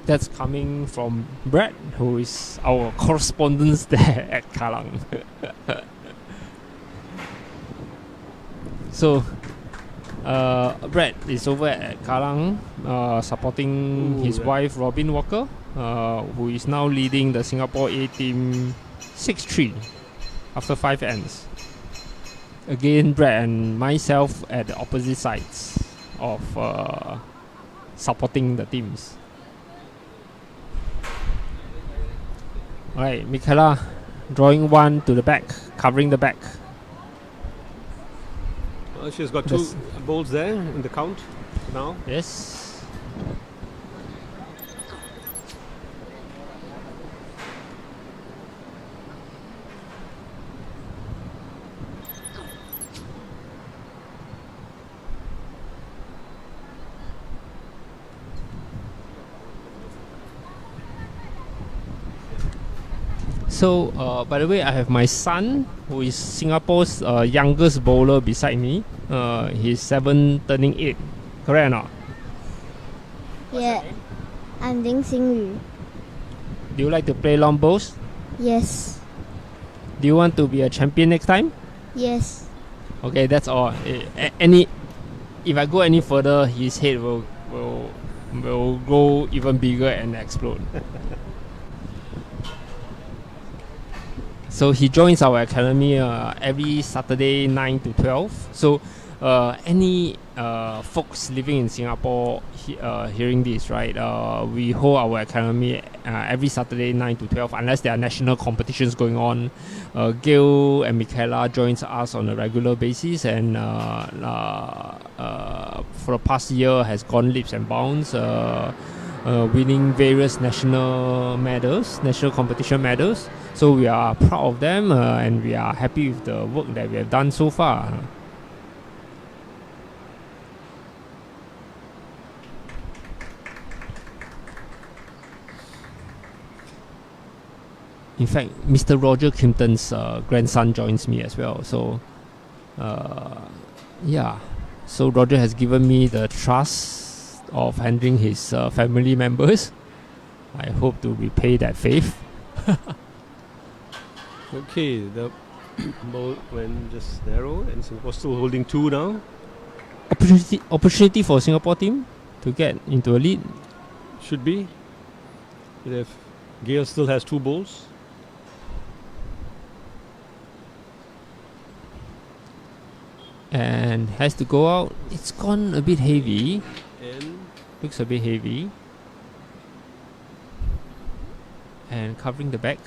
That's coming from Brad, who is our correspondent there at Kallang. So Brad is over at Kallang, supporting Ooh, his yeah. wife Robin Walker, who is now leading the Singapore A team 6-3 after 5 ends. Again, Brad and myself at the opposite sides of supporting the teams. Alright, Michaela drawing one to the back, covering the back. She's got Yes. 2 balls there in the count now. Yes. So, by the way, I have my son, who is Singapore's youngest bowler beside me. He's 7, turning 8. Correct or not? Yeah, I'm Ding Xingyu. Do you like to play long bowls? Yes, Do you want to be a champion next time? yes. Okay, that's all. If I go any further, his head will grow even bigger and explode. So he joins our academy every Saturday 9 to 12. So any folks living in Singapore hearing this, right? We hold our academy every Saturday 9 to 12, unless there are national competitions going on. Gail and Michaela joins us on a regular basis, and for the past year has gone leaps and bounds, winning various national medals, national competition medals. So we are proud of them, and we are happy with the work that we have done so far. In fact, Mr. Roger Kimpton's grandson joins me as well. So, yeah. So Roger has given me the trust of handling his family members. I hope to repay that faith. Okay, the ball went just narrow, and Singapore still holding 2 now. Opportunity for Singapore team to get into a lead. Should be. But if Gale still has 2 balls. And has to go out. It's gone a bit heavy. And Looks a bit heavy. And covering the back.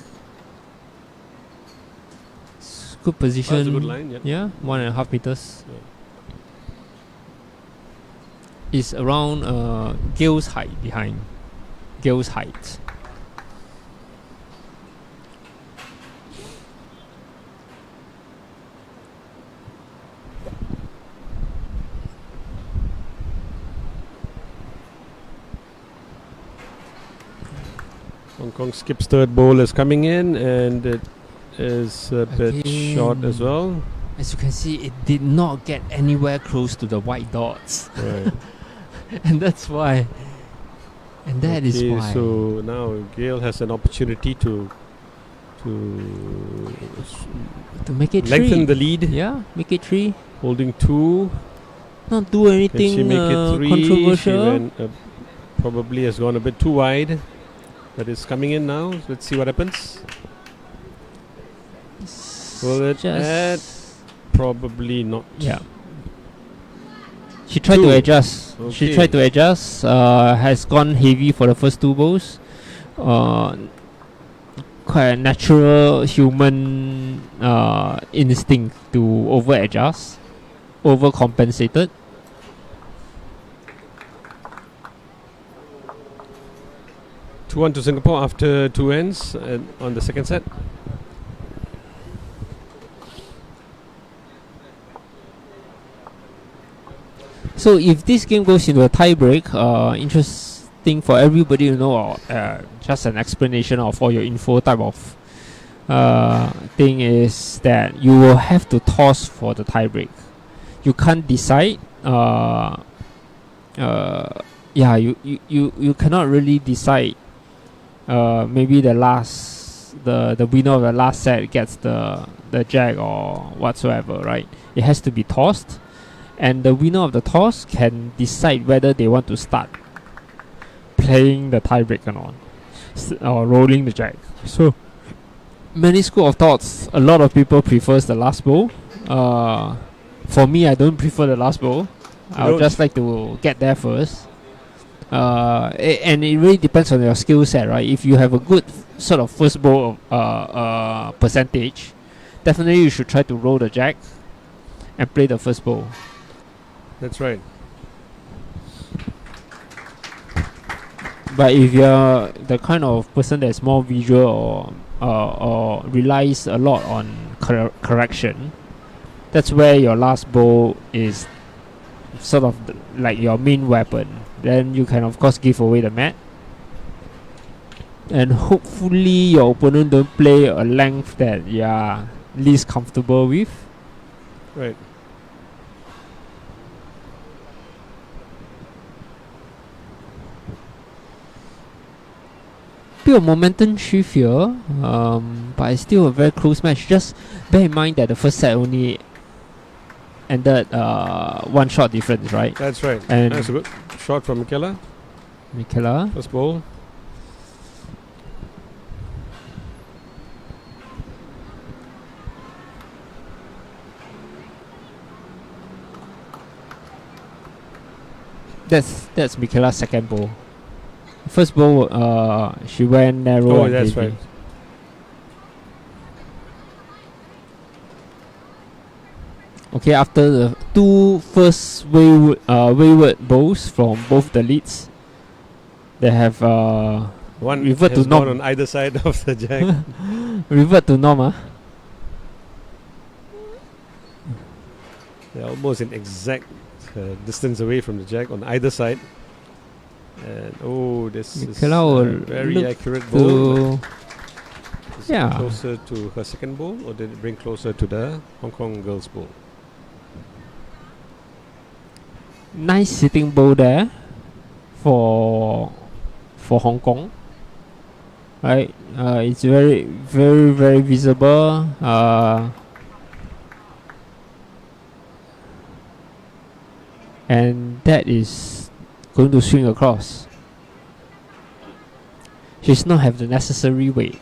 Good position. that's a good line, yeah. Yeah, 1.5 meters. Yeah. Is around Gale's height behind. Gale's height. Hong Kong skips third ball is coming in, and it is a bit short as Again. well. As you can see, it did not get anywhere close to the white dots. Right. And that's why. And that is Okay, why. so now Gale has an opportunity to to To make it lengthen 3. the lead. Yeah, make it 3. Holding 2. Not do Can anything she make it 3? She controversial. went, probably has gone a bit too wide. But it's coming in now. Let's see what happens. Will it add? Probably not. Yeah. She tried to 2. adjust. She Okay. tried to adjust. Has gone heavy for the first 2 bowls. Quite a natural human instinct to over adjust, overcompensated. Two 1 to Singapore after 2 ends on the second set. So if this game goes into a tie break, interesting for everybody to know, just an explanation of all your info type of thing is that you will have to toss for the tie break. You can't decide. You cannot really decide. Maybe the winner of the last set gets the jack or whatsoever, right? It has to be tossed. And the winner of the toss can decide whether they want to start playing the tiebreak or not, or rolling the jack. So, many school of thoughts. A lot of people prefers the last bowl. For me, I don't prefer the last bowl. I would just like to get there first. And it really depends on your skill set, right? If you have a good sort of first bowl percentage, definitely you should try to roll the jack and play the first bowl. That's right. But if you're the kind of person that's more visual or relies a lot on correction, that's where your last bowl is sort of like your main weapon. Then you can of course give away the mat, and hopefully your opponent don't play a length that you are least comfortable with. Right. Bit of momentum shift here, but it's still a very close match. Just bear in mind that the first set only ended 1 shot difference, right? That's right. And That's a good shot from Michaela. Michaela. First ball. That's Michaela's second bowl. First bowl, she went narrow. Oh, and that's heavy. right. Okay, after the 2 first wayward bowls from both the leads, they have One revert has to gone norm. on either side of the jack. Revert to norm. They're almost in exact distance away from the jack on either side. And this Michaela is will very look accurate ball. to Is it Yeah. closer to her second bowl, or did it bring closer to the Hong Kong girls bowl? nice sitting bowl there for Hong Kong. Right, it's very, very, very visible. And that is going to swing across. She does not have the necessary weight.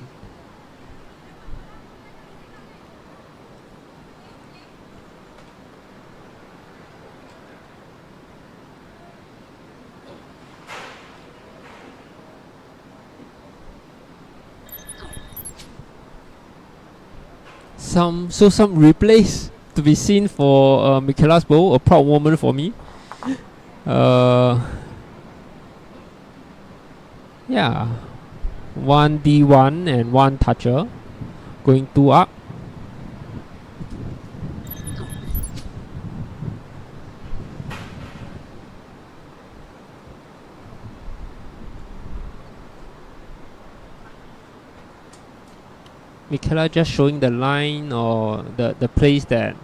Some replays to be seen for Michaela's bowl, a proud moment for me. Yeah, 1 D1 and 1 toucher, going 2 up. Michaela just showing the line or the place that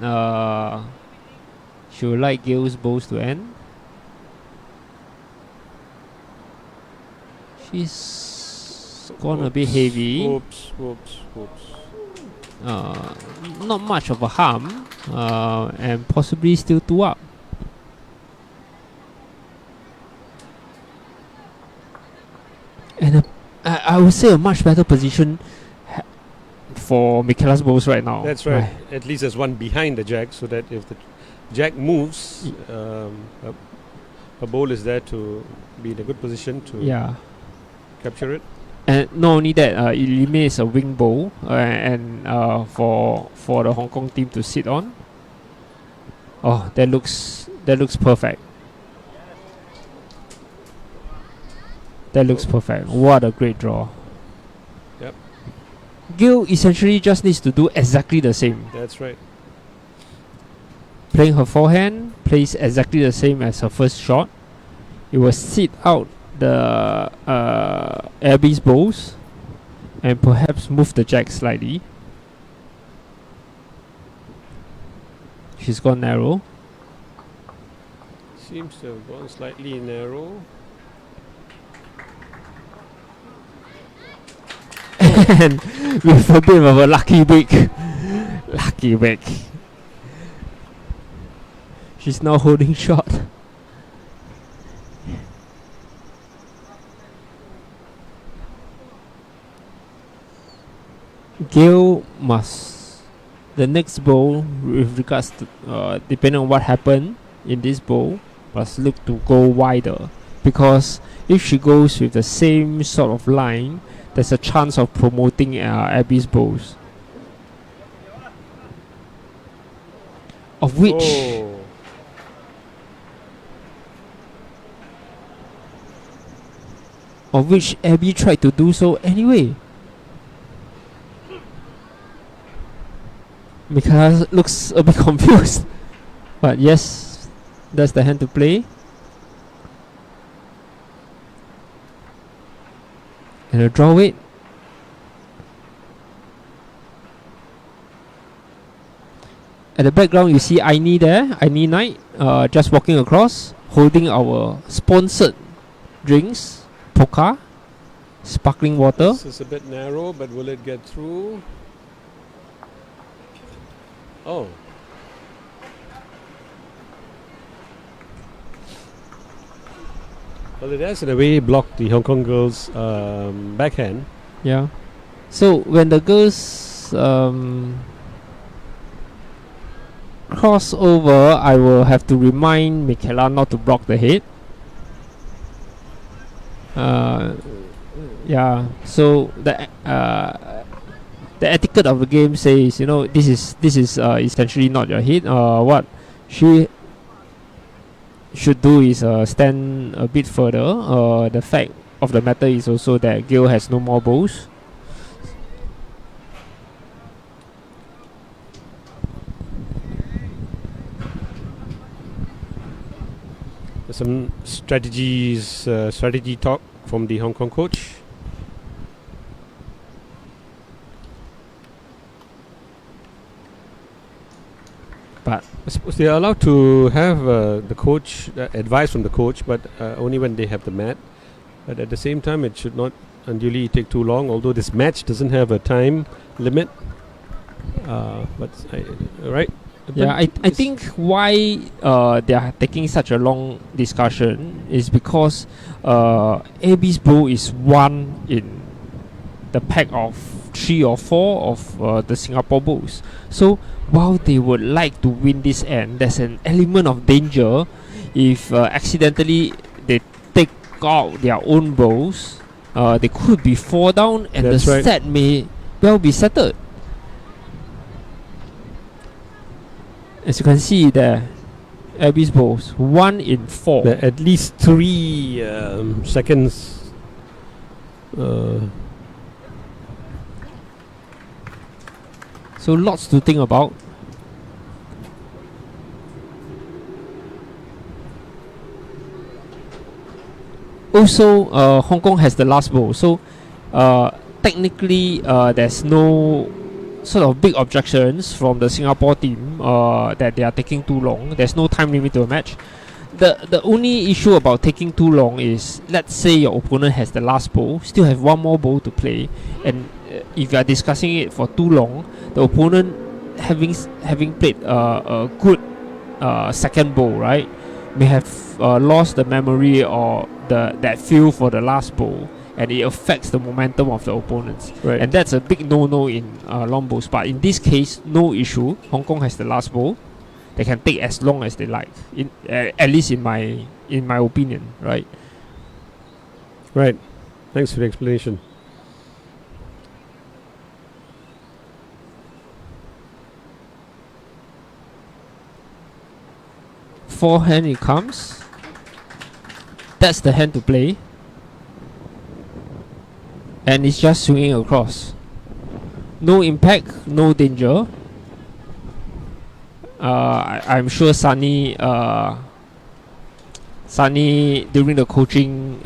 she would like Gail's bowls to end. She's gone a bit heavy. Oops. Not much of a harm, and possibly still 2 up. And I would say a much better position for Michaela's balls right now. That's right. At least there's one behind the jack, so that if the jack moves, a ball is there to be in a good position to Yeah. capture it. And not only that, it remains a wing bowl, and for the Hong Kong team to sit on. Oh, that looks perfect. That looks perfect. What a great draw. Yep. Gill essentially just needs to do exactly the same. That's right. Playing her forehand, plays exactly the same as her first shot. It will sit out the Abby's bowls and perhaps move the jack slightly. She's gone narrow. Seems to have gone slightly narrow. And with a bit of a lucky break. Lucky break. She's now holding short. Gill must, the next bowl, with regards to depending on what happened in this bowl, must look to go wider, because if she goes with the same sort of line, there's a chance of promoting Abby's bowls, of which Abby tried to do so anyway. Michaela looks a bit confused, but yes, that's the hand to play. And a draw weight. At the background, you see Aini there, Aini Knight, just walking across, holding our sponsored drinks, Pokka, sparkling water. This is a bit narrow, but will it get through? Oh. Well, it has in a way blocked the Hong Kong girls' backhand. Yeah. So when the girls cross over, I will have to remind Michaela not to block the head. Yeah. So the etiquette of the game says, this is essentially not your head. What she should do is stand a bit further. The fact of the matter is also that Gill has no more bowls. There's some strategy talk from the Hong Kong coach. But I suppose they are allowed to have the coach advice from the coach, but only when they have the mat. But at the same time, it should not unduly take too long. Although this match doesn't have a time limit, right? yeah, I think why they are taking such a long discussion is because AB's bowl is one in the pack of 3 or 4 of the Singapore bowls. So while they would like to win this end, there's an element of danger if accidentally they take out their own bowls. They could be 4 down and That's the right. set may well be settled. As you can see there, Abby's bowls 1 in 4. There are at least 3 seconds. So lots to think about. Also, Hong Kong has the last bowl, so technically there's no sort of big objections from the Singapore team that they are taking too long. There's no time limit to a match. the only issue about taking too long is, let's say your opponent has the last bowl, still have one more bowl to play, and if you are discussing it for too long, the opponent having played a good second bowl, right, may have lost the memory or that feel for the last bowl, and it affects the momentum of the opponents. Right. And that's a big no-no in long bowls. But in this case, no issue. Hong Kong has the last bowl. They can take as long as they like. At least in my opinion, right? Right. Thanks for the explanation. Forehand it comes. That's the hand to play. And it's just swinging across. No impact, no danger. I'm sure Sunny during the coaching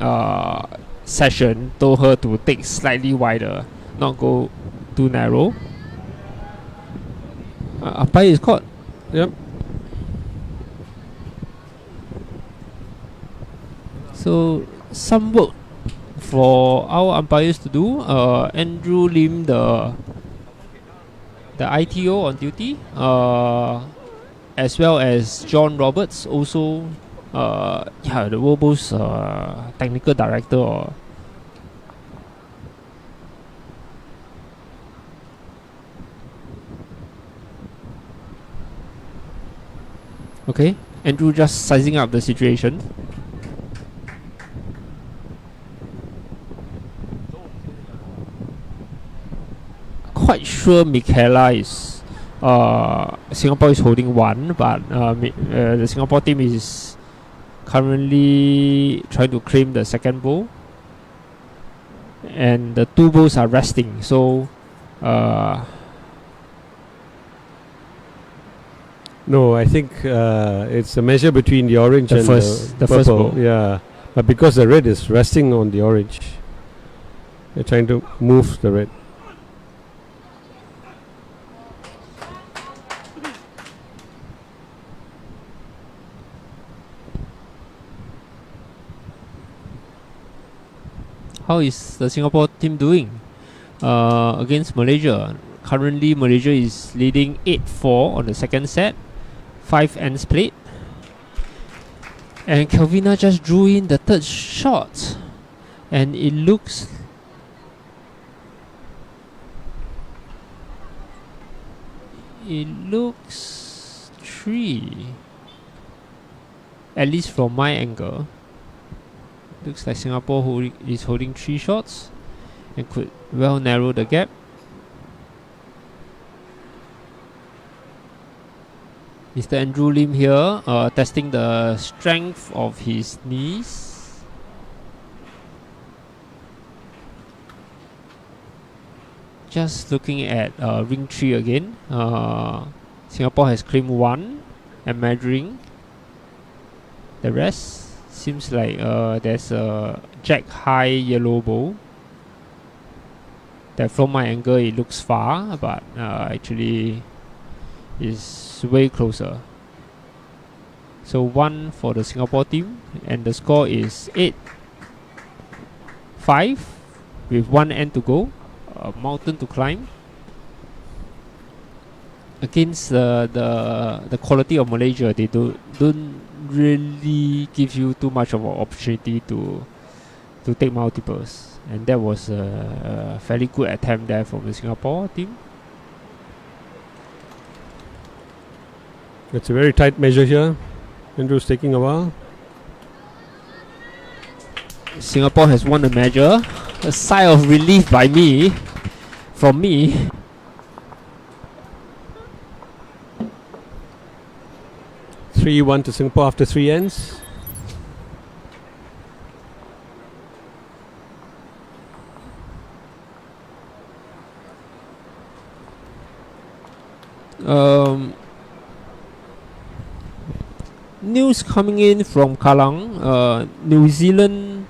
session told her to take slightly wider, not go too narrow. Umpire is caught. Yep. So some work for our umpires to do. Andrew Lim, the ITO on duty, as well as John Roberts, also the World Bowl's technical director. Okay, Andrew just sizing up the situation. Quite sure Michaela is Singapore is holding one, but the Singapore team is currently trying to claim the second bowl, and the two bowls are resting. So no, I think it's a measure between the orange The and first the purple. bowl. Yeah, but because the red is resting on the orange, they're trying to move the red. how is the Singapore team doing against Malaysia? Currently, Malaysia is leading 8-4 on the second set. 5 ends played. And Kelvina just drew in the third shot. And it looks... three. At least from my angle. Looks like Singapore is holding 3 shots and could well narrow the gap. Mr. Andrew Lim here, testing the strength of his knees. Just looking at ring 3 again. Singapore has claimed 1 and measuring the rest. Seems like there's a jack high yellow bowl. That from my angle it looks far, but actually is way closer. So 1 for the Singapore team, and the score is 8-5 with 1 end to go. A mountain to climb. Against the quality of Malaysia, they don't really give you too much of an opportunity to take multiples, and that was a fairly good attempt there from the Singapore team. It's a very tight measure here. Andrew's taking a while. Singapore has won the measure. A sigh of relief from me. Three 1 to Singapore after 3 ends. News coming in from Kallang. New Zealand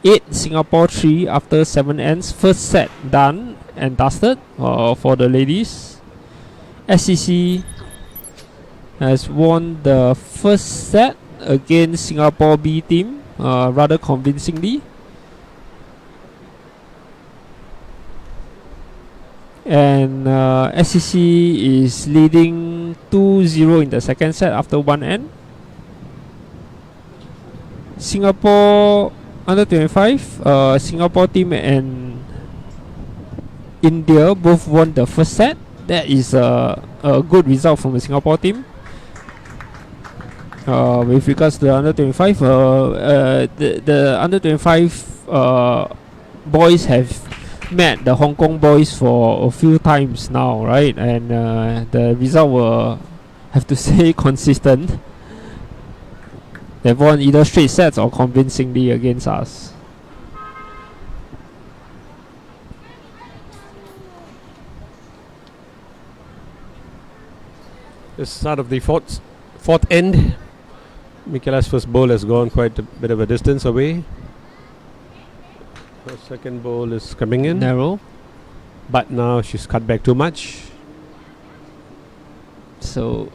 8, Singapore 3 after 7 ends. First set done and dusted for the ladies. SCC has won the first set against Singapore B team, rather convincingly. And SCC is leading 2-0 in the second set after one end. Singapore under 25, Singapore team and India both won the first set. That is a good result from the Singapore team. With regards to the under 25, the under 25 boys have met the Hong Kong boys for a few times now, right? And the result will have to say consistent. They've won either straight sets or convincingly against us. The start of the fourth end. Michaela's first ball has gone quite a bit of a distance away. Her second ball is coming in, Narrow. but now she's cut back too much. So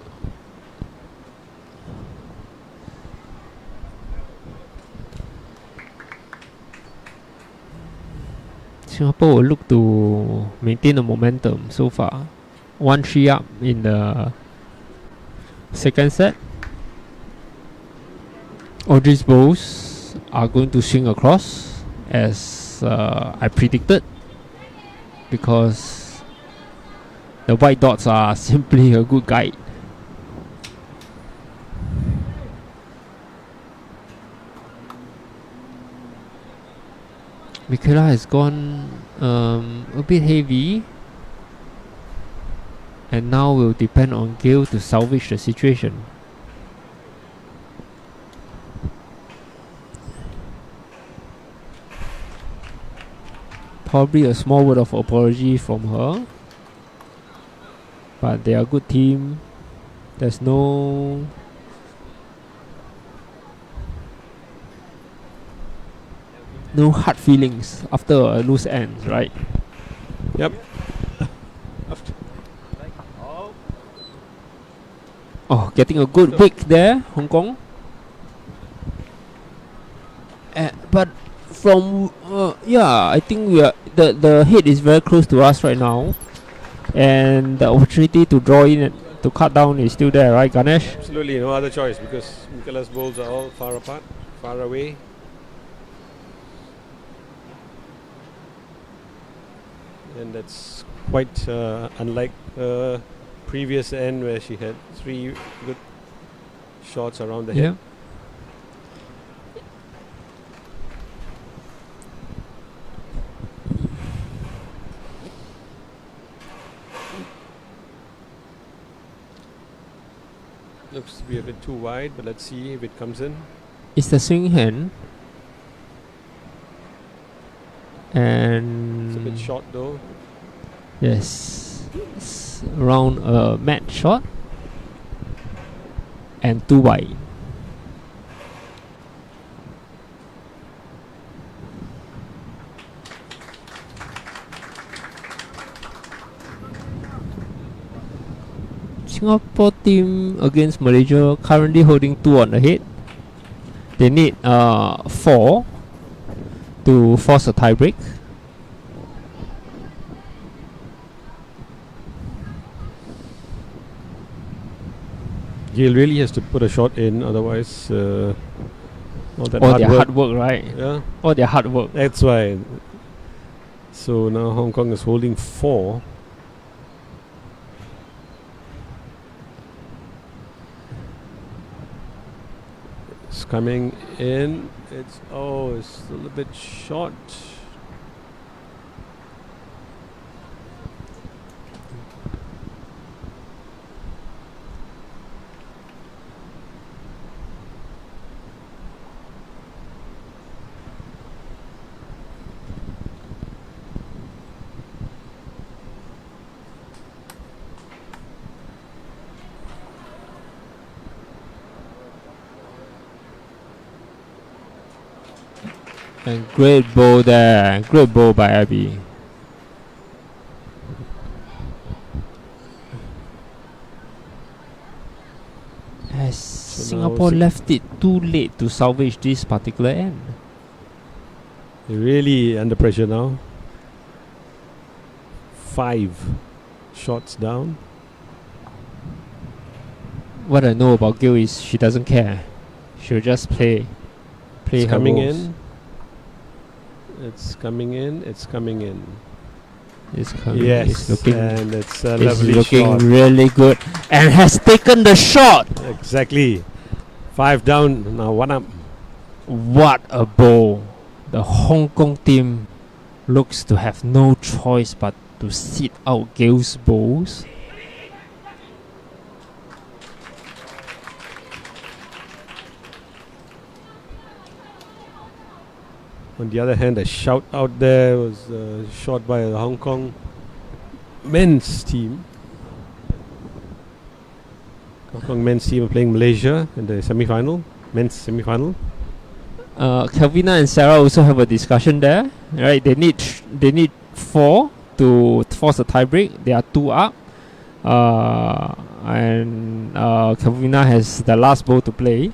Singapore will look to maintain the momentum so far. 1-3 up in the second set. Audrey's balls are going to swing across as I predicted, because the white dots are simply a good guide. Michaela has gone a bit heavy, and now will depend on Gail to salvage the situation. Probably a small word of apology from her, but they are a good team. There's no hard feelings after a loose end, right? Yep. Oh, getting a good wick there, Hong Kong. But from I think we are the head is very close to us right now, and the opportunity to draw in and to cut down is still there, right, Ganesh? Absolutely no other choice, because Michaela's balls are all far apart, far away. And that's quite unlike previous end where she had 3 good shots around the Yeah. head. Looks to be a bit too wide, but let's see if it comes in. It's the swing hand. And It's a bit short though. yes, it's around a mat shot and too wide. Singapore team against Malaysia currently holding 2 on the head. They need 4 to force a tie break. Gail really has to put a shot in, otherwise all that All hard their work. hard work, right? Yeah, All their hard work. that's why. So now Hong Kong is holding 4. It's coming in. It's a little bit short. And great ball there. Great ball by Abby. As Singapore now left it too late to salvage this particular end. they're really under pressure now. 5 shots down. What I know about Gil is she doesn't care. She'll just play It's her coming roles. in. It's coming in. It's coming in. It's coming. Yes, It's looking, and it's a it's lovely looking shot. really good and has taken the shot. Exactly. 5 down. Now 1 up. What a bowl. The Hong Kong team looks to have no choice but to sit out Gale's bowls. On the other hand, a shout out there was shot by the Hong Kong men's team. Hong Kong men's team are playing Malaysia in the semi-final, men's semi-final. Kelvina and Sarah also have a discussion there, right? They need 4 to force a tiebreak. They are 2 up, and Kelvina has the last bowl to play.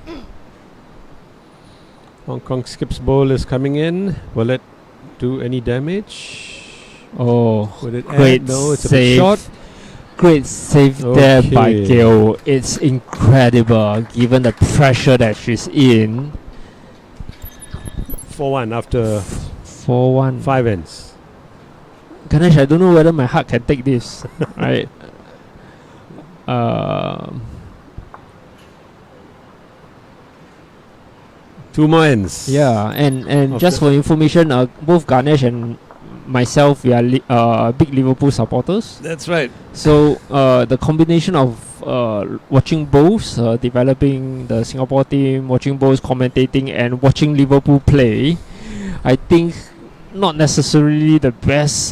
Hong Kong skip's bowl is coming in. Will it do any damage? Oh, Would it great add? No, it's a save. big shot. Great save there by Okay. Gail. It's incredible given the pressure that she's in. 4-1 after 4-1. 5 ends. Ganesh, I don't know whether my heart can take this. Right. 2 more ends. Yeah, and Of just the- for information, both Ganesh and myself, we are big Liverpool supporters. That's right. So the combination of watching both, developing the Singapore team, watching both, commentating, and watching Liverpool play, I think not necessarily the best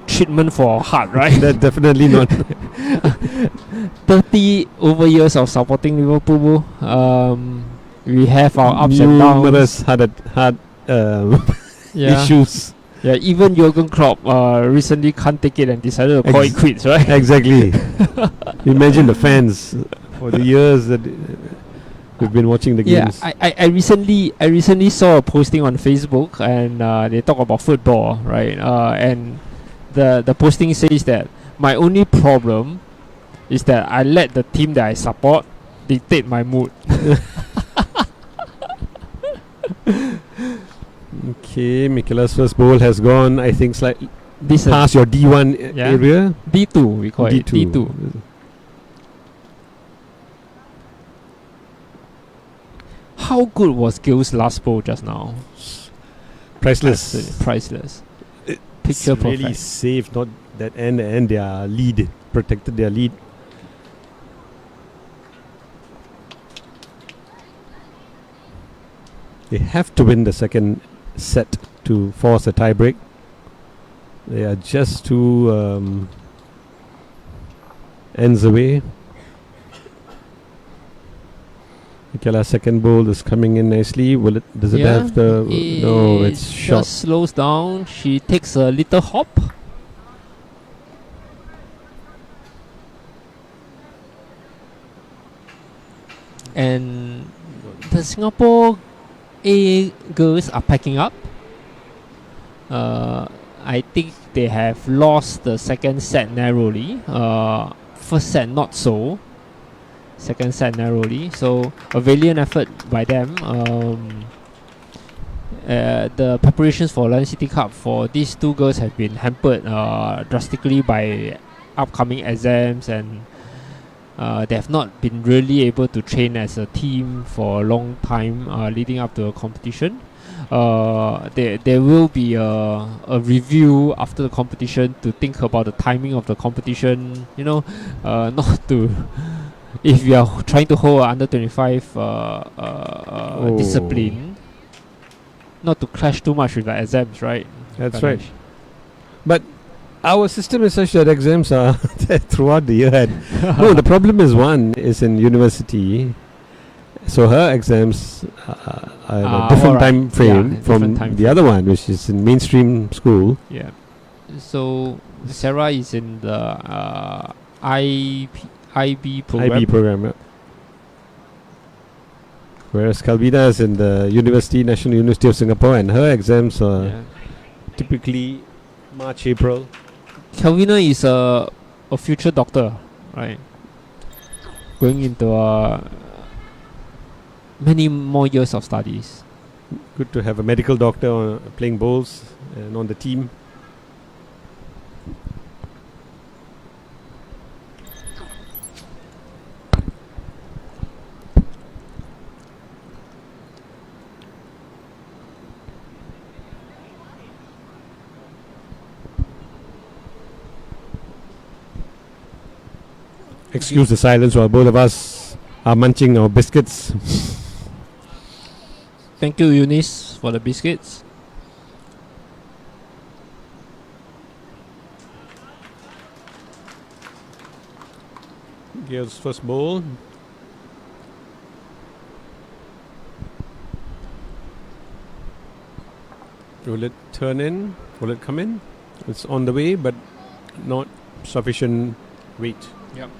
treatment for our heart, right? That definitely not. 30 over years of supporting Liverpool. We have our ups and downs. Numerous heart Yeah. issues. Yeah, even Jurgen Klopp recently can't take it and decided to call it quits, right? Exactly. Imagine the fans for the years that we've been watching the Yeah, games. I recently saw a posting on Facebook and they talk about football, right? And the posting says that my only problem is that I let the team that I support dictate my mood. Okay, Michela's first bowl has gone, I think, slightly This is past your D1 Yeah. area. D2, we call it D2. D2. How good was Gil's last bowl just now? Priceless. Absolutely priceless. It's Picture really perfect. saved not that end and their lead, protected their lead. They have to win the second set to force a tiebreak. They are just 2 ends away. Michela's second bowl is coming in nicely. Does it have the... No, it it's short. just slows down. She takes a little hop. And the Singapore A girls are packing up. I think they have lost the second set narrowly. First set not so. Second set narrowly. So a valiant effort by them. The preparations for London City Cup for these 2 girls have been hampered drastically by upcoming exams, and they have not been really able to train as a team for a long time leading up to a competition. There will be a review after the competition to think about the timing of the competition. Not to... If you are trying to hold under 25 discipline, not to clash too much with the exams, right? That's Ganesh? right. But our system is such that exams are there throughout the year. No, the problem is one is in university. So her exams are in a different alright. time frame Yeah, from different time the other one, which is in mainstream school. Yeah. So Sarah is in the IB program. IB program. Whereas Calvina is in the National University of Singapore, and her exams are Yeah. typically March, April. Calvina is a future doctor, right? Going into many more years of studies. Good to have a medical doctor playing bowls and on the team. Excuse the silence while both of us are munching our biscuits. Thank you, Eunice, for the biscuits. Here's first bowl. Will it turn in? Will it come in? It's on the way, but not sufficient weight. Yep.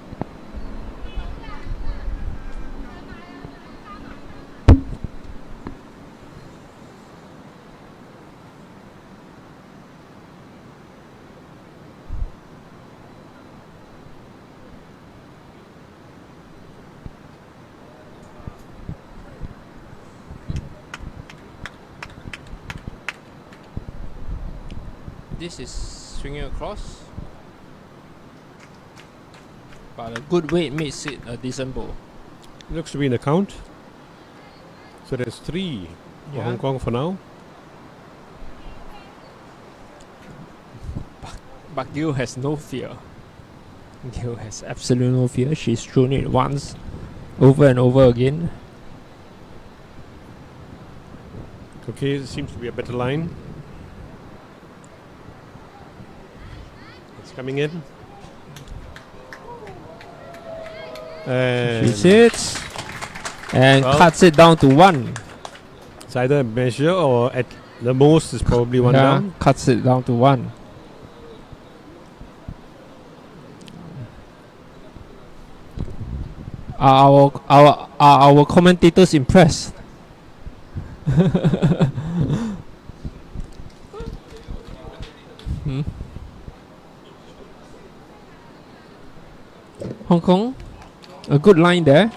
This is swinging across, but a good weight makes it a decent bowl. Looks to be in the count. So there's 3 for Hong Kong for now. But Gil has no fear. Gil has absolutely no fear. She's thrown it once, over and over again. Okay, seems to be a better line. It's coming in. She And sits and Well- cuts it down to 1. it's either a measure or at the most is probably 1 down. Cuts it down to 1. Are our commentators impressed? Hmm? Hong Kong, a good line there.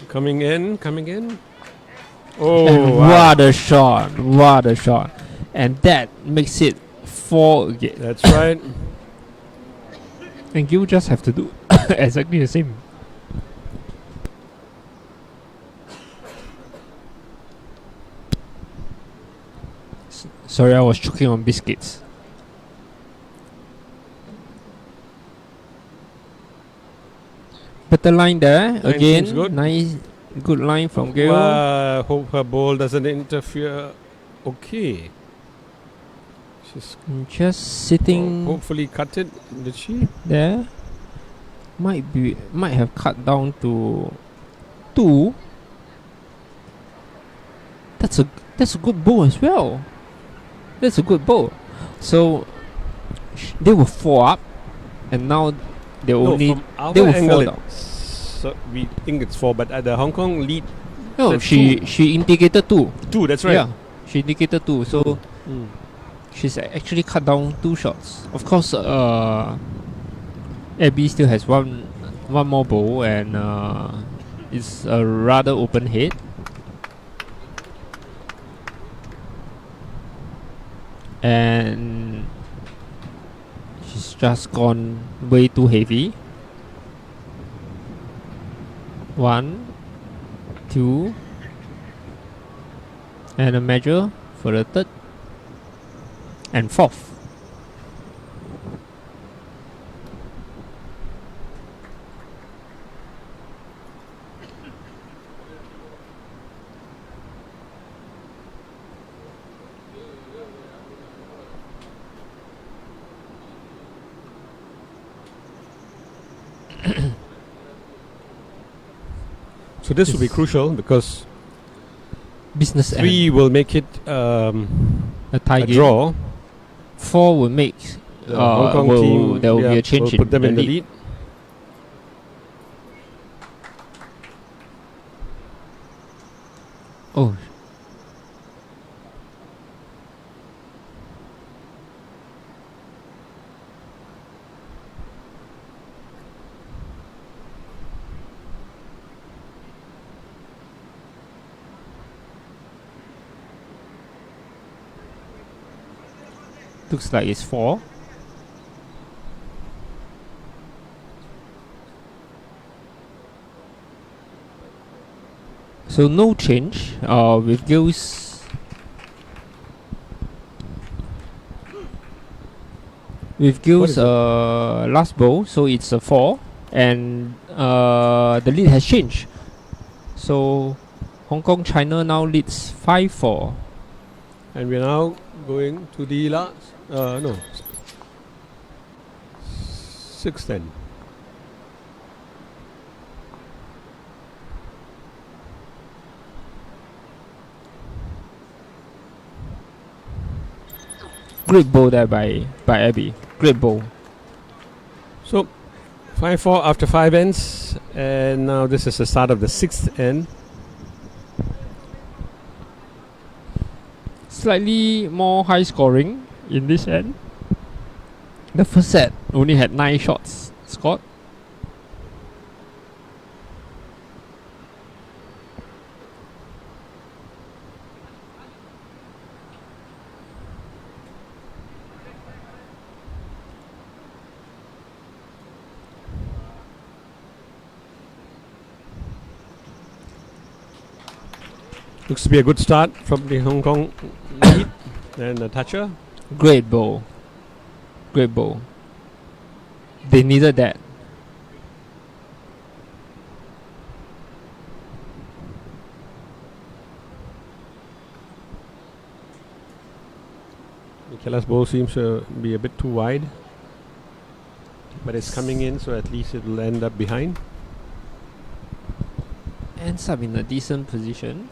Coming in, coming in. Oh, And wow. what a shot! What a shot! And that makes it 4 again. That's right. And you just have to do exactly the same. Sorry, I was choking on biscuits. Better line there. Line Again, seems good. nice, good line from Gail. Hope her ball doesn't interfere. Okay. She's Just sitting hopefully cut it. Did she? there. Might have cut down to 2. That's a good bowl as well. That's a good bowl. So they were 4 up, and now they No, only from our they were angle, 4 down. so we think it's 4, but at the Hong Kong lead No, that's she indicated 2. 2. That's right. Yeah, she indicated 2. So Mm. she's actually cut down 2 shots. Of course, Abby still has one more bowl, and it's a rather open head. And she's just gone way too heavy. 1, 2, and a measure for the 3rd and 4th. So this will be Yes. crucial because Business 3 end. will make it A tie a game. draw. 4 will make The Hong Kong team there will be a change will put them in the lead. Oh. Looks like it's 4. So no change with Gill's is it? last bowl, so it's a 4, and the lead has changed. So Hong Kong China now leads 5-4. And we're now going to the last. No. 6 then. Great bowl there by Abby. Great bowl. So 5-4 after 5 ends, and now this is the start of the 6th end. Slightly more high scoring in this end. The first set only had 9 shots scored. Looks to be a good start from the Hong Kong lead and the toucher. Great bowl. Great bowl. They needed that. Michela's bowl seems to be a bit too wide, but it's coming in, so at least it will end up behind. Ends up in a decent position.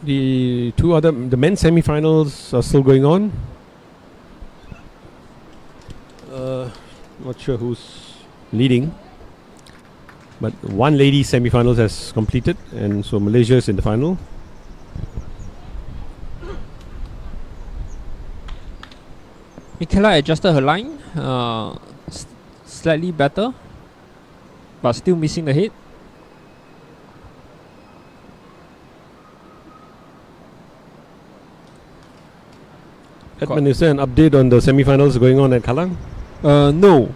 The men's semi-finals are still going on. Not sure who's leading, but one ladies semi-finals has completed, and so Malaysia is in the final. Michela adjusted her line, slightly better, but still missing the hit. Edmund, is there an update on the semi-finals going on at Kallang? No.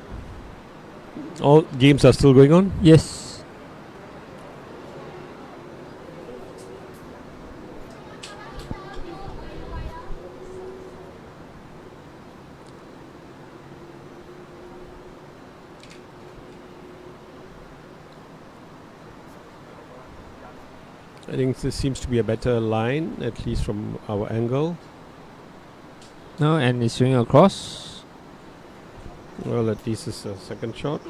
All games are still going on? Yes. I think this seems to be a better line, at least from our angle. No, and it's swinging across. Well, at least it's a second shot.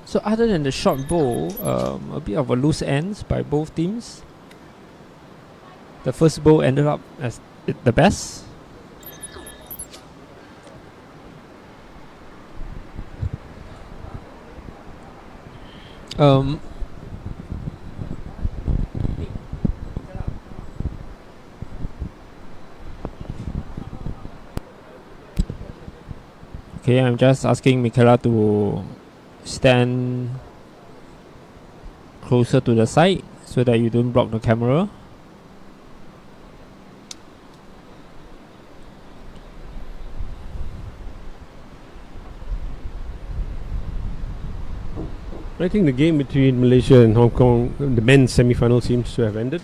So other than the short bowl, a bit of a loose ends by both teams. The first bowl ended up as the best. Okay, I'm just asking Michela to stand closer to the side so that you don't block the camera. I think the game between Malaysia and Hong Kong, the men's semi-final, seems to have ended.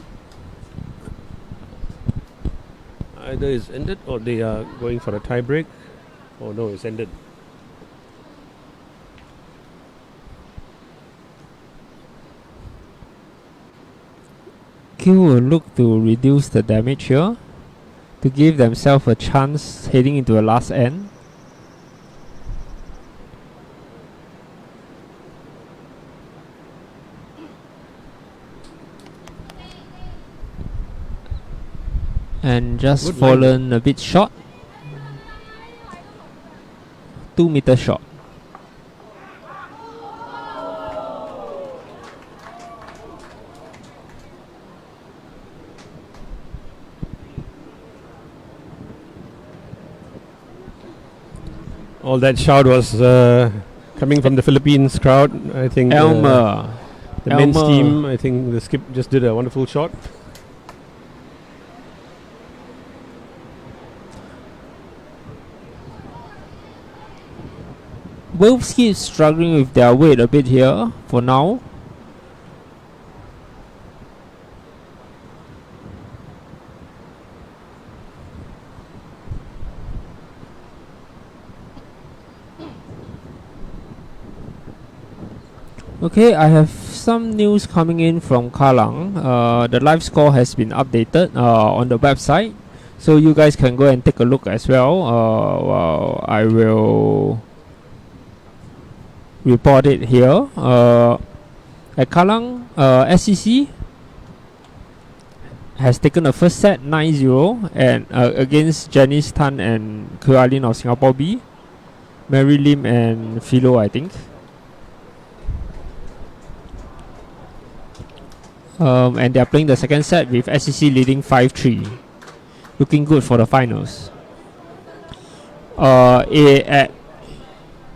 Either it's ended or they are going for a tie break. Oh no, it's ended. Q will look to reduce the damage here to give themselves a chance heading into the last end. And just Good fallen a bit short. 2 meter short. All that shout was coming from the Philippines crowd. I think Elmer. the men's Elmer. team, I think the skip just did a wonderful shot. Both keep struggling with their weight a bit here for now. Okay, I have some news coming in from Kallang. The live score has been updated on the website, so you guys can go and take a look as well. I will report it here. At Kallang, SCC has taken the first set 9-0 and against Janice Tan and Kualin of Singapore B, Mary Lim and Philo, I think. And they are playing the second set with SCC leading 5-3. Looking good for the finals. At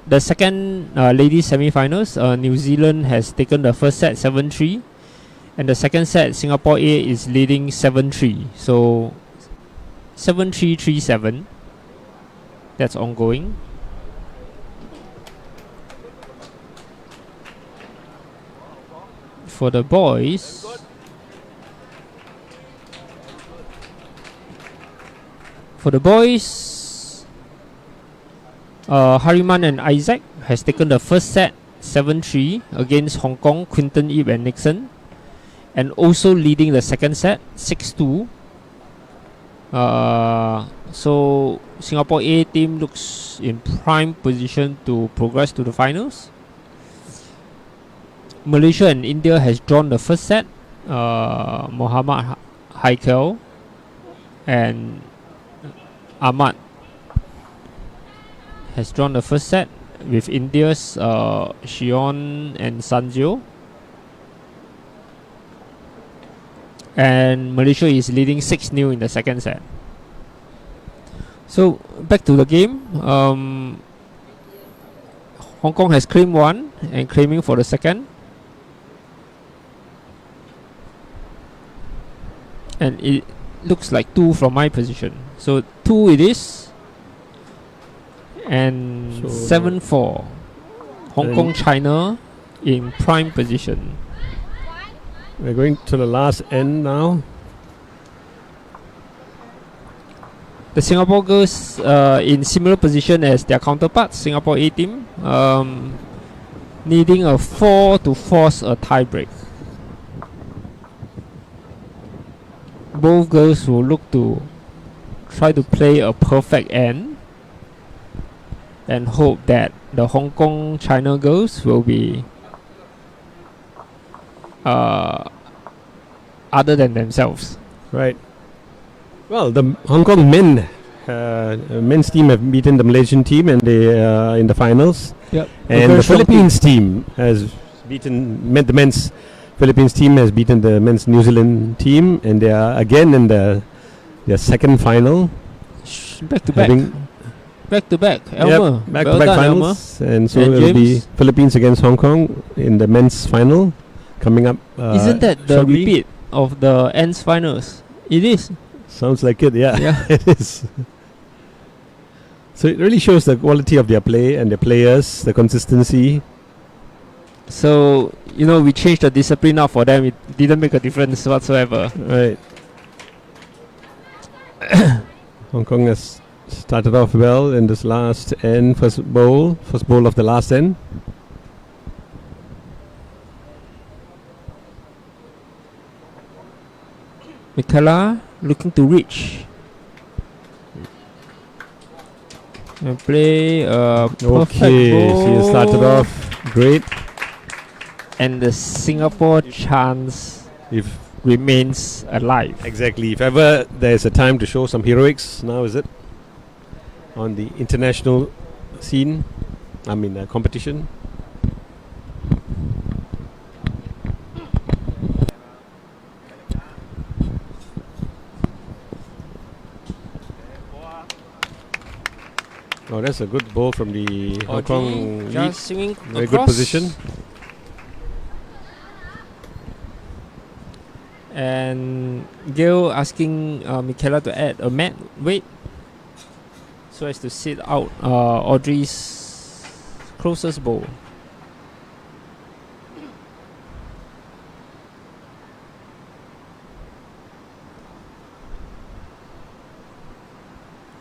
the second ladies semi-finals, New Zealand has taken the first set 7-3. And the second set, Singapore A is leading 7-3. So 7-3, 3-7. That's ongoing. For the boys, Hariman and Isaac has taken the first set 7-3 against Hong Kong, Quinton Ip and Nixon, and also leading the second set 6-2. So Singapore A team looks in prime position to progress to the finals. Malaysia and India has drawn the first set. Muhammad Haikel and Ahmad has drawn the first set with India's Shion and Sanjo. And Malaysia is leading 6-0 in the second set. So back to the game. Hong Kong has claimed one and claiming for the second. And it looks like 2 from my position. So 2 it is. And So 7-4. Hong Kong, China in prime position. We're going to the last end now. The Singapore girls in similar position as their counterparts, Singapore A team, needing a 4 to force a tie break. Both girls will look to try to play a perfect end and hope that the Hong Kong China girls will be other than themselves. Right. Well, the Hong Kong men's team have beaten the Malaysian team, and they are in the finals. Yep. And the Philippines team has beaten the men's Philippines team has beaten the men's New Zealand team, and they are again in their second final. Back to back. Back to back. Elmer. Yep, back well to back done, finals, and so And it'll be James. Philippines against Hong Kong in the men's final coming up. Isn't that the shortly. repeat of the ends finals? It is. Sounds like it, yeah. Yeah. It is. So it really shows the quality of their play and their players, the consistency. So, we changed the discipline up for them. It didn't make a difference whatsoever. Right. Hong Kong has started off well in this last end, first bowl of the last end. Michaela looking to reach. And play perfect Okay, so you started ball. off great. And the Singapore chance If remains alive. exactly, if ever there's a time to show some heroics, now is it? On the international scene, competition. Oh, that's a good ball from the Hong Kong lead. Just swinging Very good across. position. And Gail asking Michaela to add a mat weight so as to sit out Audrey's closest bowl.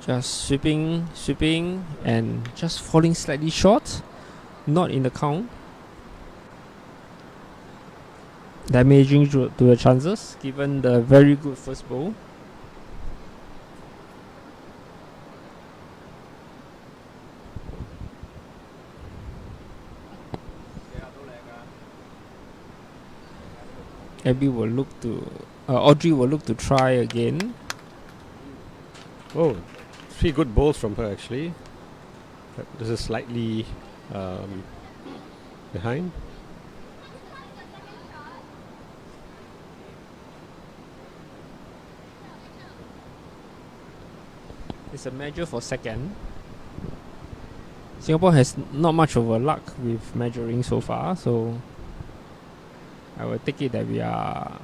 Just sweeping, and just falling slightly short. Not in the count. Damaging to the chances, given the very good first bowl. Abby will look to, Audrey will look to try again. Oh, 3 good balls from her actually. This is slightly behind. It's a measure for second. Singapore has not much of a luck with measuring so far, so I will take it that we are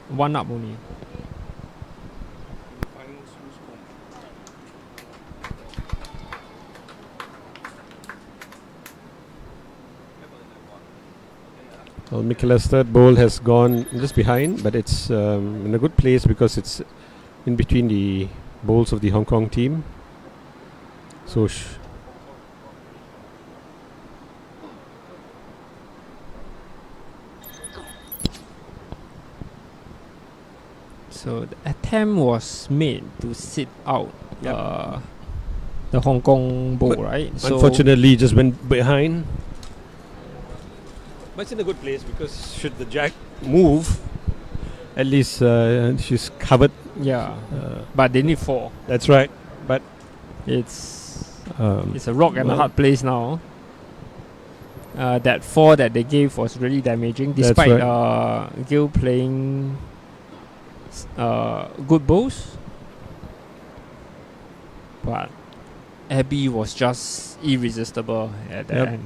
1 up only. Well, Michaela's third bowl has gone just behind, but it's in a good place because it's in between the bowls of the Hong Kong team. So So the attempt was made to sit out Yep. the Hong Kong bowl, But right? So unfortunately, just went behind. But it's in a good place because should the jack move, at least she's covered. yeah, but they need 4. That's right. It's Um, a rock and a well- hard place now. That 4 that they gave was really damaging, That's despite right. Gil playing good bowls. But Abby was just irresistible at the Yep. end.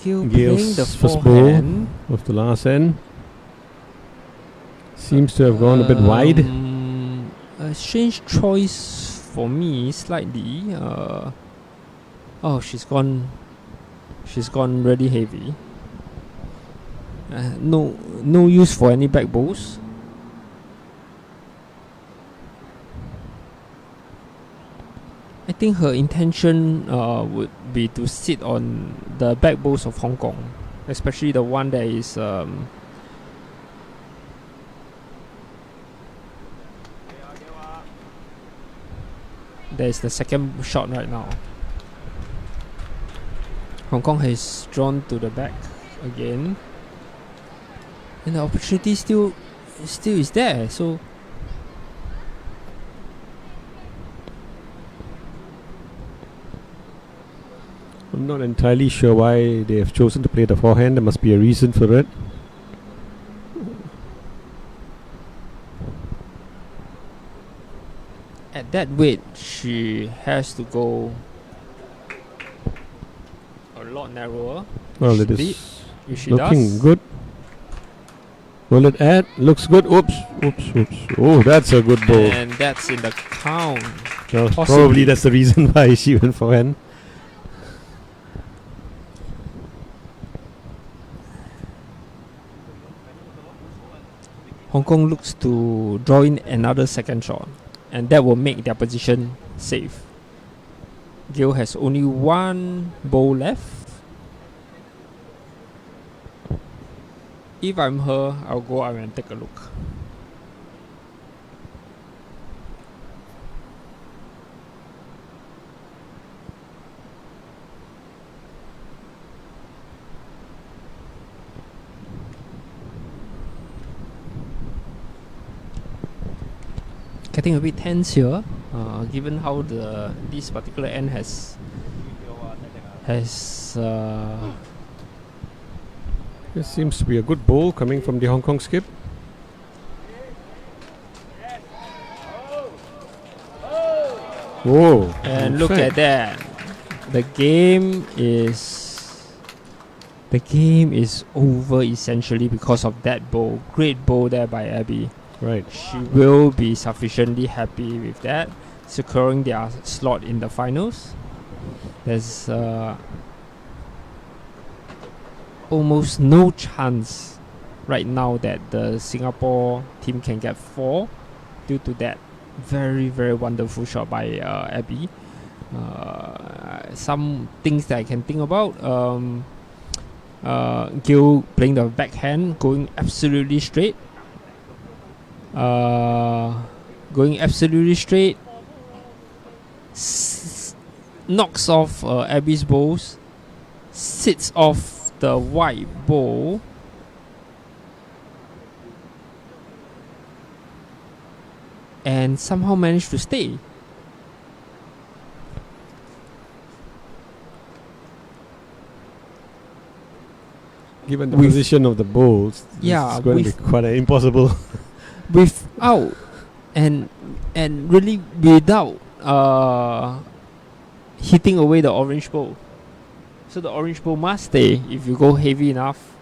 Gil Gil's playing the first ball. forehand. of the last end seems to have gone a bit wide. A strange choice for me, slightly. Oh, she's gone really heavy. No use for any back bowls. I think her intention would be to sit on the back bowls of Hong Kong, especially the one that is there's the second shot right now. Hong Kong has drawn to the back again, and the opportunity still is there. So I'm not entirely sure why they have chosen to play the forehand. There must be a reason for it. at that weight, she has to go a lot narrower. Well, it Indeed, is if she looking does. good. Will it add? Looks good. Oops. Oh, that's a good ball. And that's in the count. Well, Possibly. probably that's the reason why she went forehand. Hong Kong looks to draw in another second shot, and that will make their position safe. Gill has only one bowl left. If I'm her, I'll go out and take a look. Getting a bit tense here, given how this particular end has This seems to be a good bowl coming from the Hong Kong skip. Whoa! and in look at fact, that. The game is over essentially because of that bowl. Great bowl there by Abby. Right. She will be sufficiently happy with that, securing their slot in the finals. There's almost no chance right now that the Singapore team can get 4 due to that very, very wonderful shot by Abby. Some things that I can think about. Gill playing the backhand, going absolutely straight. Knocks off Abby's bowls, sits off the white bowl, and somehow managed to stay. Given the With- position of the bowls, Yeah, it's going to with- be quite impossible. Without and really without hitting away the orange bowl. So the orange bowl must stay if you go heavy enough.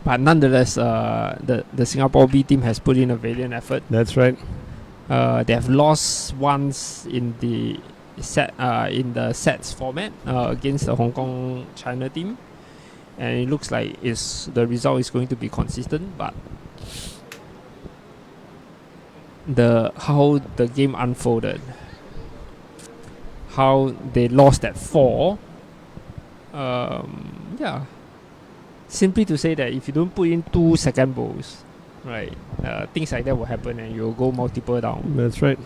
But nonetheless, the Singapore B team has put in a valiant effort. That's right. They have lost once in the sets format against the Hong Kong China team, and it looks like the result is going to be consistent. But how the game unfolded, how they lost that 4, yeah. Simply to say that if you don't put in 2 second bowls, right, things like that will happen and you'll go multiple down. That's right.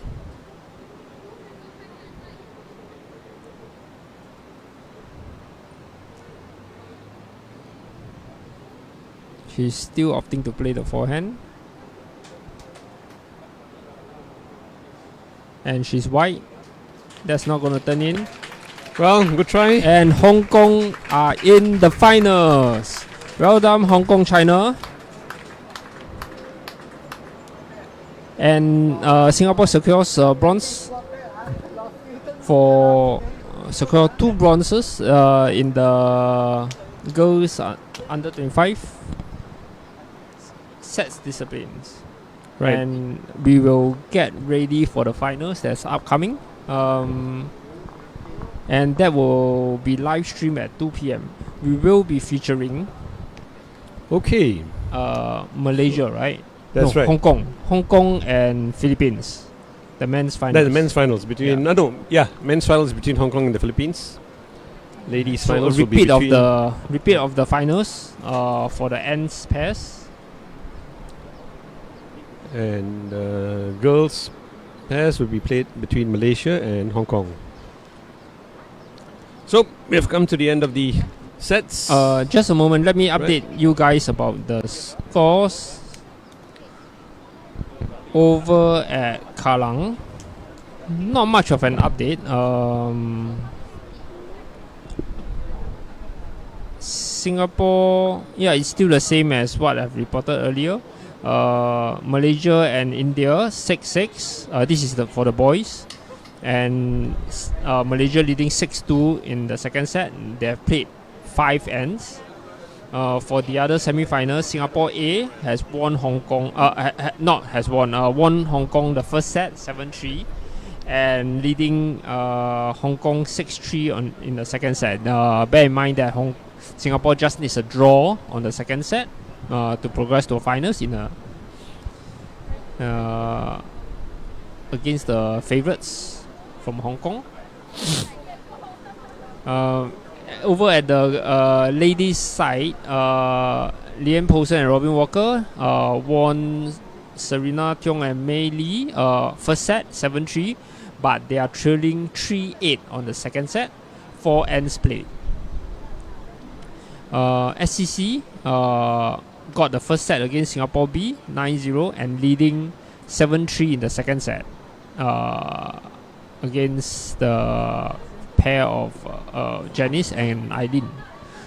She's still opting to play the forehand. And she's white. That's not going to turn in. Well, good try. And Hong Kong are in the finals. Well done, Hong Kong, China. And Singapore secures bronze secure 2 bronzes in the girls under 25 sets disciplines. Right. And we will get ready for the finals that's upcoming. And that will be live streamed at 2 p.m. We will be featuring Okay. Malaysia, right? That's no, right. Hong Kong and Philippines. The men's finals. That's the men's finals between men's finals between Hong Kong and the Philippines. Ladies So a finals will be repeat of between the finals for the ends pairs. and girls pairs will be played between Malaysia and Hong Kong. So we have come to the end of the sets. Just a moment, let me update you guys about the scores over at Kallang. Not much of an update. Singapore, it's still the same as what I've reported earlier. Malaysia and India 6-6. This is for the boys, and Malaysia leading 6-2 in the second set. They have played 5 ends. For the other semi-finals, Singapore A has won Hong Kong. Won Hong Kong the first set 7-3, and leading Hong Kong 6-3 in the second set. Bear in mind that Singapore just needs a draw on the second set to progress to finals against the favourites from Hong Kong. Over at the ladies' side, Lian Poulsen and Robin Walker won Serena Tiong and Mei Lee first set 7-3, but they are trailing 3-8 on the second set, 4 ends played. SCC got the first set against Singapore B 9-0 and leading 7-3 in the second set against the pair of Janice and Eileen.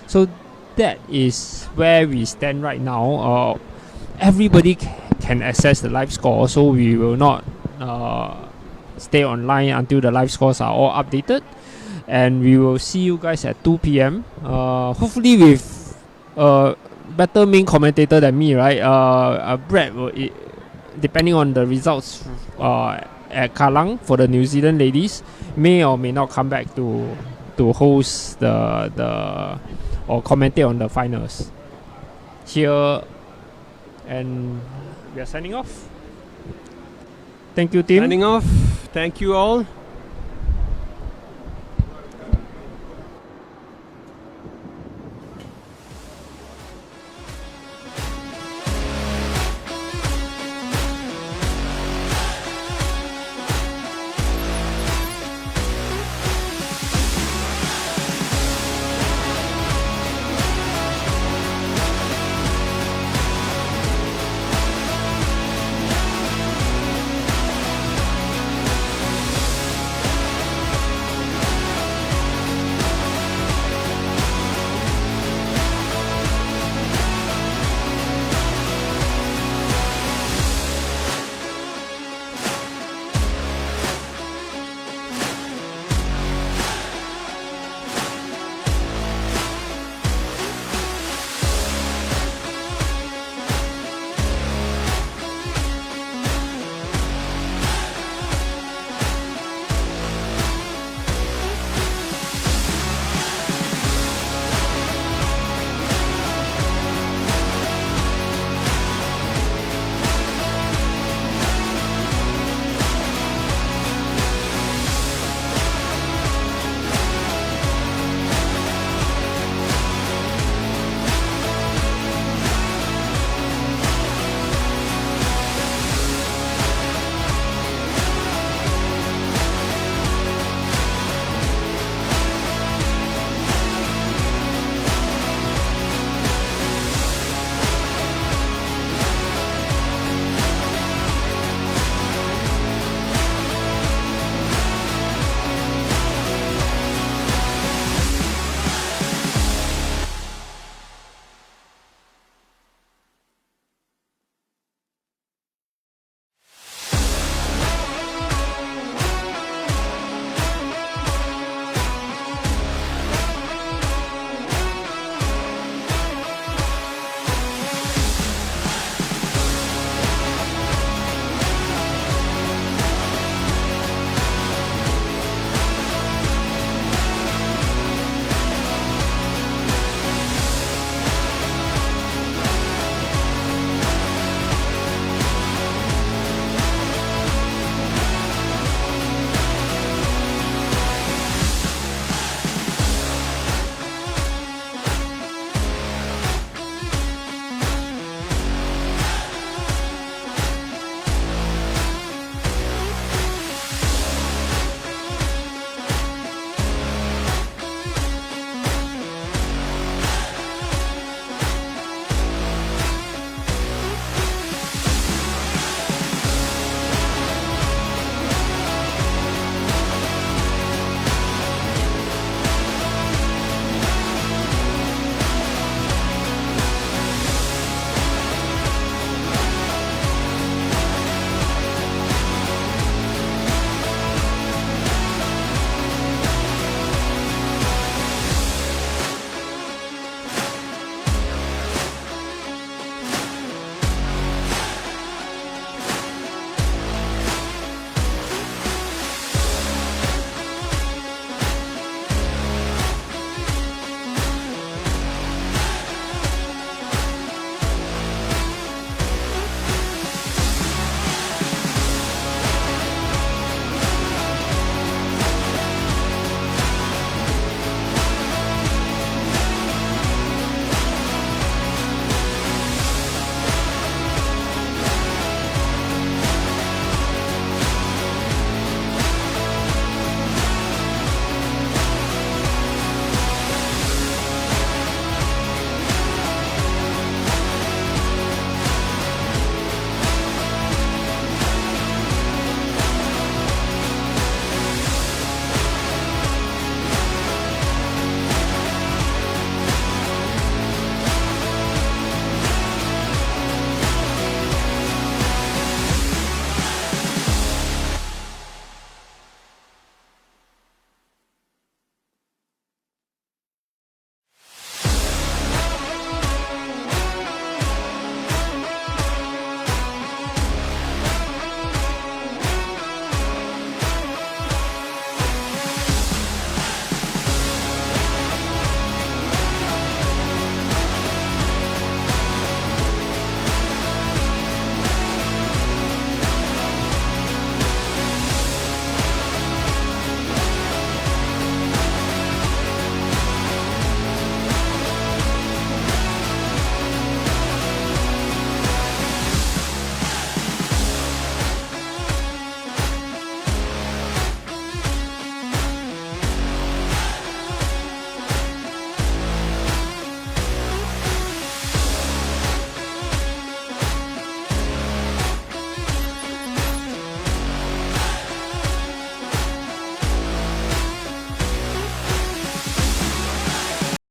So that is where we stand right now. Everybody can access the live score, so we will not stay online until the live scores are all updated, and we will see you guys at 2 p.m. Hopefully with a better main commentator than me, right? Brett will, depending on the results at Kallang for the New Zealand ladies, may or may not come back to host the or commentate on the finals here, and we are signing off. Thank you, team. Signing off. Thank you all.